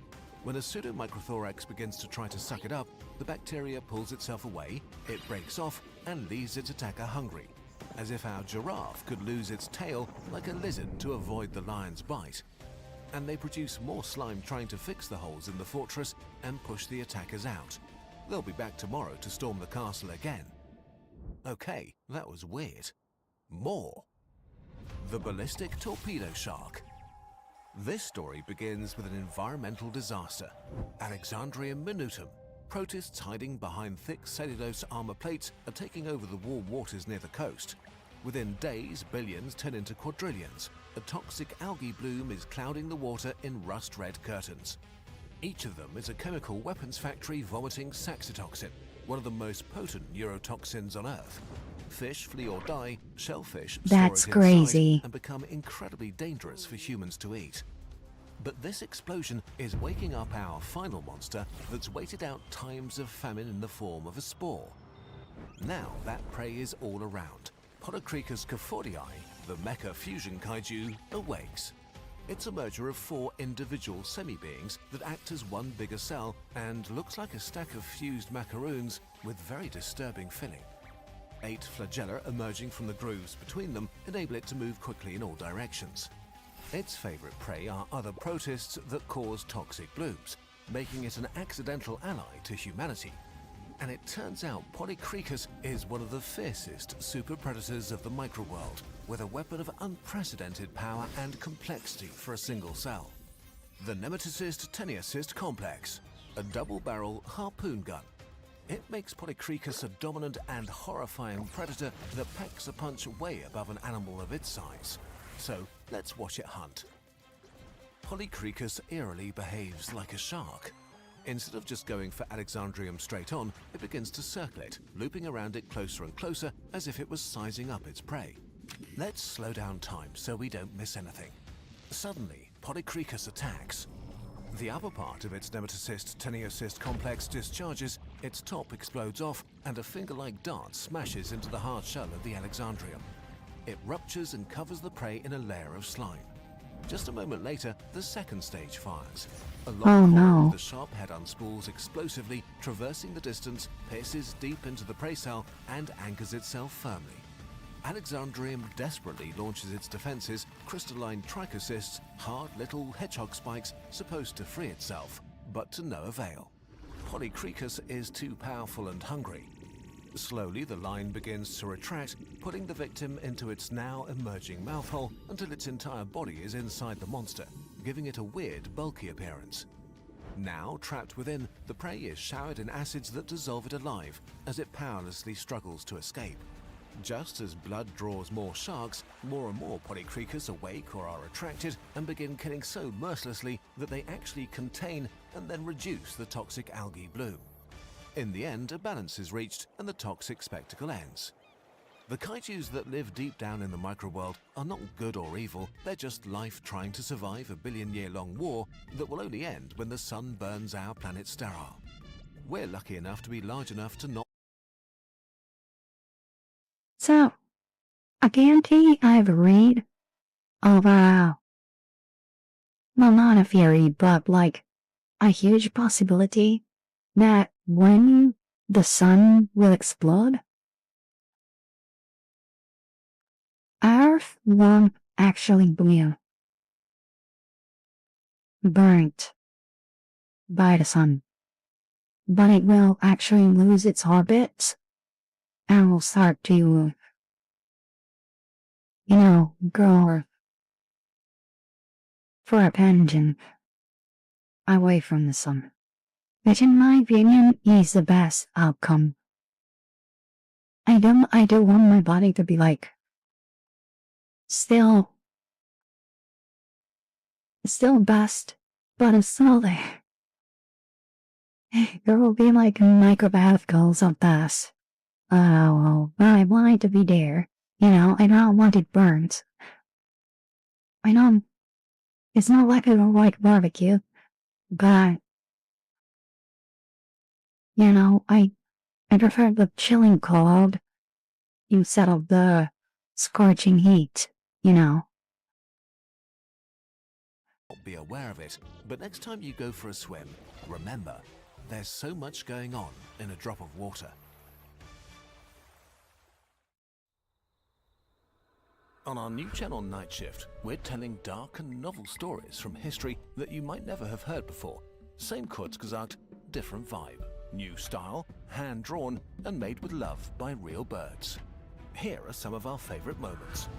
Speaker 3: When a pseudomicrothorax begins to try to suck it up, the bacteria pulls itself away, it breaks off, and leaves its attacker hungry, as if our giraffe could lose its tail like a lizard to avoid the lion's bite. And they produce more slime trying to fix the holes in the fortress and push the attackers out. They'll be back tomorrow to storm the castle again. Okay, that was weird. More. The ballistic torpedo shark. This story begins with an environmental disaster. Alexandrium minutum. Protists hiding behind thick cellulose armor plates are taking over the warm waters near the coast. Within days, billions turn into quadrillions. A toxic algae bloom is clouding the water in rust-red curtains. Each of them is a chemical weapons factory vomiting saxitoxin, one of the most potent neurotoxins on Earth. Fish flee or die, shellfish
Speaker 2: That's
Speaker 3: store it inside
Speaker 2: crazy.
Speaker 3: and become incredibly dangerous for humans to eat. But this explosion is waking up our final monster that's waited out times of famine in the form of a spore. Now that prey is all around. Podocricus cafordiae, the mecha fusion kaiju, awakes. It's a merger of 4 individual semi-beings that act as one bigger cell and looks like a stack of fused macaroons with very disturbing filling. 8 flagella emerging from the grooves between them enable it to move quickly in all directions. Its favorite prey are other protists that cause toxic blooms, making it an accidental ally to humanity. And it turns out Podocricus is one of the fiercest super predators of the microworld, with a weapon of unprecedented power and complexity for a single cell. The Nemeticist Teniacist Complex, a double-barrel harpoon gun. It makes Podocricus a dominant and horrifying predator that packs a punch way above an animal of its size. So let's watch it hunt. Podocricus eerily behaves like a shark. Instead of just going for Alexandrium straight on, it begins to circle it, looping around it closer and closer as if it was sizing up its prey. Let's slow down time so we don't miss anything. Suddenly, Podocricus attacks. The upper part of its Nemeticist Teniacist complex discharges, its top explodes off, and a finger-like dart smashes into the hard shell of the Alexandrium. It ruptures and covers the prey in a layer of slime. Just a moment later, the second stage fires. A long
Speaker 2: Oh,
Speaker 3: coil
Speaker 2: no.
Speaker 3: with the sharp head unspools explosively, traversing the distance, pierces deep into the prey cell, and anchors itself firmly. Alexandrium desperately launches its defenses, crystalline trichocysts, hard little hedgehog spikes supposed to free itself, but to no avail. Podocricus is too powerful and hungry. Slowly, the line begins to retract, putting the victim into its now emerging mouthhole until its entire body is inside the monster, giving it a weird, bulky appearance. Now, trapped within, the prey is showered in acids that dissolve it alive as it powerlessly struggles to escape. Just as blood draws more sharks, more and more Podocricus awake or are attracted and begin killing so mercilessly that they actually contain and then reduce the toxic algae bloom. In the end, a balance is reached and the toxic spectacle ends. The kaijus that live deep down in the microworld are not good or evil, they're just life trying to survive a billion-year-long war that will only end when the sun burns our planet sterile. We're lucky enough to be large enough to not
Speaker 2: So, I guarantee I've read of well, not a theory, but like a huge possibility that when the sun will explode, Earth won't actually be burnt by the sun, but it will actually lose its orbit and will start to, go for a tangent away from the sun, which in my opinion is the best outcome. I don't want my body to be like still best, but it's still there. There will be like microparticles of dust. Oh, well, I want it to be there. I don't want it burnt. I know it's not like I don't like barbecue, but I prefer the chilling cold instead of the scorching heat.
Speaker 3: Be aware of it, but next time you go for a swim, remember, there's so much going on in a drop of water. On our new channel Night Shift, we're telling dark and novel stories from history that you might never have heard before. Same Kurzgesagt, different vibe. New style, hand-drawn and made with love by real birds. Here are some of our favourite moments.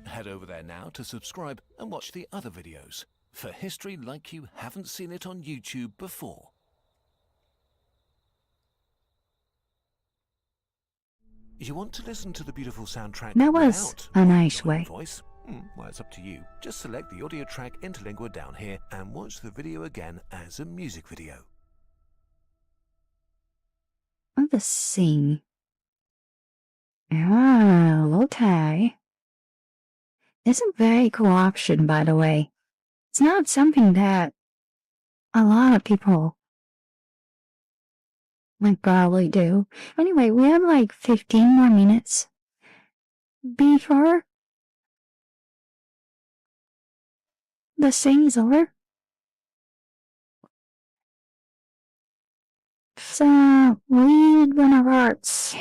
Speaker 3: Head over there now to subscribe and watch the other videos for history like you haven't seen it on YouTube before. You want to listen to the beautiful soundtrack
Speaker 2: That was
Speaker 3: without
Speaker 2: a nice
Speaker 3: your own
Speaker 2: way.
Speaker 3: voice? Well, it's up to you. Just select the audio track Interlingua down here and watch the video again as a music video.
Speaker 2: Let's see. Oh, okay. It's a very cool option, by the way. It's not something that a lot of people might probably do. Anyway, we have like 15 more minutes before the scene is over. So, read one of arts.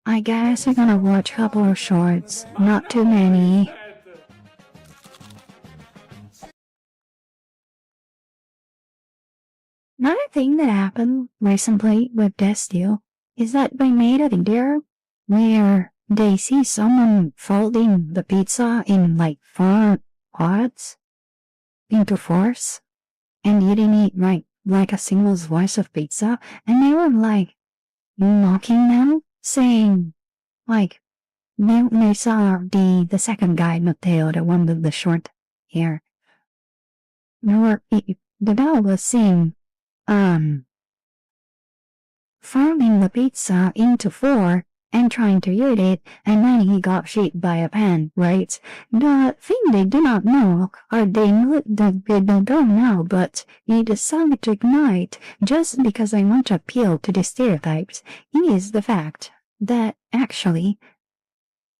Speaker 2: I guess I'm gonna watch a couple of shorts, not too many. Another thing that happened recently with this deal is that they made a video where they see someone folding the pizza in like 4 pods into 4s and eating it like a single slice of pizza, and they were like mocking them, saying like they saw the second guy, Matteo, the one with the short hair. The guy was saying forming the pizza into 4 and trying to eat it, and then he got hit by a pan, right? The thing they do not know, or they don't know, but he decided to ignite just because I want to appeal to the stereotypes, is the fact that actually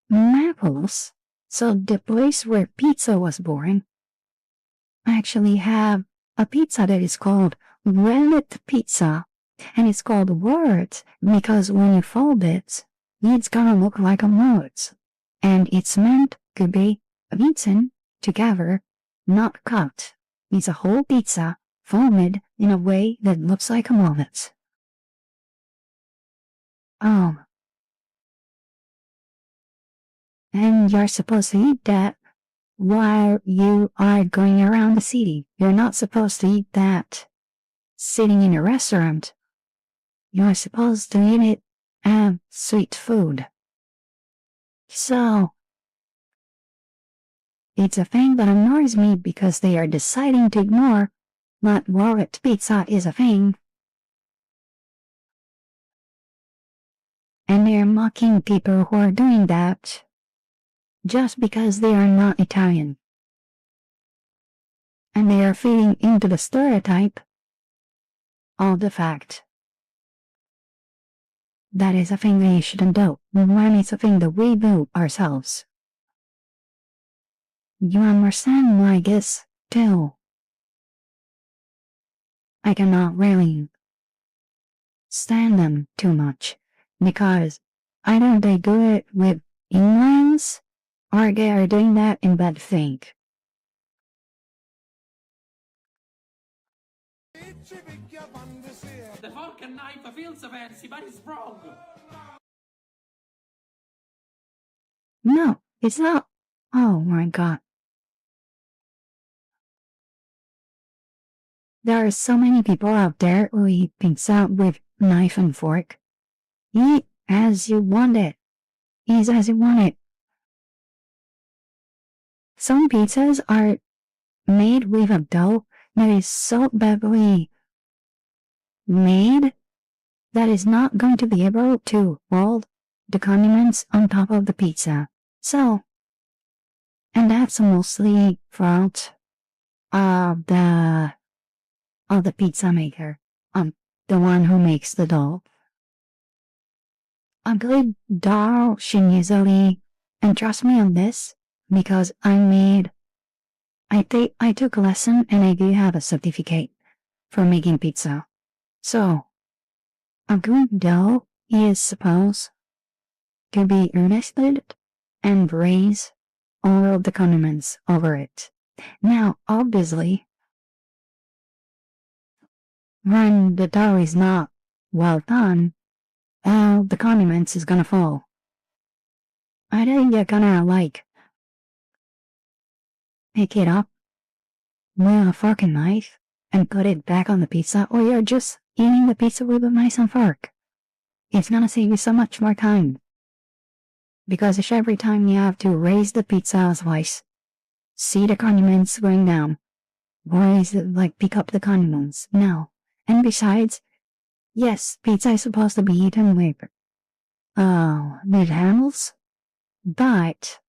Speaker 2: Naples, so the place where pizza was born, actually have a pizza that is called Rennet pizza, and it's called Words because when you fold it, it's gonna look like a mold, and it's meant to be eaten together, not cut. It's a whole pizza folded in a way that looks like a mold. And you're supposed to eat that while you are going around the city. You're not supposed to eat that sitting in a restaurant. You're supposed to eat it as sweet food. So, it's a thing that annoys me because they are deciding to ignore that Wallet pizza is a thing. And they're mocking people who are doing that just because they are not Italian. and they are feeding into the stereotype of the fact that is a thing they shouldn't do when it's a thing that we do ourselves. You understand why this too? I cannot really stand them too much because either they do it with ignorance or they are doing that in bad faith.
Speaker 4: The fork and knife är fel så fancy, but it's wrong.
Speaker 2: No, it's not. Oh my god. There are so many people out there who eat pizza with knife and fork. Eat as you want it. Eat as you want it. Some pizzas are made with a dough that is so badly made that is not going to be able to hold the condiments on top of the pizza. So, and that's mostly fault of the pizza maker, the one who makes the dough. A good dough should usually, and trust me on this, because I took a lesson and I do have a certificate for making pizza. So, a good dough is supposed to be roasted and braise all of the condiments over it. Now, obviously, when the dough is not well done, all the condiments is gonna fall. Either you're gonna pick it up with a fork and knife and put it back on the pizza, or you're just eating the pizza with a knife and fork. It's gonna save you so much more time. Because if every time you have to raise the pizza twice, see the condiments going down, raise it, pick up the condiments. No. And besides, yes, pizza is supposed to be eaten with handles, but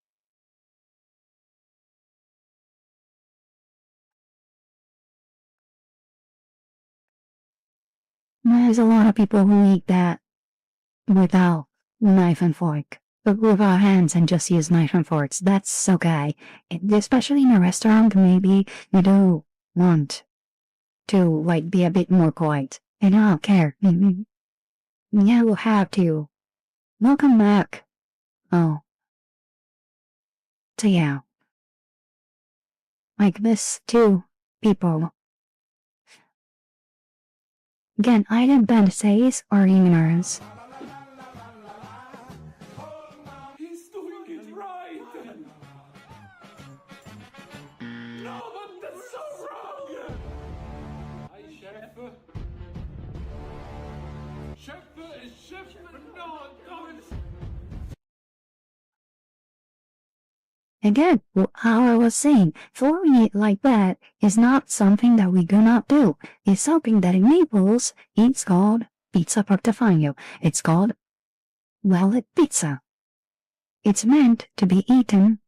Speaker 2: there's a lot of people who eat that without knife and fork, but without hands and just use knife and forks. That's okay. Especially in a restaurant, maybe you do want to be a bit more quiet. And I don't care. You will have to. Welcome back. Oh. So yeah. Like this too, people. Again, I didn't bend says or ignorance.
Speaker 4: He's doing it right. No, but that's so wrong. Hi, chef. Chef, no, it's...
Speaker 2: Again, how I was saying, throwing it like that is not something that we do not do. It's something that in Naples, it's called pizza portafagno. It's called, pizza. It's meant to be eaten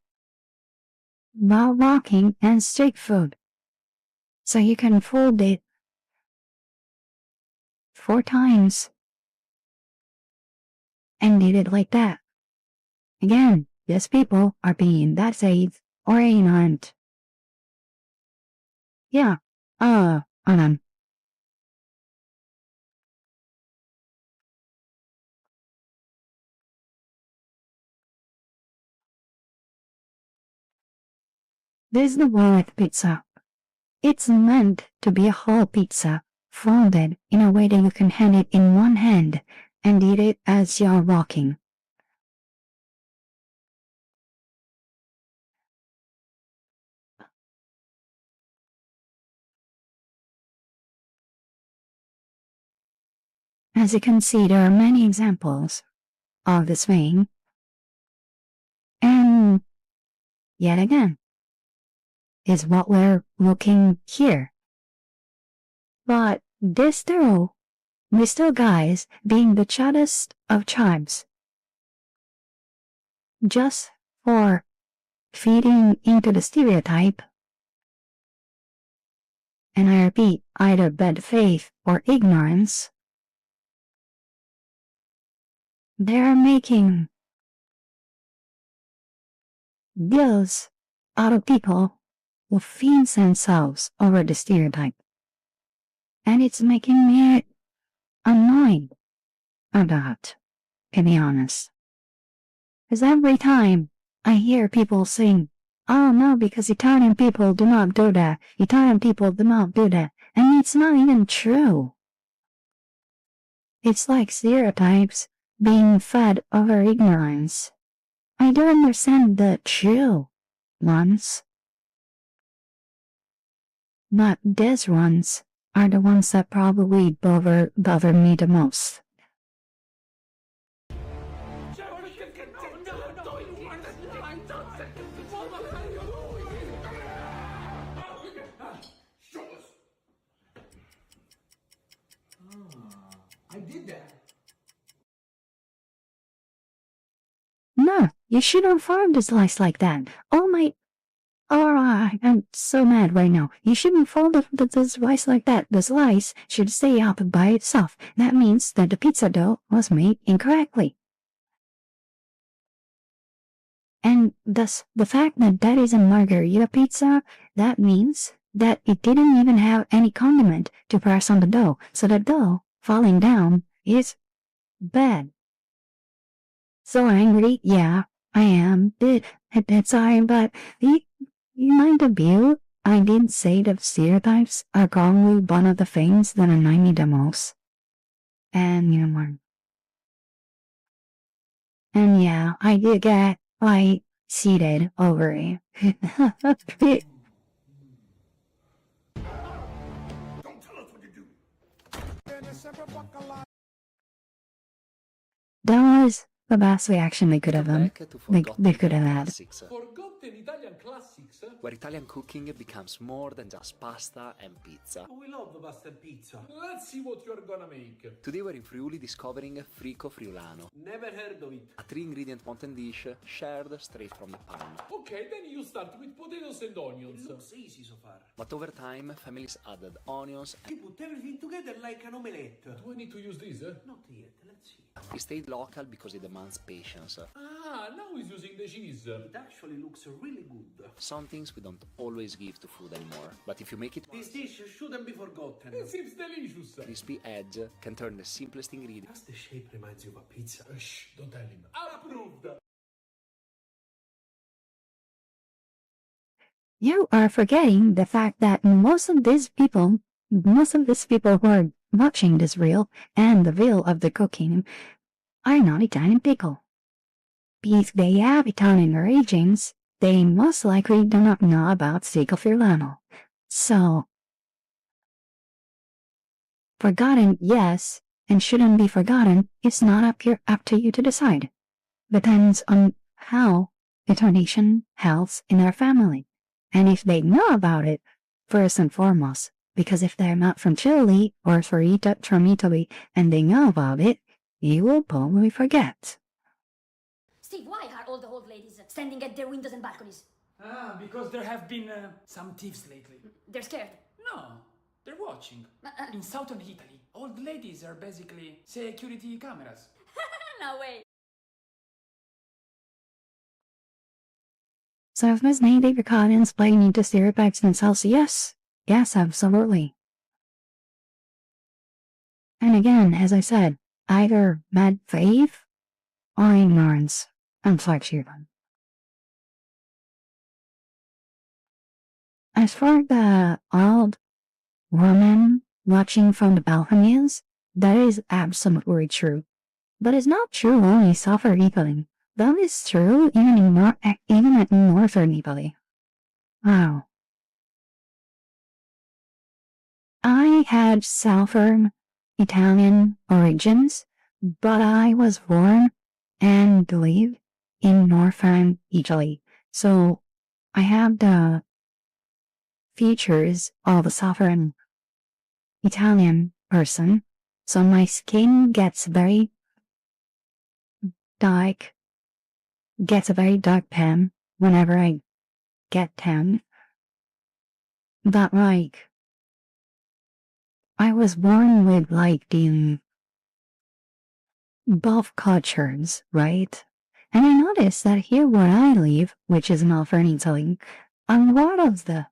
Speaker 2: while walking and street food. So you can fold it 4 times and eat it like that. Again, these people are being that safe or ignorant. Yeah, Anan. This is the wallet pizza. It's meant to be a whole pizza, folded in a way that you can hand it in one hand and eat it as you're walking. As you can see, there are many examples of this thing. And yet again, is what we're looking here. But this two guys being the chattest of tribes, just for feeding into the stereotype and I repeat, either bad faith or ignorance, they're making deals out of people who feeds themselves over the stereotype. And it's making me annoyed about, to be honest. Because every time I hear people saying, oh no, because Italian people do not do that, Italian people do not do that, and it's not even true. It's like stereotypes being fed over ignorance. I don't understand the true ones. But these ones are the ones that probably bother me the most.
Speaker 4: I did that.
Speaker 2: No, you shouldn't farm the slice like that. Oh my... Oh, I'm so mad right now. You shouldn't fold the slice like that. The slice should stay up by itself. That means that the pizza dough was made incorrectly. And thus, the fact that that is a margarita pizza, that means that it didn't even have any condiment to press on the dough. So the dough falling down is bad. So angry, yeah, I am. Sorry, but in my debut, I did say that stereotypes are probably one of the things that annoy me the most. And you know, and yeah, I did get quite seated over it.
Speaker 4: Don't tell us what to do.
Speaker 2: That was the best reaction they could have done. They could have had.
Speaker 4: Forgotten Italian classics?
Speaker 5: Where Italian cooking becomes more than just pasta and pizza.
Speaker 4: We love pasta and pizza. Let's see what you're gonna make.
Speaker 5: Today we're in Friuli discovering Frico Friulano,
Speaker 4: Never heard of it.
Speaker 5: a 3-ingredient mountain dish shared straight from the pan.
Speaker 4: Okay, then you start with potatoes and onions. It looks easy so far.
Speaker 5: But over time, families added onions
Speaker 4: You put everything together like an omelette. Do I need to use this? Not yet, let's see.
Speaker 5: and stayed local because it demands patience.
Speaker 4: Ah, now he's using the cheese. It actually looks really good.
Speaker 5: Some things we don't always give to food anymore, but if you make it
Speaker 4: This dish shouldn't be forgotten. It seems delicious.
Speaker 5: crispy edge can turn the simplest ingredient
Speaker 4: Does the shape reminds you of a pizza? Shh, don't tell him. Approved!
Speaker 2: You are forgetting the fact that most of these people who are watching this reel and the reel of the cooking are not Italian people. If they have Italian origins, they most likely do not know about Frico Friulano. So, forgotten, yes, and shouldn't be forgotten. It's not up to you to decide. Depends on how the tradition helps in their family. And if they know about it, first and foremost, because if they're not from Chile or from Italy and they know about it, you will probably forget.
Speaker 6: Steve, why are all the old ladies standing at their windows and balconies?
Speaker 7: Ah, because there have been some thieves lately.
Speaker 6: They're scared.
Speaker 7: No, they're watching. In southern Italy, old ladies are basically security cameras.
Speaker 6: No way.
Speaker 2: So have Miss Native Italians playing into stereotypes themselves? Yes. Yes, absolutely. And again, as I said, either bad faith or ignorance. Unfortunately. As for the old woman watching from the balconies, that is absolutely true. But it's not true only southern Italy. That is true even in northern Italy. Wow. I had southern Italian origins, but I was born and lived in northern Italy. So I have the features of a southern Italian person. So my skin gets a very dark tan whenever I get tan. But like, I was born with like the both cultures, right? And I noticed that here where I live, which is North Italy, a lot of the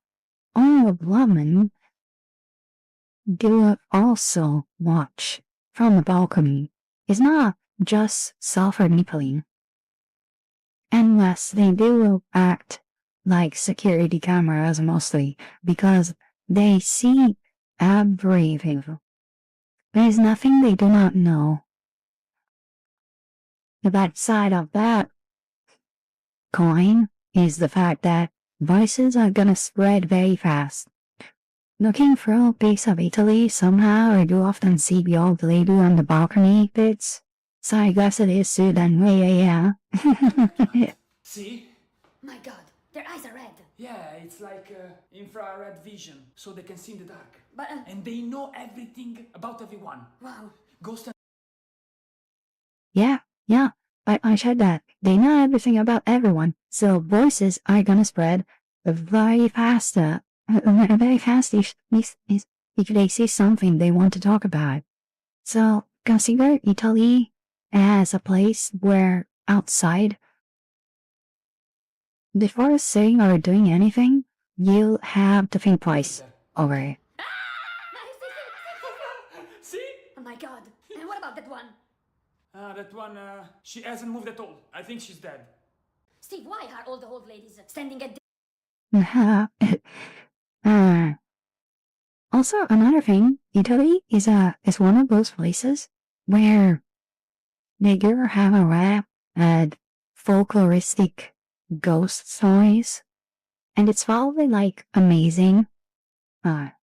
Speaker 2: old women do also watch from the balcony. It's not just Southern Italy. Unless they do act like security cameras mostly, because they see everything. There's nothing they do not know. The bad side of that coin is the fact that voices are gonna spread very fast. Looking through a piece of Italy, somehow I do often see the old lady on the balcony bits. So I guess it is Sudan way, yeah.
Speaker 7: See?
Speaker 6: My god, their eyes are red.
Speaker 7: Yeah, it's like infrared vision, so they can see in the dark.
Speaker 6: But,
Speaker 7: And they know everything about everyone.
Speaker 6: wow.
Speaker 7: Ghost and
Speaker 2: Yeah, I said that. They know everything about everyone, so voices are gonna spread very fast. Very fast if they see something they want to talk about. So consider Italy as a place where outside, before saying or doing anything, you have to think twice over it.
Speaker 7: See?
Speaker 6: Oh my god. And what about that one?
Speaker 7: That one, she hasn't moved at all. I think she's dead.
Speaker 6: Steve, why are all the old ladies standing at
Speaker 2: Also, another thing, Italy is one of those places where they do have a rap at folkloristic ghost stories, and it's probably like amazing. I'm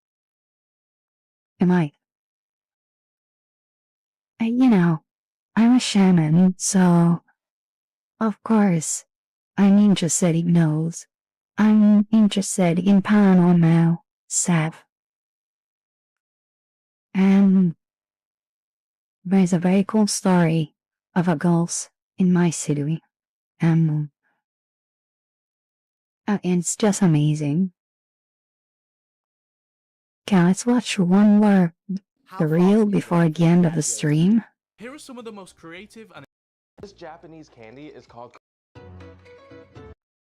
Speaker 2: a shaman, so of course I'm interested in those. I'm interested in paranormal stuff. And there's a very cool story of a ghost in my city. And it's just amazing. Okay, let's watch one more the reel before the end of the stream.
Speaker 8: Here are some of the most creative and this Japanese candy is called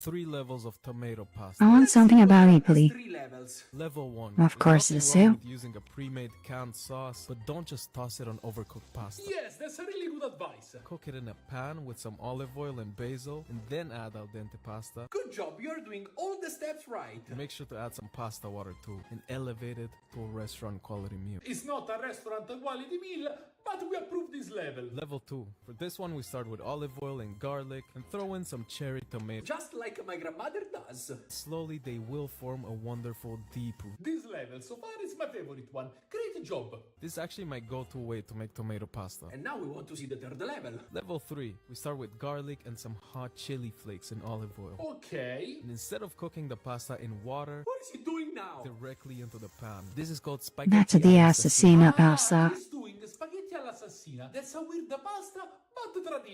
Speaker 8: 3 levels of tomato pasta.
Speaker 2: I want something about Italy.
Speaker 4: 3 levels.
Speaker 8: Level 1.
Speaker 2: Of course, the
Speaker 8: There's nothing wrong
Speaker 2: soup.
Speaker 8: with using a pre-made canned sauce, but don't just toss it on overcooked pasta.
Speaker 4: Yes, that's a really good advice.
Speaker 8: Cook it in a pan with some olive oil and basil, and then add al dente pasta.
Speaker 4: Good job, you're doing all the steps right.
Speaker 8: Make sure to add some pasta water too, and elevate it to a restaurant quality meal.
Speaker 4: It's not a restaurant quality meal, but we approve this level.
Speaker 8: Level 2. For this one we start with olive oil and garlic, and throw in some cherry tomato.
Speaker 4: Just like my grandmother does.
Speaker 8: Slowly they will form a wonderful deep root.
Speaker 4: This level so far is my favorite one. Great job.
Speaker 8: This is actually my go-to way to make tomato pasta.
Speaker 4: And now we want to see the third level.
Speaker 8: Level 3. We start with garlic and some hot chili flakes in olive oil.
Speaker 4: Okay.
Speaker 8: And instead of cooking the pasta in water,
Speaker 4: What is he doing now?
Speaker 8: directly into the pan. This is called spaghetti
Speaker 2: That's the
Speaker 8: alla
Speaker 2: assassina pasta.
Speaker 4: He's doing the spaghetti all'assassina. That's a weird pasta, but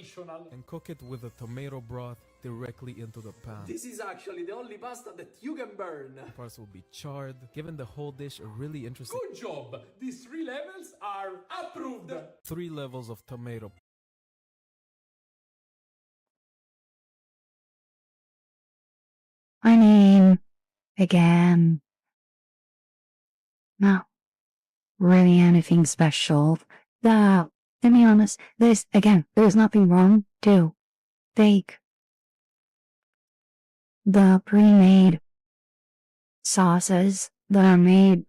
Speaker 4: traditional.
Speaker 8: and cook it with the tomato broth directly into the pan.
Speaker 4: This is actually the only pasta that you can burn.
Speaker 8: The parts will be charred, giving the whole dish a really interesting
Speaker 4: Good job. These 3 levels are approved.
Speaker 8: 3 levels of tomato.
Speaker 2: I mean, again, not really anything special. To be honest, there's nothing wrong to take the pre-made sauces that are made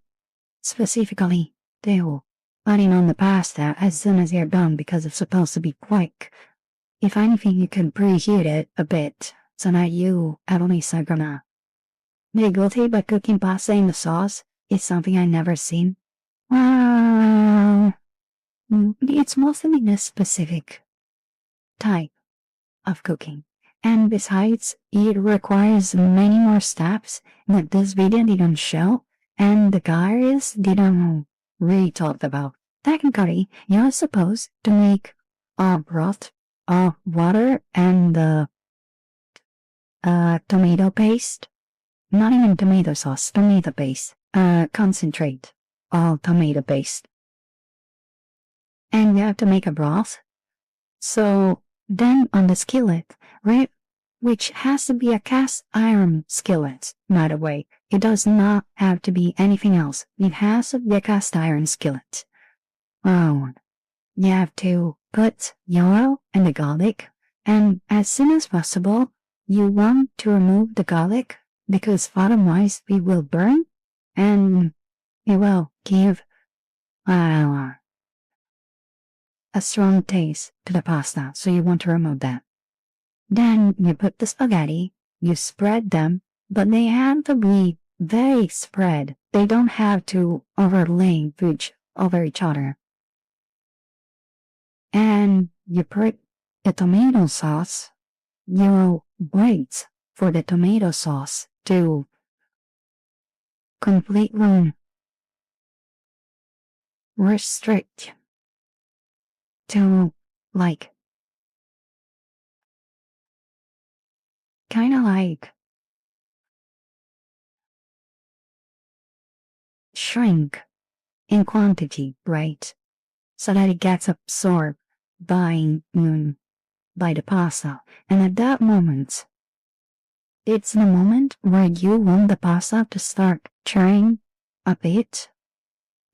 Speaker 2: specifically to putting on the pasta as soon as you're done because it's supposed to be quick. If anything, you can preheat it a bit so that you at least are gonna be guilty, but cooking pasta in the sauce is something I've never seen. Well, it's mostly this specific type of cooking. And besides, it requires many more steps that this video didn't show, and the guys didn't really talk about. Technically, you're supposed to make a broth of water and the tomato paste. Not even tomato sauce, tomato paste. Concentrate. all tomato paste. And you have to make a broth. So then on the skillet, right, which has to be a cast iron skillet, by the way. It does not have to be anything else. It has to be a cast iron skillet. Oh, you have to put the oil and the garlic, and as soon as possible, you want to remove the garlic because otherwise it will burn and it will give a strong taste to the pasta, so you want to remove that. Then you put the spaghetti, you spread them, but they have to be very spread. They don't have to overlay over each other. And you put the tomato sauce. You wait for the tomato sauce to completely restrict to like kind of like shrink in quantity, right? So that it gets absorbed by the pasta. And at that moment, it's the moment where you want the pasta to start churning a bit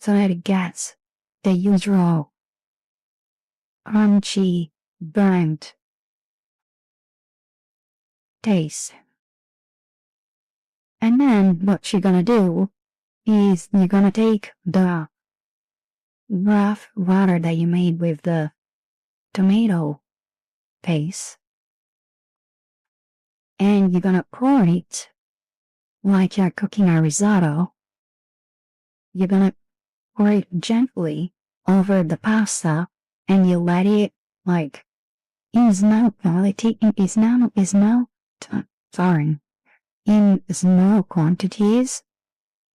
Speaker 2: so that it gets the usual crunchy, burnt taste. And then what you're gonna do is you're gonna take the rough water that you made with the tomato paste and you're gonna pour it like you're cooking a risotto. You're gonna pour it gently over the pasta and you let it like in small quantities.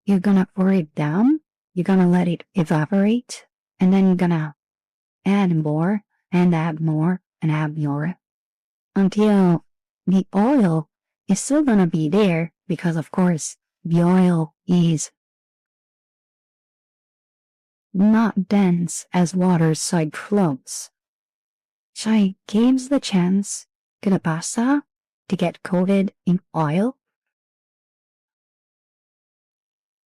Speaker 2: You're gonna pour it down, you're gonna let it evaporate, and then you're gonna add more and add more and add more until the oil is still gonna be there because of course the oil is not dense as water, so it floats. So it gives the chance to the pasta to get coated in oil,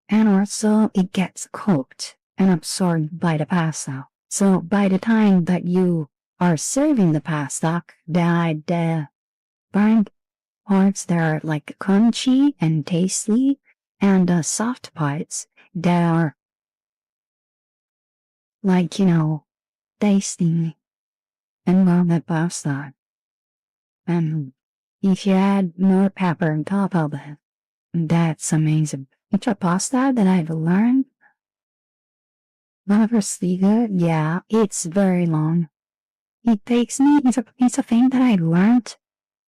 Speaker 2: and also it gets cooked and absorbed by the pasta. So by the time that you are serving the pasta, the burnt parts that are like crunchy and tasty, and the soft parts that are like, tasty and love the pasta. And if you add more pepper on top of it, that's amazing. It's a pasta that I've learned. Obviously good, yeah, it's very long. It takes me, it's a thing that I learned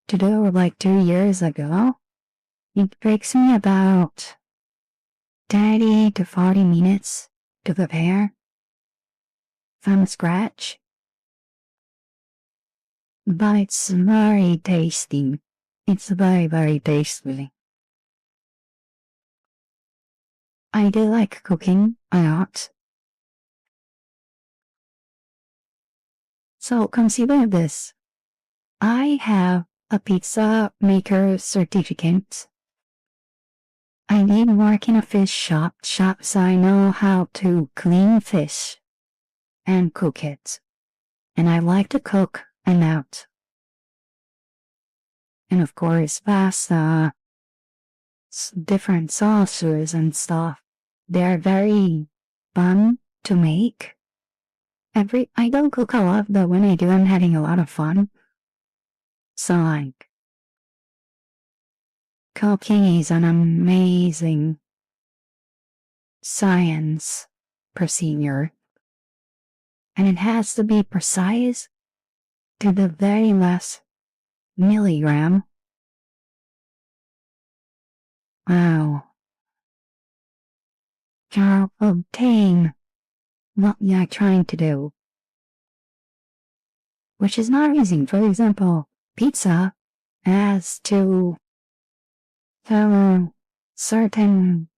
Speaker 2: to do like 2 years ago. It takes me about 30 to 40 minutes to prepare from scratch. But it's very tasty. It's very, very tasty. I do like cooking a lot. So consider this. I have a pizza maker certificate. I did work in a fish shop, so I know how to clean fish and cook it. And I like to cook a lot. And of course, pasta, different sauces and stuff. They're very fun to make. I don't cook a lot, but when I do, I'm having a lot of fun. So like, cooking is an amazing science procedure. And it has to be precise to the very last milligram. Wow. To obtain what you're trying to do, which is not easy. For example, pizza has to follow certain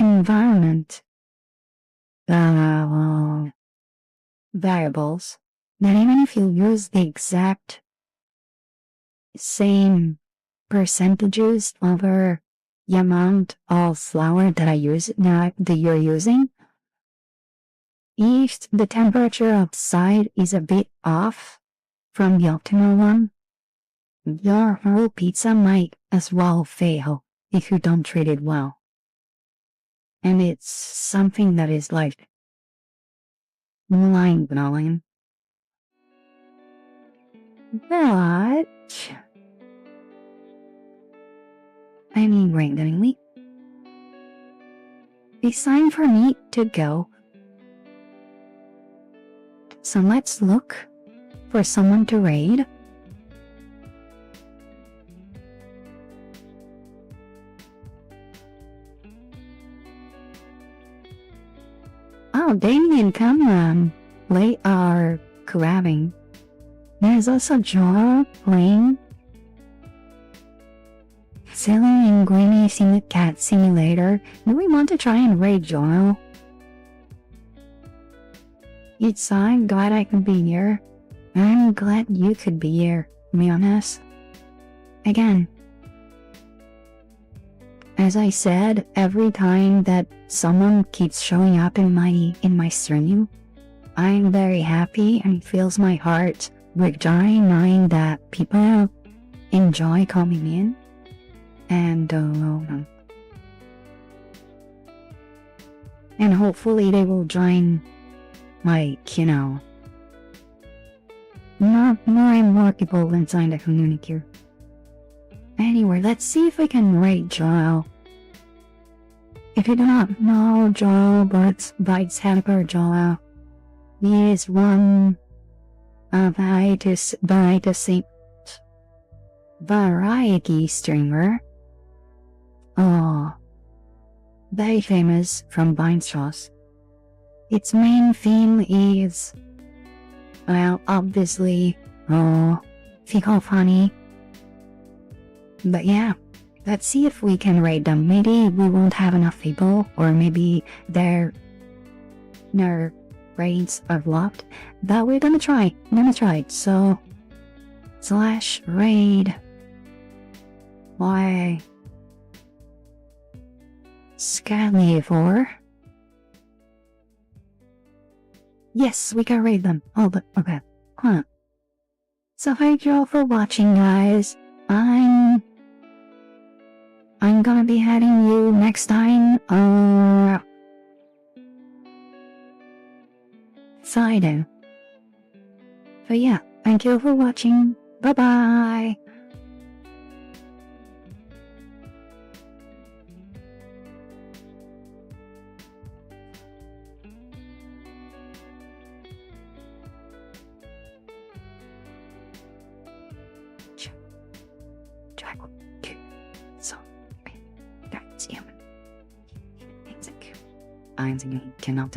Speaker 2: environment variables that even if you use the exact same percentages over the amount of flour that that you're using, if the temperature outside is a bit off from the optimal one, your whole pizza might as well fail if you don't treat it well. And it's something that is like mind-blowing. But randomly, it's time for me to go. So let's look for someone to raid. Oh, Damien, come late are grabbing. There's also Joel playing Silly and Granny in the Cat Simulator. Do we want to try and raid Joel? I'm glad I could be here. I'm glad you could be here, to be honest. Again, as I said, every time that someone keeps showing up in my stream, I'm very happy and fills my heart with joy knowing that people enjoy coming in and hopefully they will join, like, you know, more and more people inside the community. Anyway, let's see if we can rate Joel. If you do not know Joel Bites Helper Joel, he is one of the variety streamer. Oh, very famous from Vinesauce. Its main theme is, well, obviously, fecal funny. But yeah, let's see if we can raid them. Maybe we won't have enough people, or maybe their raids are blocked. But we're gonna try. So, /raid. Why? Scalivore. Yes, we can raid them. Oh, but okay. Huh. So thank you all for watching, guys. I'm gonna be heading you next time. Friday. But yeah, thank you for watching. Bye bye. So, that's him. Cannot